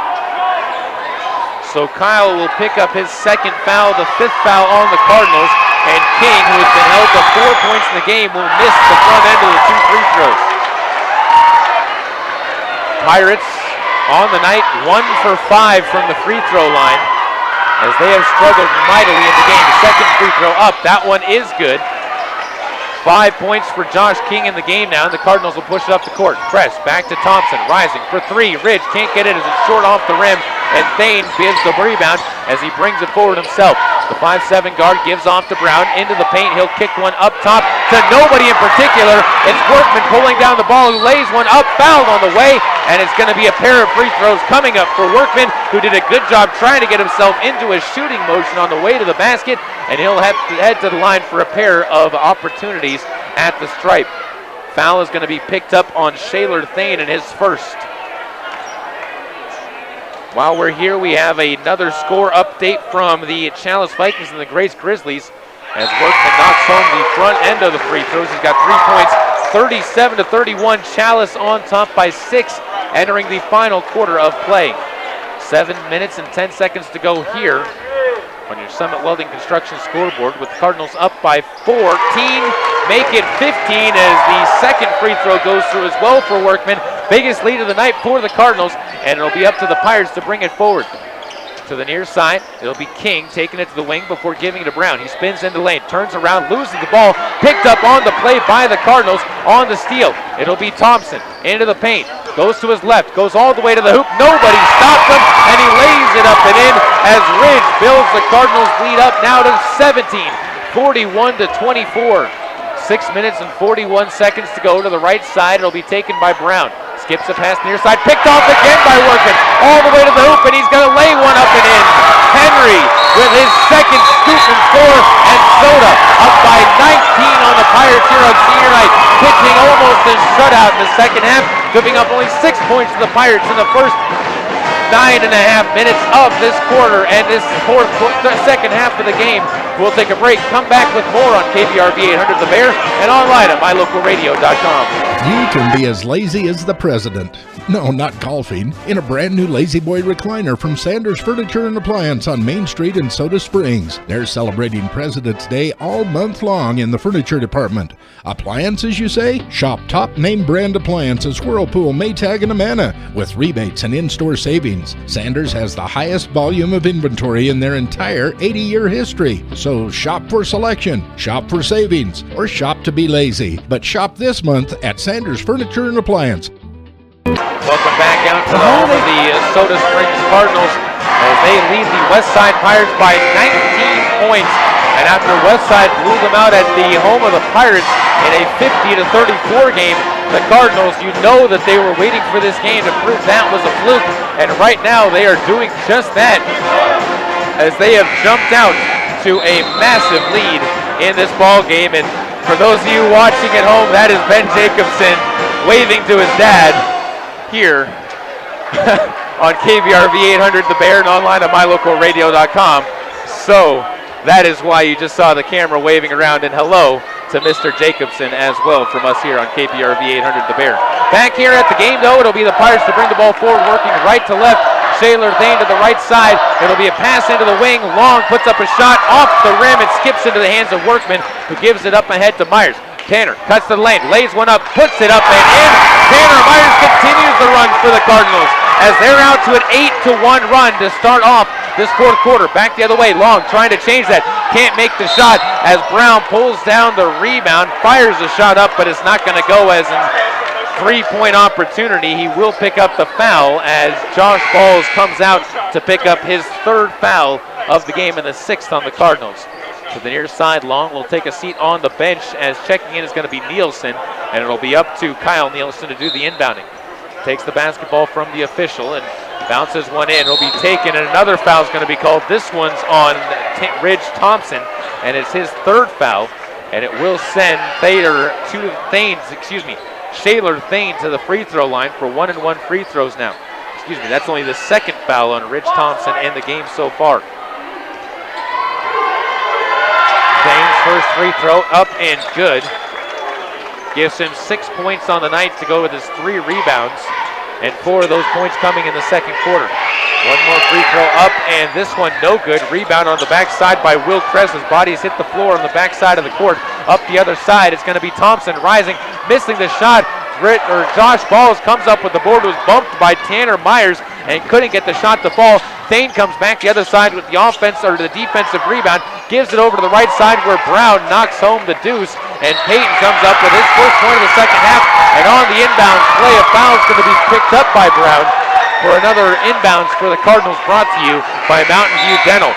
Speaker 2: So Kyle will pick up his second foul, the fifth foul on the Cardinals, and King, who has been held to 4 points in the game, will miss the front end of the 2 free throws. Pirates on the night 1 for 5 from the free throw line as they have struggled mightily in the game. Second free throw up, that one is good. 5 points for Josh King in the game now, and the Cardinals will push it up the court. Press back to Thompson, rising for 3. Ridge can't get it as it's short off the rim, and Thane gives the rebound as he brings it forward himself. The 5'7" guard gives off to Brown into the paint. He'll kick one up top to nobody in particular. It's Workman pulling down the ball, who lays one up, fouled on the way, and it's going to be a pair of free throws coming up for Workman, who did a good job trying to get himself into a shooting motion on the way to the basket, and he'll have to head to the line for a pair of opportunities at the stripe. Foul is going to be picked up on Shaylor Thane in his first. While we're here, we have another score update from the Chalice Vikings and the Grace Grizzlies as Workman knocks home the front end of the free throws. He's got 3 points, 37-31. Chalice on top by 6 entering the final quarter of play. 7 minutes and 10 seconds to go here on your Summit Welding Construction scoreboard with the Cardinals up by 14. Make it 15 as the second free throw goes through as well for Workman. Biggest lead of the night for the Cardinals, and it'll be up to the Pirates to bring it forward. To To the near side, it'll be King taking it to the wing before giving it to Brown. He spins into lane, turns around, loses the ball, picked up on the play by the Cardinals on the steal. It'll be Thompson into the paint, goes to his left, goes all the way to the hoop. Nobody stops him, and he lays it up and in as Ridge builds the Cardinals lead up now to 17, 41-24. 6 minutes and 41 seconds to go. To the right side, it'll be taken by Brown. Skips a pass near side, picked off again by Workman. All the way to the hoop, and he's going to lay one up and in. Henry with his second scoop and score, and Soda up by 19 on the Pirates here on senior night. Pitching almost a shutout in the second half, giving up only 6 points to the Pirates in the first 9.5 minutes of this quarter and this second half of the game. We'll take a break, come back with more on KBRV 800 The Bear and online at mylocalradio.com.
Speaker 6: You can be as lazy as the president. No, not golfing. In a brand new Lazy Boy recliner from Sanders Furniture and Appliance on Main Street in Soda Springs. They're celebrating President's Day all month long in the furniture department. Appliances, you say? Shop top name brand appliances Whirlpool, Maytag, and Amana with rebates and in-store savings. Sanders has the highest volume of inventory in their entire 80-year history. So shop for selection, shop for savings, or shop to be lazy. But shop this month at Sanders Furniture and Appliance.
Speaker 2: Welcome back out to the home of the Soda Springs Cardinals as they lead the Westside Pirates by 19 points. And after Westside blew them out at the home of the Pirates in a 50-34 game, the Cardinals, you know that they were waiting for this game to prove that was a fluke. And right now they are doing just that as they have jumped out to a massive lead in this ball game. And for those of you watching at home, that is Ben Jacobson waving to his dad here on KBRV 800 The Bear and online at mylocalradio.com. So that is why you just saw the camera waving around, and hello to Mr. Jacobson as well from us here on KBRV 800 The Bear. Back here at the game though, it'll be the Pirates to bring the ball forward, working right to left. Shaler Thane to the right side. It'll be a pass into the wing. Long puts up a shot off the rim. It skips into the hands of Workman, who gives it up ahead to Myers. Tanner cuts to the lane, lays one up, puts it up and in. Tanner Myers continues the run for the Cardinals as they're out to an 8-1 run to start off this fourth quarter. Back the other way, Long trying to change that. Can't make the shot as Brown pulls down the rebound, fires a shot up, but it's not going to go as an 3-point opportunity. He will pick up the foul as Josh Balls comes out to pick up his third foul of the game and the sixth on the Cardinals. To the near side, Long will take a seat on the bench as checking in is going to be Nielsen, and it'll be up to Kyle Nielsen to do the inbounding. Takes the basketball from the official and bounces one in. It'll be taken, and another foul is going to be called. This one's on Ridge Thompson, and it's his third foul, and it will send Shaler Thane to the free throw line for 1-and-1 free throws now. That's only the second foul on Ridge Thompson in the game so far. Thane's first free throw up and good. Gives him 6 points on the night to go with his 3 rebounds, and 4 of those points coming in the second quarter. One more free throw up, and this one no good. Rebound on the backside by Will Kress. His body's hit the floor on the backside of the court. Up the other side, it's going to be Thompson rising, missing the shot. Josh Balls comes up with the board, was bumped by Tanner Myers and couldn't get the shot to fall. Thane comes back the other side with the defensive rebound, gives it over to the right side where Brown knocks home the deuce, and Payton comes up with his first point of the second half, and on the inbounds play, a foul is going to be picked up by Brown for another inbounds for the Cardinals, brought to you by Mountain View Dental.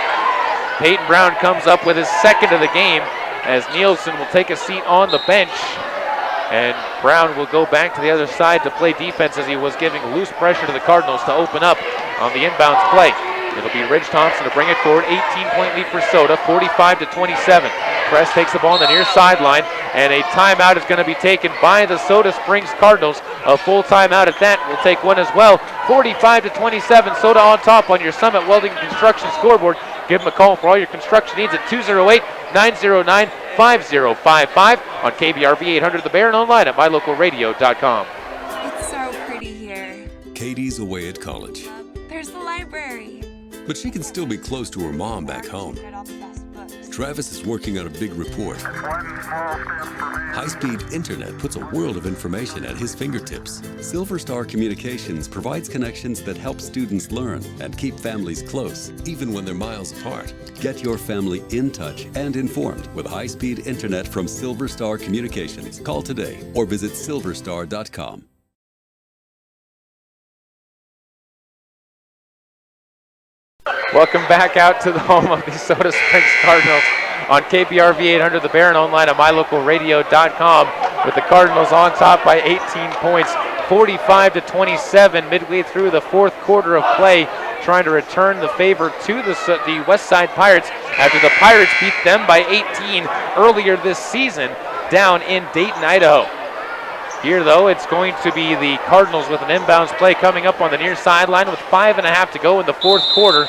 Speaker 2: Peyton Brown comes up with his second of the game as Nielsen will take a seat on the bench, and Brown will go back to the other side to play defense as he was giving loose pressure to the Cardinals to open up on the inbounds play. It'll be Ridge Thompson to bring it forward. 18-point lead for Soda, 45-27. Press takes the ball on the near sideline, and a timeout is going to be taken by the Soda Springs Cardinals. A full timeout at that. We'll take one as well. 45-27. Soda on top on your Summit Welding Construction scoreboard. Give them a call for all your construction needs at 208-909-5055 on KBRV 800 The Bear and online at mylocalradio.com.
Speaker 4: It's so pretty here.
Speaker 7: Katie's away at college,
Speaker 4: There's the library.
Speaker 7: but she can still be close to her mom back home.
Speaker 1: Travis is working on a big report. High-speed internet puts a world of information at his fingertips. Silver Star Communications provides connections that help students learn and keep families close, even when they're miles apart. Get your family in touch and informed with high-speed internet from Silver Star Communications. Call today or visit silverstar.com.
Speaker 2: Welcome back out to the home of the Soda Springs Cardinals on KBRV 800, the Baron, online at mylocalradio.com, with the Cardinals on top by 18 points, 45-27, midway through the fourth quarter of play, trying to return the favor to the West Side Pirates after the Pirates beat them by 18 earlier this season down in Dayton, Idaho. Here, though, it's going to be the Cardinals with an inbounds play coming up on the near sideline with 5.5 to go in the fourth quarter.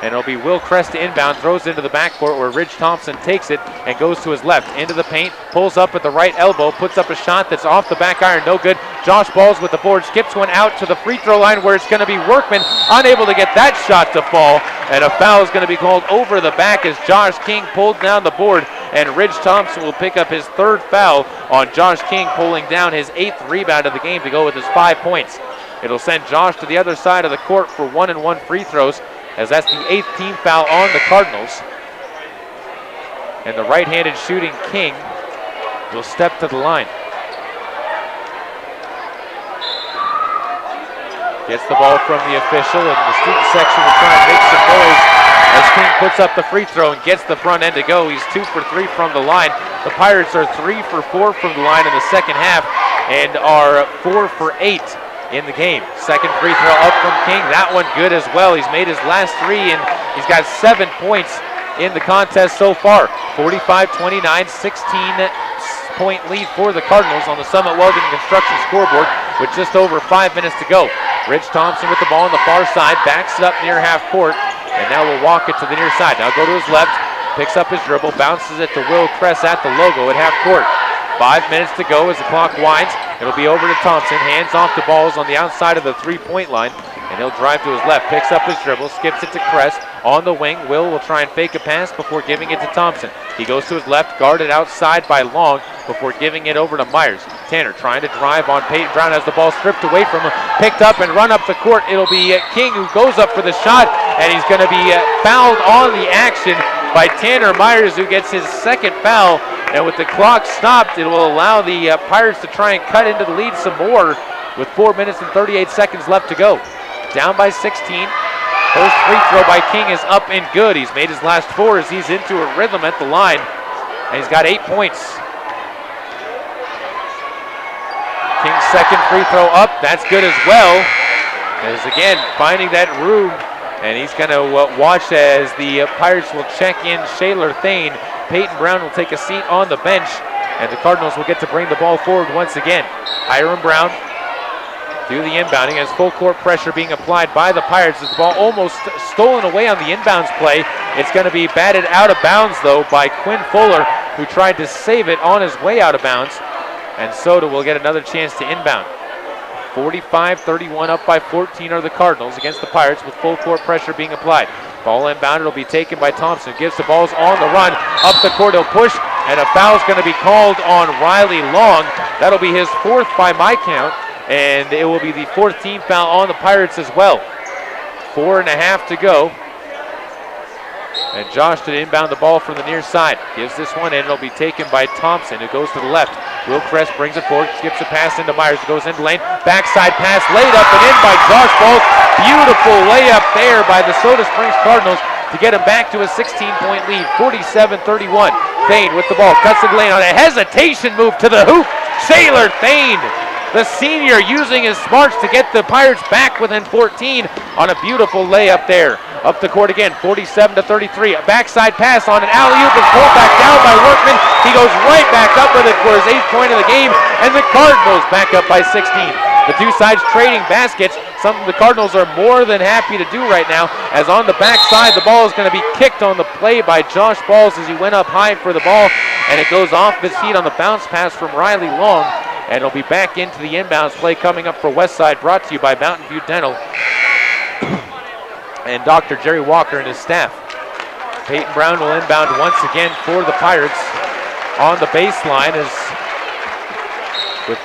Speaker 2: And it'll be Will Crest to inbound, throws into the backcourt where Ridge Thompson takes it and goes to his left, into the paint, pulls up at the right elbow, puts up a shot that's off the back iron, no good. Josh Balls with the board, skips one out to the free throw line where it's going to be Workman, unable to get that shot to fall, and a foul is going to be called over the back as Josh King pulled down the board, and Ridge Thompson will pick up his third foul on Josh King, pulling down his 8th rebound of the game to go with his 5 points. It'll send Josh to the other side of the court for 1-and-1 free throws, as that's the 8th team foul on the Cardinals. And the right-handed shooting King will step to the line. Gets the ball from the official, and the student section will try and make some noise as King puts up the free throw and gets the front end to go. He's 2 for 3 from the line. The Pirates are 3 for 4 from the line in the second half and are 4 for 8 in the game. Second free throw up from King. That one good as well. He's made his last 3, and he's got 7 points in the contest so far. 45-29, 16-point lead for the Cardinals on the Summit Welding Construction scoreboard with just over 5 minutes to go. Ridge Thompson with the ball on the far side, backs it up near half court, and now will walk it to the near side. Now go to his left, picks up his dribble, bounces it to Will Kress at the logo at half court. 5 minutes to go as the clock winds. It'll be over to Thompson, hands off the balls on the outside of the three-point line, and he'll drive to his left, picks up his dribble, skips it to Kress on the wing. Will try and fake a pass before giving it to Thompson. He goes to his left, guarded outside by Long before giving it over to Myers. Tanner trying to drive on Peyton Brown as the ball stripped away from him, picked up and run up the court. It'll be King who goes up for the shot, and he's going to be fouled on the action by Tanner Myers, who gets his second foul. And with the clock stopped, it will allow the Pirates to try and cut into the lead some more with 4 minutes and 38 seconds left to go. Down by 16. First free throw by King is up and good. He's made his last 4 as he's into a rhythm at the line. And he's got 8 points. King's second free throw up. That's good as well. As again, finding that room. And he's going to watch as the Pirates will check in Shaler Thane. Peyton Brown will take a seat on the bench, and the Cardinals will get to bring the ball forward once again. Hiram Brown do the inbounding as full court pressure being applied by the Pirates as the ball almost stolen away on the inbounds play. It's going to be batted out of bounds, though, by Quinn Fuller, who tried to save it on his way out of bounds. And Soda will get another chance to inbound. 45-31 up by 14 are the Cardinals against the Pirates with full court pressure being applied. Ball inbounded will be taken by Thompson. Gives the balls on the run. Up the court, he'll push, and a foul's going to be called on Riley Long. That'll be his 4th by my count, and it will be the 4th team foul on the Pirates as well. 4.5 to go. And Josh to inbound the ball from the near side. Gives this one in. It'll be taken by Thompson, who goes to the left. Will Kress brings it forward, skips a pass into Myers, goes into lane. Backside pass laid up and in by Josh Balls. Beautiful layup there by the Soda Springs Cardinals to get him back to a 16-point lead, 47-31. Thane with the ball, cuts the lane on a hesitation move to the hoop. Shaler Thane, the senior, using his smarts to get the Pirates back within 14 on a beautiful layup there. Up the court again, 47-33. A backside pass on an alley-oop is pulled back down by Workman. He goes right back up with it for his 8th point of the game, and the Cardinals back up by 16. The two sides trading baskets, something the Cardinals are more than happy to do right now, as on the backside, the ball is going to be kicked on the play by Josh Balls as he went up high for the ball, and it goes off his feet on the bounce pass from Riley Long, and it'll be back into the inbounds play coming up for Westside, brought to you by Mountain View Dental and Dr. Jerry Walker and his staff. Peyton Brown will inbound once again for the Pirates on the baseline. As with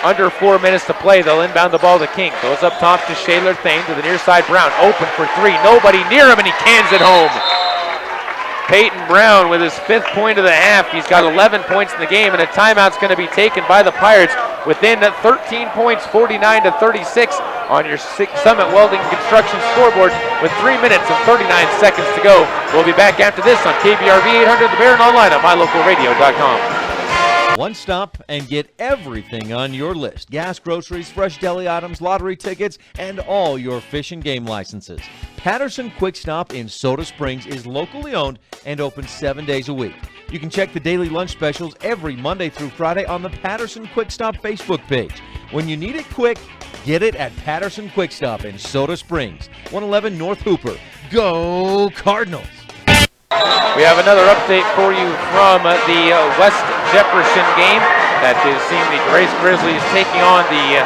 Speaker 2: under 4 minutes to play, they'll inbound the ball to King. Goes up top to Shaler Thane to the near side. Brown open for three. Nobody near him, and he cans it home. Peyton Brown with his 5th point of the half. He's got 11 points in the game, and a timeout's going to be taken by the Pirates within 13 points, 49-36 on your Summit Welding Construction scoreboard with 3 minutes and 39 seconds to go. We'll be back after this on KBRV 800 The Bear and online at mylocalradio.com.
Speaker 7: One stop and get everything on your list. Gas, groceries, fresh deli items, lottery tickets, and all your fish and game licenses. Patterson Quick Stop in Soda Springs is locally owned and open 7 days a week. You can check the daily lunch specials every Monday through Friday on the Patterson Quick Stop Facebook page. When you need it quick, get it at Patterson Quick Stop in Soda Springs, 111 North Hooper. Go Cardinals!
Speaker 2: We have another update for you from the West Jefferson game. That is seeing the Grace Grizzlies taking on the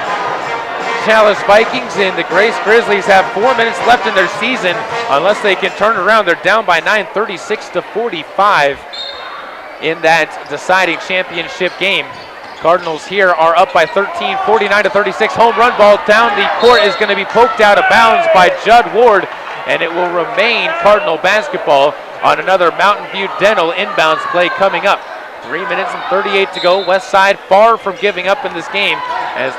Speaker 2: Chalice Vikings, and the Grace Grizzlies have 4 minutes left in their season. Unless they can turn around, they're down by 9, 36-45 in that deciding championship game. Cardinals here are up by 13, 49-36. Home run ball down the court is going to be poked out of bounds by Judd Ward, and it will remain Cardinal basketball on another Mountain View Dental inbounds play coming up. 3 minutes and 38 to go. West Side far from giving up in this game as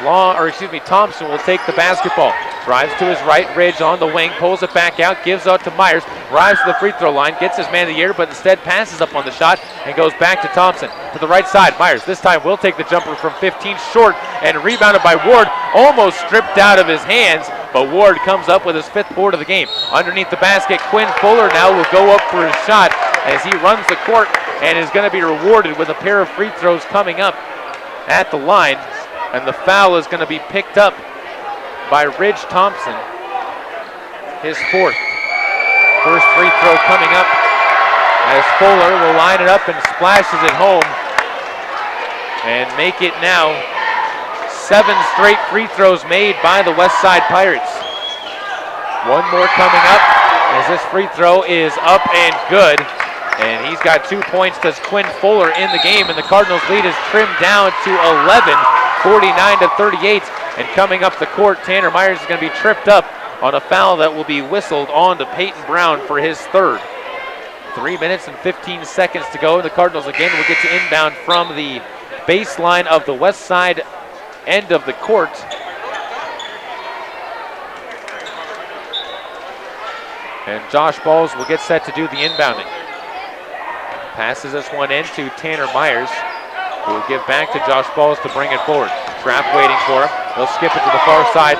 Speaker 2: Thompson will take the basketball. Drives to his right, Ridge on the wing, pulls it back out, gives out to Myers, drives to the free throw line, gets his man of the year, but instead passes up on the shot and goes back to Thompson. To the right side, Myers this time will take the jumper from 15 short and rebounded by Ward, almost stripped out of his hands, but Ward comes up with his 5th board of the game. Underneath the basket, Quinn Fuller now will go up for his shot as he runs the court and is going to be rewarded with a pair of free throws coming up at the line, and the foul is going to be picked up by Ridge Thompson, his 4th. First free throw coming up as Fuller will line it up and splashes it home and make it now 7 straight free throws made by the West Side Pirates. One more coming up as this free throw is up and good. And he's got 2 points, does Quinn Fuller in the game, and the Cardinals lead is trimmed down to 11, 49-38. And coming up the court, Tanner Myers is going to be tripped up on a foul that will be whistled on to Peyton Brown for his 3rd. 3 minutes and 15 seconds to go. The Cardinals again will get to inbound from the baseline of the West Side end of the court. And Josh Balls will get set to do the inbounding. Passes this one in to Tanner Myers, who will give back to Josh Balls to bring it forward. Trap waiting for him. He'll skip it to the far side.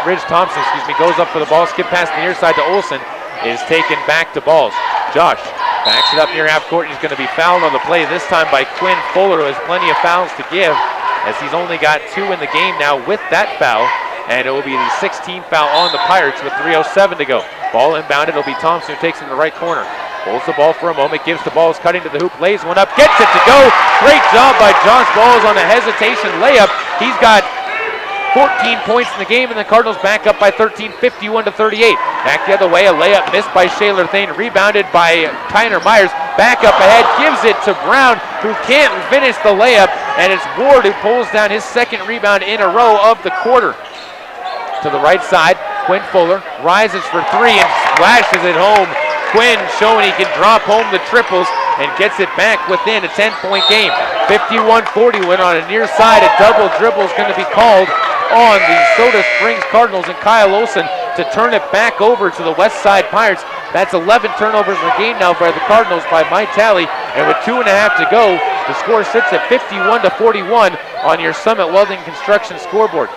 Speaker 2: Ridge Thompson, goes up for the ball. Skip past the near side to Olsen. Is taken back to Balls. Josh backs it up near half court. He's going to be fouled on the play, this time by Quinn Fuller, who has plenty of fouls to give, as he's only got 2 in the game now with that foul. And it will be the 16th foul on the Pirates with 3:07 to go. Ball inbounded. It'll be Thompson who takes it in the right corner. Holds the ball for a moment, gives the Balls, cutting to the hoop, lays one up, gets it to go. Great job by Josh Balls on a hesitation layup. He's got 14 points in the game, and the Cardinals back up by 13, 51-38. Back the other way, a layup missed by Shaler Thane, rebounded by Tanner Myers. Back up ahead, gives it to Brown, who can't finish the layup, and it's Ward who pulls down his 2nd rebound in a row of the quarter. To the right side, Quinn Fuller rises for 3 and splashes it home. Quinn showing he can drop home the triples and gets it back within a 10-point game. 51-40 went on a near side. A double dribble is going to be called on the Soda Springs Cardinals, and Kyle Olsen to turn it back over to the West Side Pirates. That's 11 turnovers in the game now by the Cardinals by my tally, and with 2.5 to go, the score sits at 51-41 on your Summit Welding Construction scoreboard.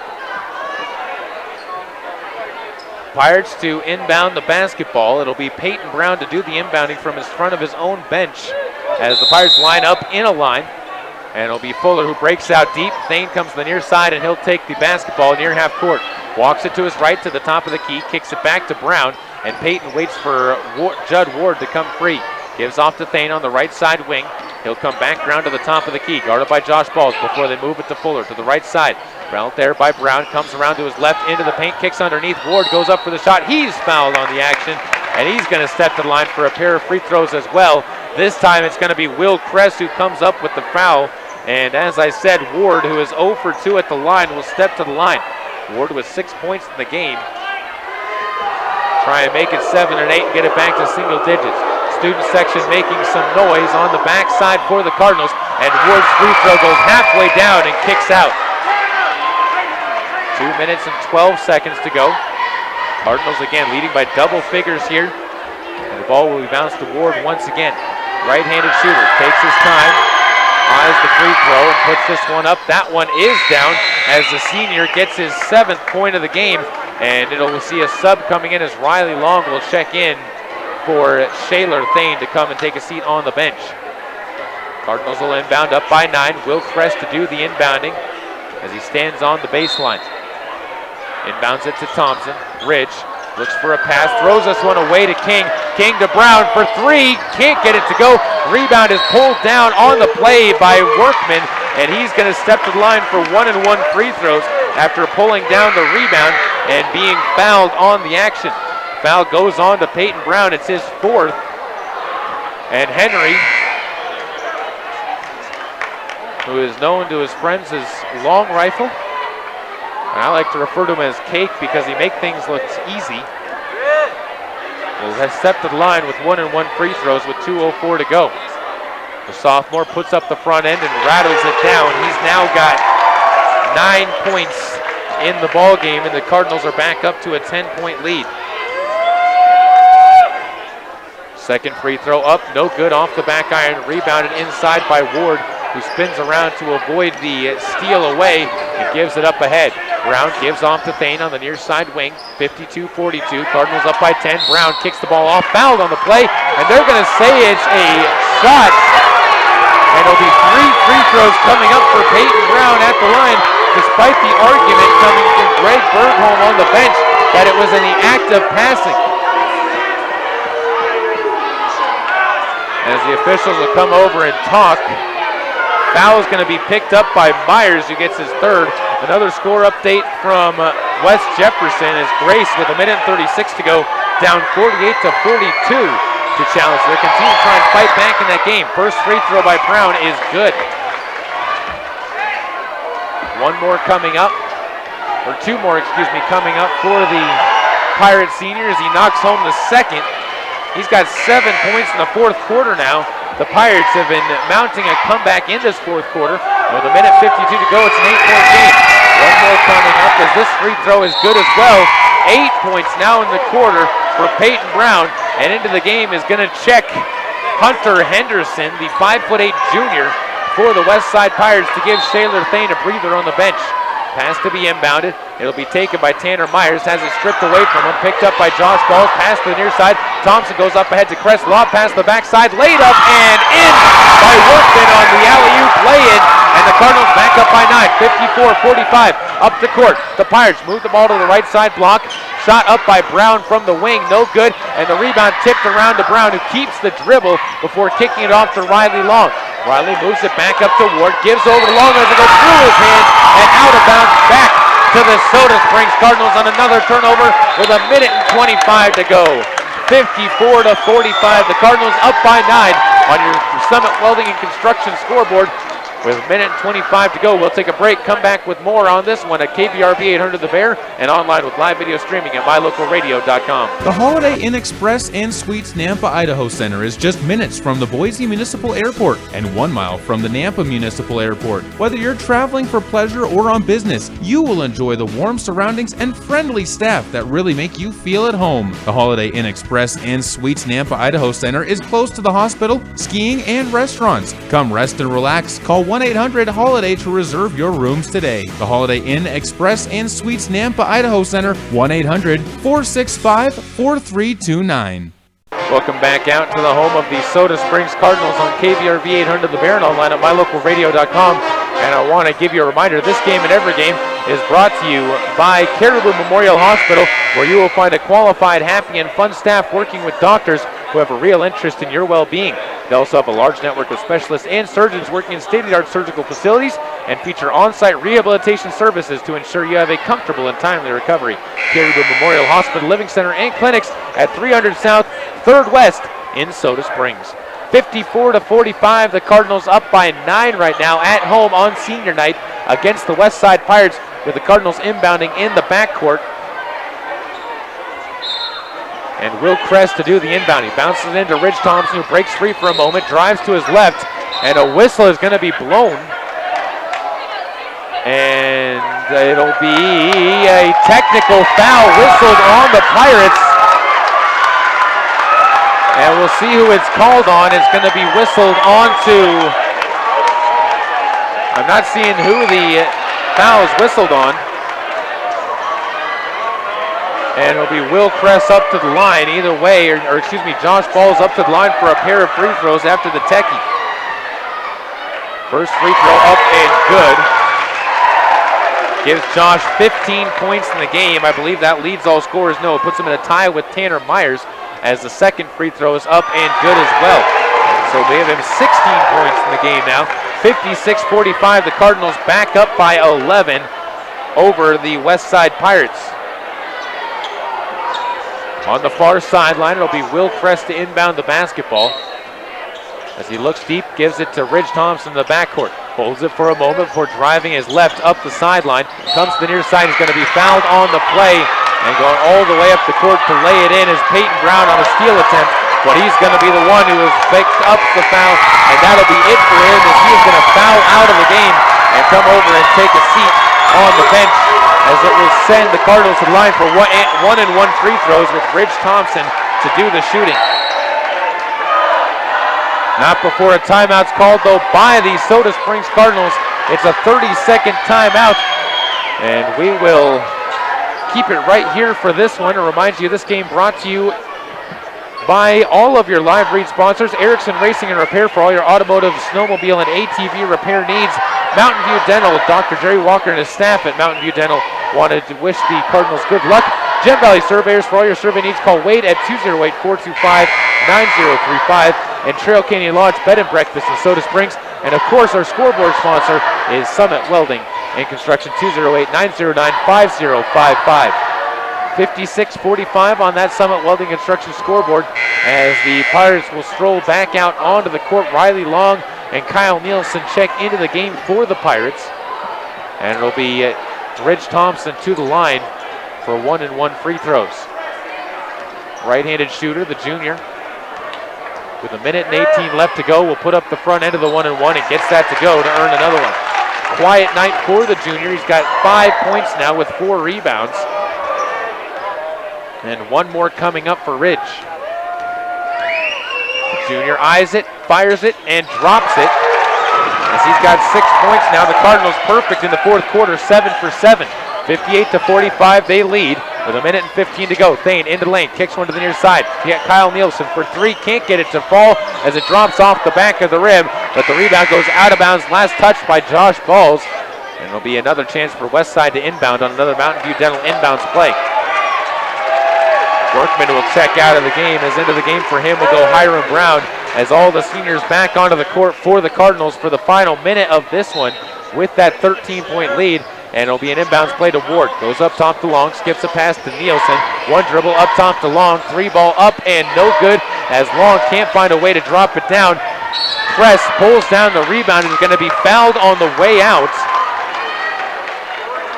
Speaker 2: Pirates to inbound the basketball. It'll be Peyton Brown to do the inbounding from his front of his own bench as the Pirates line up in a line. And it'll be Fuller who breaks out deep. Thane comes to the near side, and he'll take the basketball near half court. Walks it to his right to the top of the key, kicks it back to Brown, and Peyton waits for Judd Ward to come free. Gives off to Thane on the right side wing. He'll come back around to the top of the key, guarded by Josh Balls before they move it to Fuller to the right side. Out there by Brown, comes around to his left into the paint, kicks underneath. Ward goes up for the shot. He's fouled on the action and he's going to step to the line for a pair of free throws as well. This time it's going to be Will Kress who comes up with the foul. And as I said, Ward, who is 0 for 2 at the line, will step to the line. Ward with 6 points in the game. Try and make it 7 and 8 and get it back to single digits. Student section making some noise on the backside for the Cardinals. And Ward's free throw goes halfway down and kicks out. 2 minutes and 12 seconds to go. Cardinals again leading by double figures here. And the ball will be bounced to Ward once again. Right-handed shooter takes his time, eyes the free throw and puts this one up. That one is down as the senior gets his 7th point of the game. And we'll see a sub coming in as Riley Long will check in for Shaler Thane to come and take a seat on the bench. Cardinals will inbound up by 9. Will Kress to do the inbounding as he stands on the baseline. Inbounds it to Thompson. Ridge looks for a pass, throws this one away to King. King to Brown for 3, can't get it to go. Rebound is pulled down on the play by Workman, and he's going to step to the line for 1-and-1 free throws after pulling down the rebound and being fouled on the action. Foul goes on to Peyton Brown, it's his 4th. And Henry, who is known to his friends as Long Rifle, and I like to refer to him as Cake because he makes things look easy, has stepped to the line with 1-and-1 free throws with 2:04 to go. The sophomore puts up the front end and rattles it down. He's now got 9 points in the ball game, and the Cardinals are back up to a 10-point lead. Second free throw up, no good off the back iron, rebounded inside by Ward, who spins around to avoid the steal away and gives it up ahead. Brown gives off to Thane on the near side wing, 52-42, Cardinals up by 10. Brown kicks the ball off, fouled on the play, and they're going to say it's a shot. And it'll be 3 free throws coming up for Peyton Brown at the line, despite the argument coming from Greg Bergholm on the bench that it was in the act of passing. As the officials will come over and talk, foul is going to be picked up by Myers, who gets his 3rd. Another score update from West Jefferson as Grace, with 1 minute and 36 to go, down 48-42 to challenge. They continue to try and fight back in that game. First free throw by Brown is good. 1 more coming up, or 2 more, coming up for the Pirate senior as he knocks home the 2nd. He's got 7 points in the 4th quarter now. The Pirates have been mounting a comeback in this 4th quarter. With 1 minute 52 to go, it's an 8-point game. 1 more coming up as this free throw is good as well. 8 points now in the quarter for Peyton Brown. And into the game is going to check Hunter Henderson, the 5'8" junior for the West Side Pirates, to give Shaler Thane a breather on the bench. Pass to be inbounded. It'll be taken by Tanner Myers. Has it stripped away from him. Picked up by Josh Balls. Pass to the near side. Thompson goes up ahead to Kress. Lob pass to the backside. Laid up and in by Workman on the alley-oop lay-in. And the Cardinals back up by 9. 54-45. Up the court. The Pirates move the ball to the right side block. Shot up by Brown from the wing. No good. And the rebound tipped around to Brown, who keeps the dribble before kicking it off to Riley Long. Riley moves it back up to Ward, gives over to Long as it goes through his hands and out of bounds back to the Soda Springs Cardinals on another turnover with 1 minute and 25 to go. 54-45, the Cardinals up by 9 on your Summit Welding and Construction scoreboard. With 1 minute and 25 to go, we'll take a break, come back with more on this one at KBRV 800 The Bear and online with live video streaming at mylocalradio.com.
Speaker 24: The Holiday Inn Express and Suites Nampa Idaho Center is just minutes from the Boise Municipal Airport and 1 mile from the Nampa Municipal Airport. Whether you're traveling for pleasure or on business, you will enjoy the warm surroundings and friendly staff that really make you feel at home. The Holiday Inn Express and Suites Nampa Idaho Center is close to the hospital, skiing, and restaurants. Come rest and relax. Call 1-800-HOLIDAY to reserve your rooms today. The Holiday Inn Express and Suites Nampa Idaho Center, 1-800-465-4329.
Speaker 2: Welcome back out to the home of the Soda Springs Cardinals on KBRV 800 The Bear and online at mylocalradio.com. And I want to give you a reminder, this game and every game is brought to you by Caribou Memorial Hospital, where you will find a qualified, happy, and fun staff working with doctors who have a real interest in your well-being. They also have a large network of specialists and surgeons working in state-of-the-art surgical facilities and feature on-site rehabilitation services to ensure you have a comfortable and timely recovery. Caribou Memorial Hospital, Living Center, and clinics at 300 South, 3rd West in Soda Springs. 54-45, the Cardinals up by 9 right now at home on senior night against the Westside Pirates, with the Cardinals inbounding in the backcourt. And Will Kress to do the inbound. He bounces it into Ridge Thompson, who breaks free for a moment, drives to his left, and a whistle is going to be blown. And it'll be a technical foul whistled on the Pirates. And we'll see who it's called on. It's going to be whistled on to, I'm not seeing who the foul is whistled on. And it'll be Will Kress up to the line either way, or excuse me, Josh Ball's up to the line for a pair of free throws after the techie. First free throw up and good. Gives Josh 15 points in the game. I believe that leads all scorers. No, it puts him in a tie with Tanner Myers, as the second free throw is up and good as well. So they have him 16 points in the game now. 56-45, the Cardinals back up by 11 over the Westside Pirates. On the far sideline, it'll be Will Kress to inbound the basketball. As he looks deep, gives it to Ridge Thompson in the backcourt. Holds it for a moment before driving his left up the sideline. Comes to the near side, he's going to be fouled on the play. And going all the way up the court to lay it in is Peyton Brown on a steal attempt. But he's going to be the one who has picked up the foul. And that'll be it for him, as he is going to foul out of the game and come over and take a seat on the bench, as it will send the Cardinals to the line for one-and-one free throws with Ridge Thompson to do the shooting. Not before a timeout's called, though, by the Soda Springs Cardinals. It's a 30-second timeout, and we will keep it right here for this one. To remind you, this game brought to you by all of your Live Read sponsors. Erickson Racing and Repair for all your automotive, snowmobile, and ATV repair needs. Mountain View Dental, Dr. Jerry Walker and his staff at Mountain View Dental wanted to wish the Cardinals good luck. Gem Valley Surveyors, for all your survey needs, call Wade at 208-425-9035. And Trail Canyon Lodge Bed and Breakfast in Soda Springs. And of course, our scoreboard sponsor is Summit Welding and Construction, 208-909-5055. 56-45 on that Summit Welding Construction scoreboard, as the Pirates will stroll back out onto the court. Riley Long and Kyle Nielsen check into the game for the Pirates. And it'll be Ridge Thompson to the line for one-and-one free throws. Right-handed shooter, the junior, with a minute and 18 left to go, will put up the front end of the one-and-one and gets that to go to earn another one. Quiet night for the junior. He's got 5 points now with 4 rebounds. And one more coming up for Ridge. The junior eyes it, fires it, and drops it, as he's got 6 points now. The Cardinals perfect in the fourth quarter, 7 for 7. 58-45, they lead with a minute and 15 to go. Thane into the lane, kicks one to the near side. You got Kyle Nielsen for 3, can't get it to fall as it drops off the back of the rim, but the rebound goes out of bounds. Last touch by Josh Balls, and it'll be another chance for Westside to inbound on another Mountain View Dental inbounds play. Workman will check out of the game, as into the game for him will go Hiram Brown, as all the seniors back onto the court for the Cardinals for the final minute of this one with that 13-point lead. And it'll be an inbounds play to Ward. Goes up top to Long, skips a pass to Nielsen. One dribble up top to Long, 3-ball up and no good, as Long can't find a way to drop it down. Kress pulls down the rebound and is going to be fouled on the way out.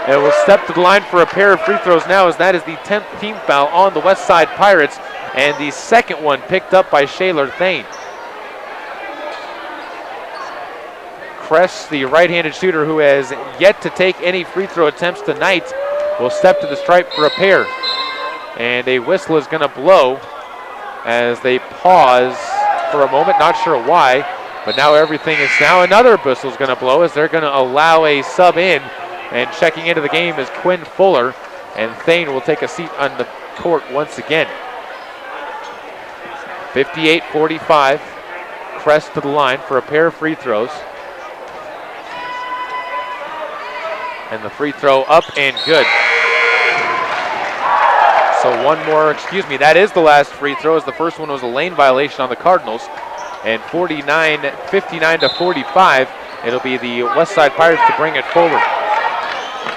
Speaker 2: And will step to the line for a pair of free throws now, as that is the 10th team foul on the Westside Pirates, and the second one picked up by Shaylor Thane. Kress, the right-handed shooter who has yet to take any free throw attempts tonight, will step to the stripe for a pair. And a whistle is going to blow as they pause for a moment, not sure why, but now everything is now. Another whistle is going to blow, as they're going to allow a sub in. And checking into the game is Quinn Fuller, and Thane will take a seat on the court once again. 58-45, Kress to the line for a pair of free throws. And the free throw up and good. So one more, that is the last free throw, as the first one was a lane violation on the Cardinals. And 59 to 45, it'll be the Westside Pirates to bring it forward.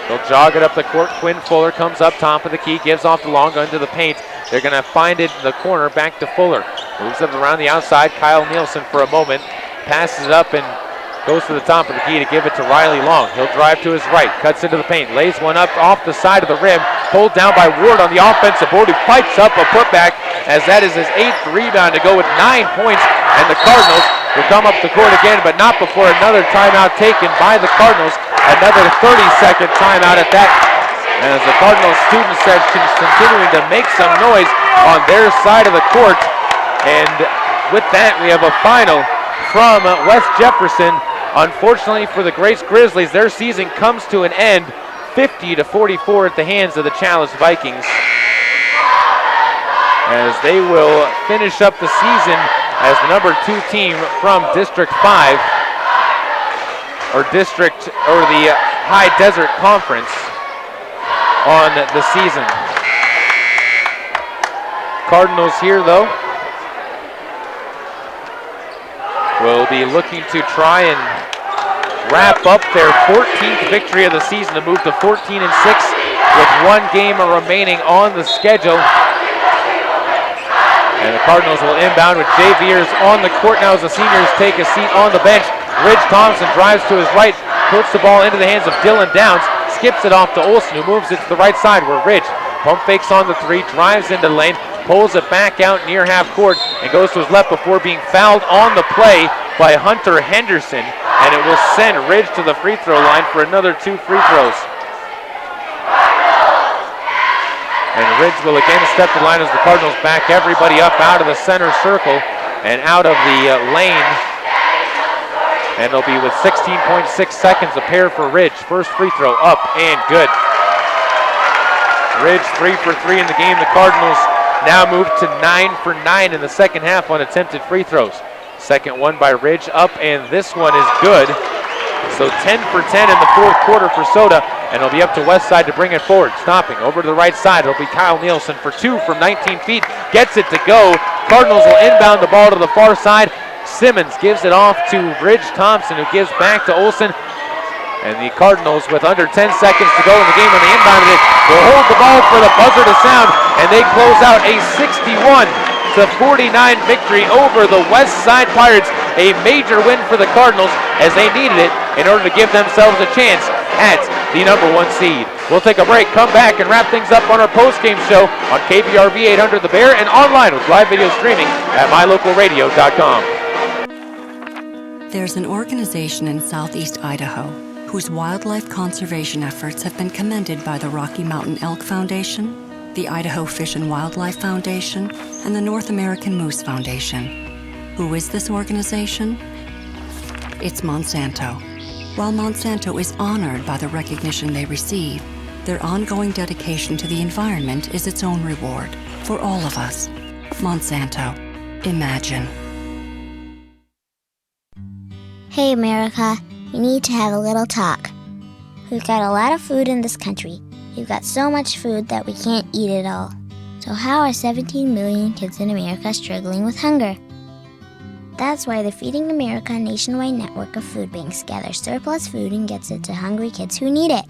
Speaker 2: They'll jog it up the court. Quinn Fuller comes up top of the key, gives off the long gun to the paint. They're going to find it in the corner, back to Fuller. Moves it around the outside. Kyle Nielsen for a moment. Passes it up and goes to the top of the key to give it to Riley Long. He'll drive to his right, cuts into the paint, lays one up off the side of the rim. Pulled down by Ward on the offensive board, who pipes up a putback, as that is his 8th rebound to go with 9 points. And the Cardinals will come up the court again, but not before another timeout taken by the Cardinals. Another 30-second timeout at that, as the Cardinals student section is continuing to make some noise on their side of the court. And with that, we have a final from West Jefferson. Unfortunately for the Grace Grizzlies, their season comes to an end, 50 to 44 at the hands of the Chalice Vikings, as they will finish up the season as the number 2 team from District 5, or the High Desert Conference on the season. Cardinals here, though, will be looking to try and wrap up their 14th victory of the season to move to 14-6 with 1 game remaining on the schedule. And the Cardinals will inbound with Jay Veers on the court now as the seniors take a seat on the bench. Ridge Thompson drives to his right, puts the ball into the hands of Dylan Downs, skips it off to Olsen, who moves it to the right side where Ridge pump fakes on the 3, drives into the lane, pulls it back out near half court, and goes to his left before being fouled on the play by Hunter Henderson, and it will send Ridge to the free throw line for another 2 free throws. And Ridge will again step the line as the Cardinals back everybody up out of the center circle and out of the lane. And they'll be with 16.6 seconds a pair for Ridge. First free throw up and good. Ridge 3 for 3 in the game. The Cardinals now move to 9 for 9 in the second half on attempted free throws. Second one by Ridge up, and this one is good. So 10 for 10 in the fourth quarter for Soda, and it'll be up to Westside to bring it forward. Stopping over to the right side, it'll be Kyle Nielsen for 2 from 19 feet. Gets it to go. Cardinals will inbound the ball to the far side. Simmons gives it off to Ridge Thompson, who gives back to Olsen. And the Cardinals, with under 10 seconds to go in the game when they inbounded it, will hold the ball for the buzzer to sound, and they close out a 61-49 victory over the Westside Pirates. A major win for the Cardinals, as they needed it in order to give themselves a chance at the number 1 seed. We'll take a break, come back, and wrap things up on our post-game show on KBRV 800 The Bear and online with live video streaming at mylocalradio.com.
Speaker 26: There's an organization in southeast Idaho whose wildlife conservation efforts have been commended by the Rocky Mountain Elk Foundation, the Idaho Fish and Wildlife Foundation, and the North American Moose Foundation. Who is this organization? It's Monsanto. While Monsanto is honored by the recognition they receive, their ongoing dedication to the environment is its own reward for all of us. Monsanto. Imagine.
Speaker 8: Hey, America. We need to have a little talk. We've got a lot of food in this country. We've got so much food that we can't eat it all. So how are 17 million kids in America struggling with hunger? That's why the Feeding America nationwide network of food banks gathers surplus food and gets it to hungry kids who need it.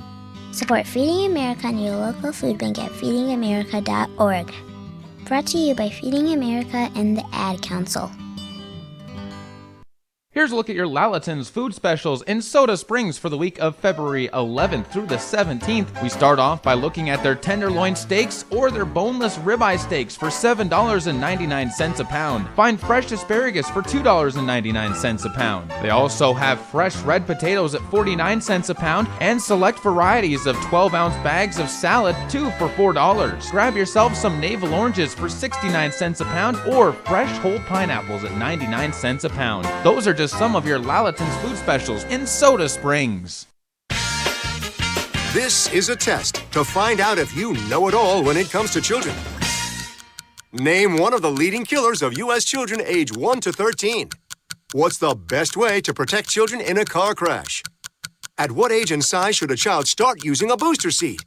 Speaker 8: Support Feeding America and your local food bank at feedingamerica.org. Brought to you by Feeding America and the Ad Council.
Speaker 24: Here's a look at your Lalaton's food specials in Soda Springs for the week of February 11th through the 17th. We start off by looking at their tenderloin steaks or their boneless ribeye steaks for $7.99 a pound. Find fresh asparagus for $2.99 a pound. They also have fresh red potatoes at 49 cents a pound and select varieties of 12-ounce bags of salad, 2 for $4. Grab yourself some navel oranges for 69 cents a pound or fresh whole pineapples at 99 cents a pound. Those are just some of your Lalaton's food specials in Soda Springs.
Speaker 9: This is a test to find out if you know it all when it comes to children. Name one of the leading killers of U.S. children age 1 to 13. What's the best way to protect children in a car crash? At what age and size should a child start using a booster seat?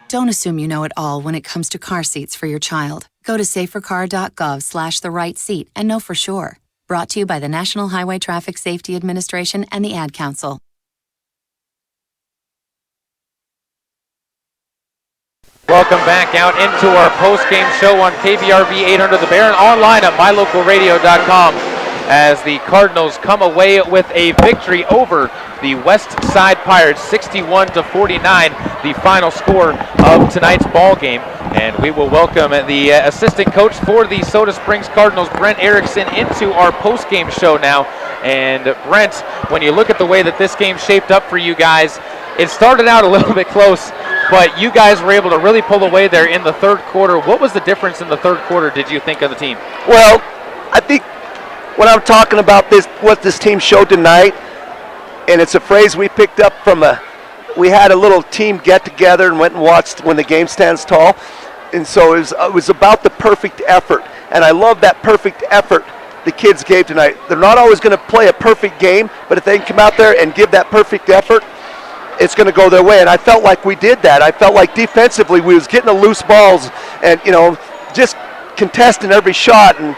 Speaker 11: Don't assume you know it all when it comes to car seats for your child. Go to safercar.gov/the-right-seat and know for sure. Brought to you by the National Highway Traffic Safety Administration and the Ad Council.
Speaker 2: Welcome back out into our post-game show on KBRV 800 The Bear and online at mylocalradio.com as the Cardinals come away with a victory over the West Side Pirates, 61-49, the final score of tonight's ball game. And we will welcome the assistant coach for the Soda Springs Cardinals, Brent Erickson, into our post-game show now. And Brent, when you look at the way that this game shaped up for you guys, it started out a little bit close, but you guys were able to really pull away there in the third quarter. What was the difference in the third quarter, did you think, of the team?
Speaker 12: Well, I think when I'm talking about this, what this team showed tonight, and it's a phrase we picked up from we had a little team get-together and went and watched When the Game Stands Tall. And so it was about the perfect effort. And I love that perfect effort the kids gave tonight. They're not always going to play a perfect game, but if they can come out there and give that perfect effort, it's going to go their way. And I felt like we did that. I felt like defensively we was getting the loose balls and, just contesting every shot. And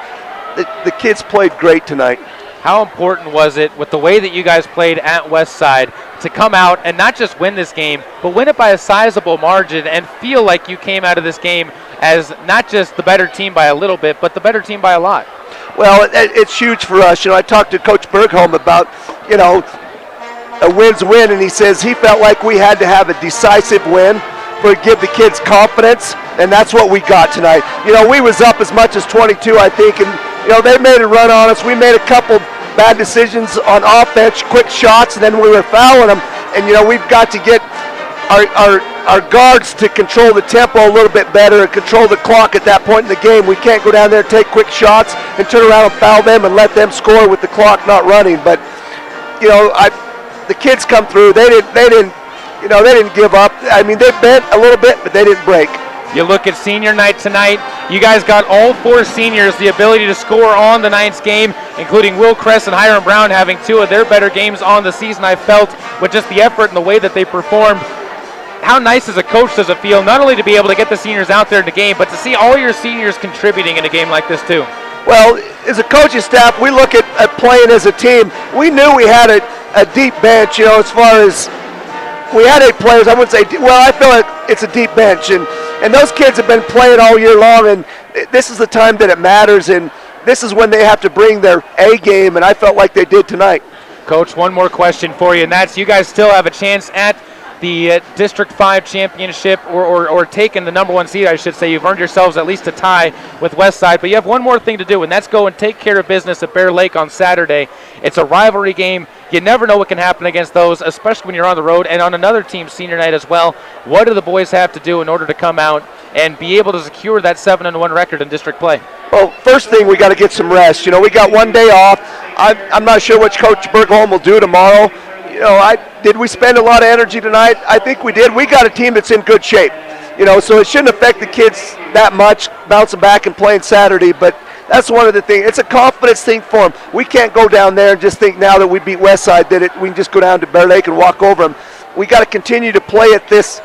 Speaker 12: the kids played great tonight.
Speaker 2: How important was it with the way that you guys played at Westside to come out and not just win this game, but win it by a sizable margin and feel like you came out of this game as not just the better team by a little bit, but the better team by a lot?
Speaker 12: Well, it's huge for us. I talked to Coach Bergholm about, a win's a win, and he says he felt like we had to have a decisive win to give the kids confidence, and that's what we got tonight. We was up as much as 22, I think, and they made a run on us. We made a couple bad decisions on offense, quick shots, and then we were fouling them. And we've got to get our guards to control the tempo a little bit better and control the clock at that point in the game. We can't go down there, take quick shots, and turn around and foul them and let them score with the clock not running. But the kids come through. They didn't give up. I mean, they bent a little bit, but they didn't break.
Speaker 2: You look at senior night tonight, you guys got all four seniors the ability to score on the night's game, including Will Kress and Hiram Brown having two of their better games on the season, I felt, with just the effort and the way that they performed. How nice as a coach does it feel not only to be able to get the seniors out there in the game, but to see all your seniors contributing in a game like this too?
Speaker 12: Well, as a coaching staff, we look at playing as a team. We knew we had a deep bench, as far as we had 8 players. I wouldn't say, I feel like it's a deep bench, and those kids have been playing all year long, and this is the time that it matters, and this is when they have to bring their A game, and I felt like they did tonight.
Speaker 2: Coach, one more question for you, and that's you guys still have a chance at the District 5 championship or taking the number 1 seed, I should say. You've earned yourselves at least a tie with Westside, but you have one more thing to do, and that's go and take care of business at Bear Lake on Saturday. It's a rivalry game. You never know what can happen against those, especially when you're on the road and on another team's senior night as well. What do the boys have to do in order to come out and be able to secure that 7-1 record in district play?
Speaker 12: Well, first thing, we got to get some rest. We got one day off. I'm not sure what Coach Bergholm will do tomorrow. Did we spend a lot of energy tonight? I think we did. We got a team that's in good shape. So it shouldn't affect the kids that much, bouncing back and playing Saturday, but that's one of the things. It's a confidence thing for them. We can't go down there and just think now that we beat Westside we can just go down to Bear Lake and walk over them. We got to continue to play at this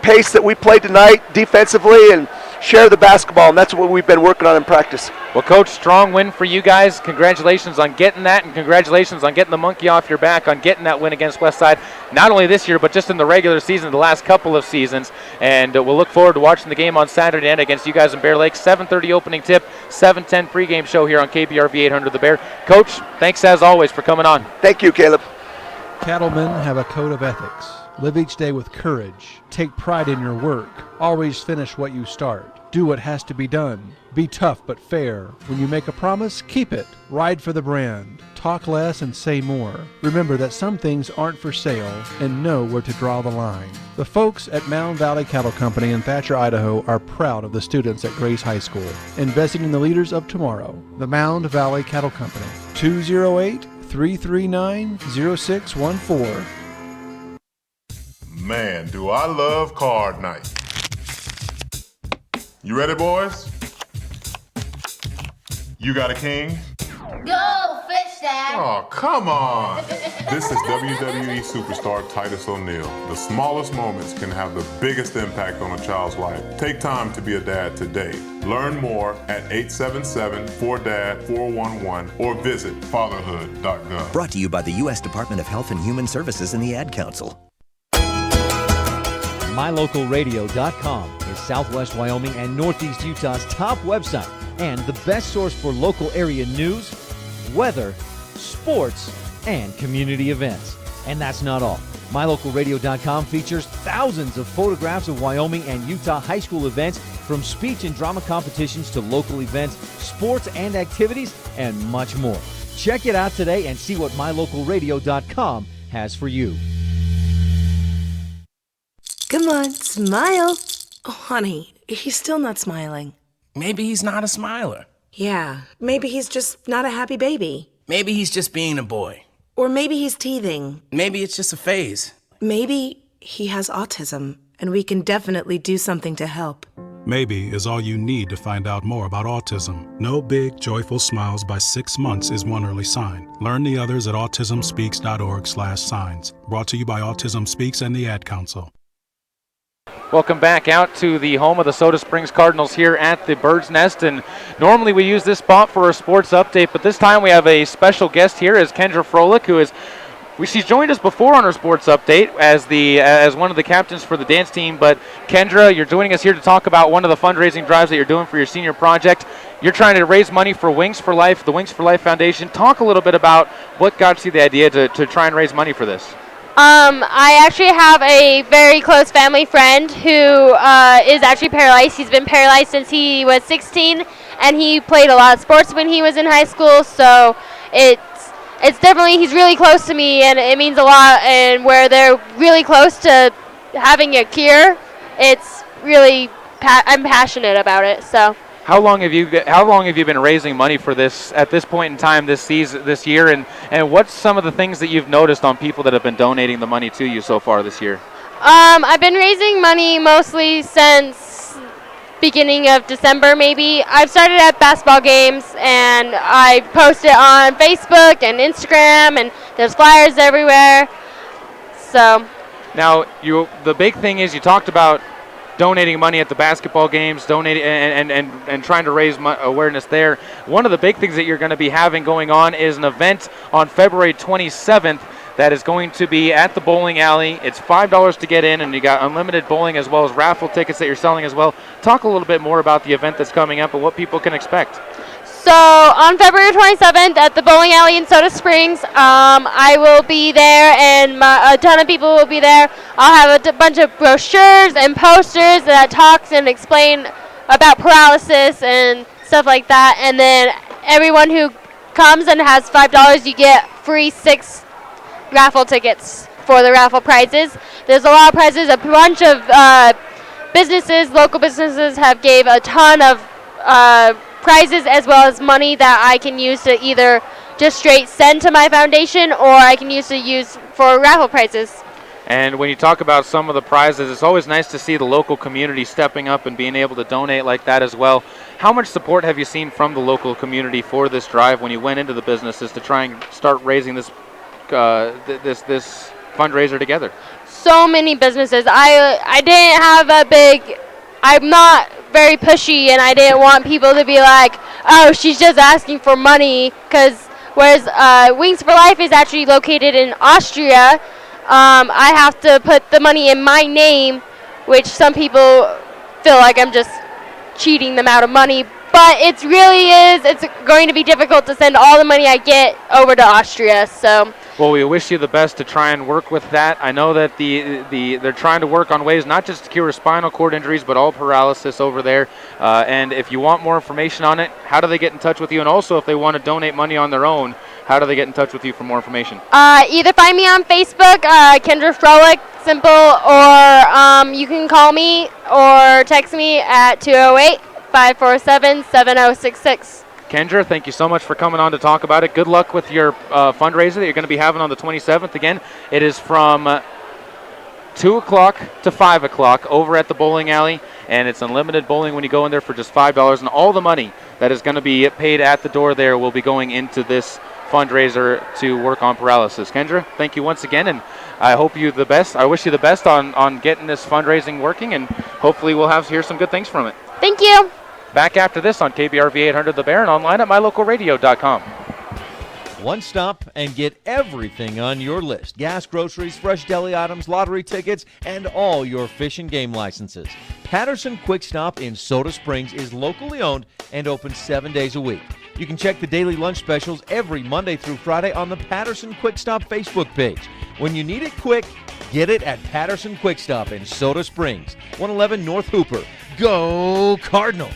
Speaker 12: pace that we played tonight defensively and share the basketball, and that's what we've been working on in practice.
Speaker 2: Well, Coach, strong win for you guys. Congratulations on getting that, and congratulations on getting the monkey off your back on getting that win against Westside, not only this year, but just in the regular season, the last couple of seasons. And we'll look forward to watching the game on Saturday night against you guys in Bear Lake. 7:30 opening tip, 7:10 pregame show here on KBRV 800 The Bear. Coach, thanks as always for coming on.
Speaker 12: Thank you, Caleb.
Speaker 10: Cattlemen have a code of ethics. Live each day with courage. Take pride in your work. Always finish what you start. Do what has to be done. Be tough but fair. When you make a promise, keep it. Ride for the brand. Talk less and say more. Remember that some things aren't for sale, and know where to draw the line. The folks at Mound Valley Cattle Company in Thatcher, Idaho are proud of the students at Grace High School, investing in the leaders of tomorrow. The Mound Valley Cattle Company, 208-339-0614.
Speaker 14: Man, do I love card night. You ready, boys? You got a king?
Speaker 15: Go, fish Dad.
Speaker 14: Oh, come on. This is WWE superstar Titus O'Neil. The smallest moments can have the biggest impact on a child's life. Take time to be a dad today. Learn more at 877-4DAD-411 or visit fatherhood.gov.
Speaker 13: Brought to you by the U.S. Department of Health and Human Services and the Ad Council.
Speaker 7: MyLocalRadio.com is Southwest Wyoming and Northeast Utah's top website and the best source for local area news, weather, sports, and community events. And that's not all. MyLocalRadio.com features thousands of photographs of Wyoming and Utah high school events, from speech and drama competitions to local events, sports and activities, and much more. Check it out today and see what MyLocalRadio.com has for you.
Speaker 27: Come on, smile. Oh, honey, he's still not smiling.
Speaker 28: Maybe he's not a smiler.
Speaker 27: Yeah, maybe he's just not a happy baby.
Speaker 28: Maybe he's just being a boy.
Speaker 27: Or maybe he's teething.
Speaker 28: Maybe it's just a phase.
Speaker 27: Maybe he has autism, and we can definitely do something to help.
Speaker 29: Maybe is all you need to find out more about autism. No big, joyful smiles by 6 months is one early sign. Learn the others at autismspeaks.org/signs. Brought to you by Autism Speaks and the Ad Council.
Speaker 2: Welcome back out to the home of the Soda Springs Cardinals here at the Bird's Nest. And normally we use this spot for a sports update, but this time we have a special guest here, is Kendra Froelich, who is she's joined us before on our sports update as one of the captains for the dance team. But Kendra, you're joining us here to talk about one of the fundraising drives that you're doing for your senior project. You're trying to raise money for Wings for Life, the Wings for Life Foundation. Talk a little bit about what got you the idea to try and raise money for this.
Speaker 16: I actually have a very close family friend who is actually paralyzed. He's been paralyzed since he was 16, and he played a lot of sports when he was in high school, so it's definitely, he's really close to me, and it means a lot. And where they're really close to having a cure, it's really, I'm passionate about it. So.
Speaker 2: How long have you been raising money for this at this point in time this year, and what's some of the things that you've noticed on people that have been donating the money to you so far this year?
Speaker 16: I've been raising money mostly since beginning of December maybe. I've started at basketball games, and I post it on Facebook and Instagram, and there's flyers everywhere. So.
Speaker 2: Now, the big thing is you talked about donating money at the basketball games, donating and trying to raise awareness there. One of the big things that you're going to be having going on is an event on February 27th that is going to be at the bowling alley. It's $5 to get in, and you got unlimited bowling as well as raffle tickets that you're selling as well. Talk a little bit more about the event that's coming up and what people can expect.
Speaker 16: So on February 27th at the bowling alley in Soda Springs, I will be there, and a ton of people will be there. I'll have a bunch of brochures and posters that talks and explain about paralysis and stuff like that. And then everyone who comes and has $5, you get free 6 raffle tickets for the raffle prizes. There's a lot of prizes. A bunch of local businesses have gave a ton of prizes, as well as money that I can use to either just straight send to my foundation, or I can use for raffle prizes.
Speaker 2: And when you talk about some of the prizes, it's always nice to see the local community stepping up and being able to donate like that as well. How much support have you seen from the local community for this drive when you went into the businesses to try and start raising this this fundraiser together?
Speaker 16: So many businesses. I didn't have I'm not very pushy, and I didn't want people to be like, oh, she's just asking for money, whereas Wings for Life is actually located in Austria. I have to put the money in my name, which some people feel like I'm just cheating them out of money, but it's going to be difficult to send all the money I get over to Austria. So.
Speaker 2: Well, we wish you the best to try and work with that. I know that they're trying to work on ways not just to cure spinal cord injuries, but all paralysis over there. And if you want more information on it, how do they get in touch with you? And also, if they want to donate money on their own, how do they get in touch with you for more information?
Speaker 16: Either find me on Facebook, Kendra Froelich, simple, or you can call me or text me at 208-547-7066.
Speaker 2: Kendra, thank you so much for coming on to talk about it. Good luck with your fundraiser that you're going to be having on the 27th. Again, it is from 2 o'clock to 5 o'clock over at the bowling alley, and it's unlimited bowling when you go in there for just $5, and all the money that is going to be paid at the door there will be going into this fundraiser to work on paralysis. Kendra, thank you once again, and I hope you the best. I wish you the best on getting this fundraising working, and hopefully we'll hear some good things from it.
Speaker 16: Thank you.
Speaker 2: Back after this on KBRV 800 The Bear and online at mylocalradio.com.
Speaker 7: One stop and get everything on your list. Gas, groceries, fresh deli items, lottery tickets, and all your fish and game licenses. Patterson Quick Stop in Soda Springs is locally owned and open 7 days a week. You can check the daily lunch specials every Monday through Friday on the Patterson Quick Stop Facebook page. When you need it quick, get it at Patterson Quick Stop in Soda Springs, 111 North Hooper. Go Cardinals!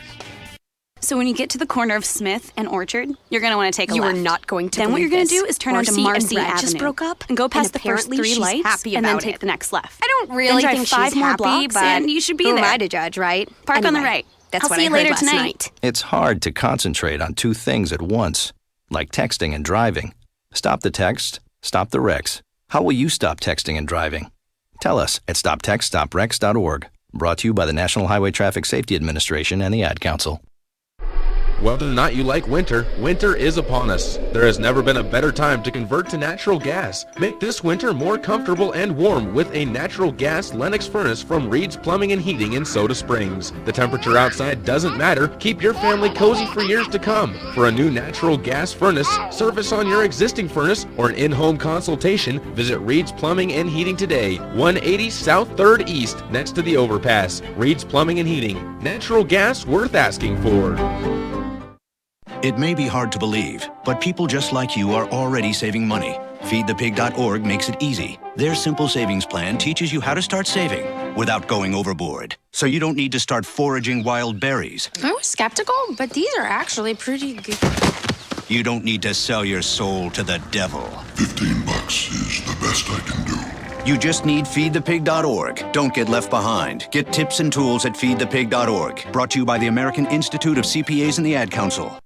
Speaker 5: So when you get to the corner of Smith and Orchard, you're going to want to take a left.
Speaker 17: You are not going to
Speaker 5: Then what you're
Speaker 17: going to
Speaker 5: do is turn onto Marcy
Speaker 17: and Brad
Speaker 5: Avenue.
Speaker 17: just broke up
Speaker 5: and go past the first
Speaker 17: apparently
Speaker 5: 3
Speaker 17: she's
Speaker 5: lights
Speaker 17: happy
Speaker 5: and then
Speaker 17: about
Speaker 5: take
Speaker 17: it.
Speaker 5: the next left.
Speaker 17: I don't really
Speaker 5: then
Speaker 17: think
Speaker 5: drive 5
Speaker 17: she's
Speaker 5: more
Speaker 17: happy,
Speaker 5: blocks
Speaker 17: but
Speaker 5: and you should be
Speaker 17: who
Speaker 5: there.
Speaker 17: am I to judge, right?
Speaker 5: Park on the
Speaker 17: Anyway,
Speaker 5: right.
Speaker 17: That's
Speaker 5: I'll
Speaker 17: what
Speaker 5: see
Speaker 17: I
Speaker 5: you
Speaker 17: heard
Speaker 5: later
Speaker 17: last
Speaker 5: tonight.
Speaker 17: night.
Speaker 18: It's hard to concentrate on 2 things at once, like texting and driving. Stop the text, stop the wrecks. How will you stop texting and driving? Tell us at stoptextstoprex.org. Brought to you by the National Highway Traffic Safety Administration and the Ad Council.
Speaker 19: Whether or not you like winter, winter is upon us. There has never been a better time to convert to natural gas. Make this winter more comfortable and warm with a natural gas Lennox furnace from Reed's Plumbing and Heating in Soda Springs. The temperature outside doesn't matter. Keep your family cozy for years to come. For a new natural gas furnace, service on your existing furnace, or an in-home consultation, visit Reed's Plumbing and Heating today. 180 South 3rd East, next to the overpass. Reed's Plumbing and Heating. Natural gas worth asking for.
Speaker 20: It may be hard to believe, but people just like you are already saving money. FeedThePig.org makes it easy. Their simple savings plan teaches you how to start saving without going overboard. So you don't need to start foraging wild berries.
Speaker 17: I was skeptical, but these are actually pretty good.
Speaker 20: You don't need to sell your soul to the devil.
Speaker 21: $15 is the best I can do.
Speaker 20: You just need FeedThePig.org. Don't get left behind. Get tips and tools at FeedThePig.org. Brought to you by the American Institute of CPAs and the Ad Council.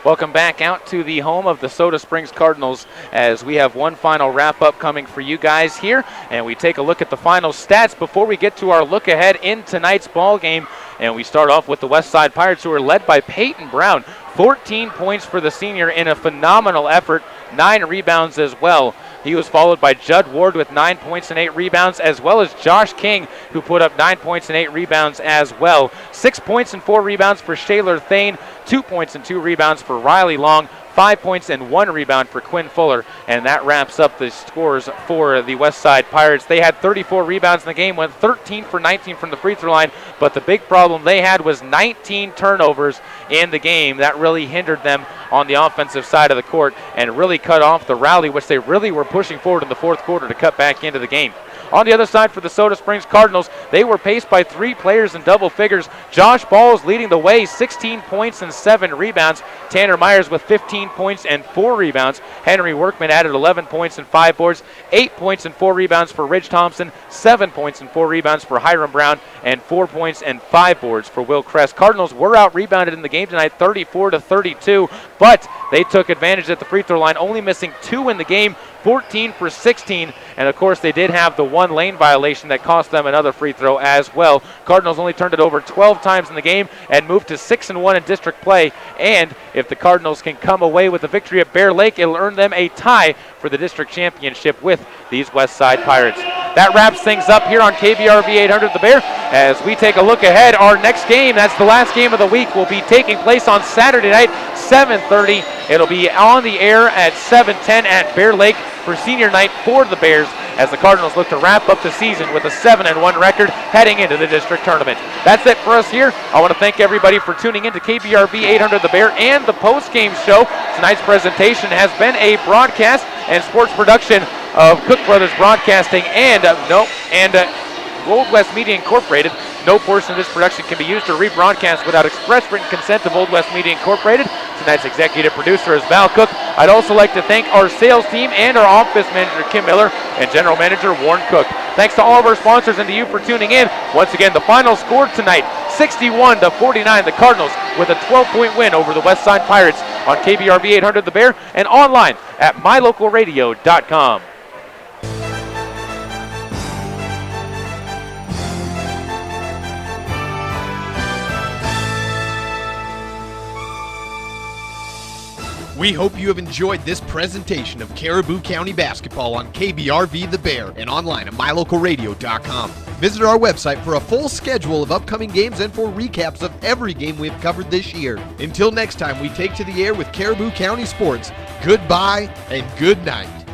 Speaker 2: Welcome back out to the home of the Soda Springs Cardinals as we have one final wrap-up coming for you guys here, and we take a look at the final stats before we get to our look ahead in tonight's ball game. And we start off with the West Side Pirates, who are led by Peyton Brown. 14 points for the senior in a phenomenal effort, 9 rebounds as well. He was followed by Judd Ward with 9 points and 8 rebounds, as well as Josh King, who put up 9 points and 8 rebounds as well. 6 points and 4 rebounds for Shaylor Thane, 2 points and 2 rebounds for Riley Long, 5 points and 1 rebound for Quinn Fuller, and that wraps up the scores for the West Side Pirates. They had 34 rebounds in the game, went 13 for 19 from the free throw line, but the big problem they had was 19 turnovers in the game. That really hindered them on the offensive side of the court and really cut off the rally, which they really were pushing forward in the fourth quarter to cut back into the game. On the other side for the Soda Springs Cardinals, they were paced by 3 players in double figures. Josh Balls leading the way, 16 points and 7 rebounds. Tanner Myers with 15 points and 4 rebounds. Henry Workman added 11 points and 5 boards, 8 points and 4 rebounds for Ridge Thompson, 7 points and 4 rebounds for Hiram Brown, and 4 points and 5 boards for Will Kress. Cardinals were out-rebounded in the game tonight, 34-32, but they took advantage at the free throw line, only missing 2 in the game, 14 for 16, and of course they did have the 1 lane violation that cost them another free throw as well. Cardinals only turned it over 12 times in the game and moved to 6-1 in district play, and if the Cardinals can come away with a victory at Bear Lake, it'll earn them a tie for the district championship with these West Side Pirates. That wraps things up here on KBRV 800 The Bear. As we take a look ahead, our next game, that's the last game of the week, will be taking place on Saturday night, 7:30. It'll be on the air at 7:10 at Bear Lake for senior night for the Bears, as the Cardinals look to wrap up the season with a 7-1 record heading into the district tournament. That's it for us here. I want to thank everybody for tuning in to KBRV 800 The Bear and the post-game show. Tonight's presentation has been a broadcast and sports production of Cook Brothers Broadcasting and Old West Media Incorporated. No portion of this production can be used or rebroadcast without express written consent of Old West Media Incorporated. Tonight's executive producer is Val Cook. I'd also like to thank our sales team and our office manager, Kim Miller, and general manager, Warren Cook. Thanks to all of our sponsors and to you for tuning in. Once again, the final score tonight, 61-49, the Cardinals with a 12-point win over the West Side Pirates on KBRV 800 The Bear and online at mylocalradio.com.
Speaker 1: We hope you have enjoyed this presentation of Caribou County basketball on KBRV The Bear and online at mylocalradio.com. Visit our website for a full schedule of upcoming games and for recaps of every game we've covered this year. Until next time we take to the air with Caribou County Sports, goodbye and good night.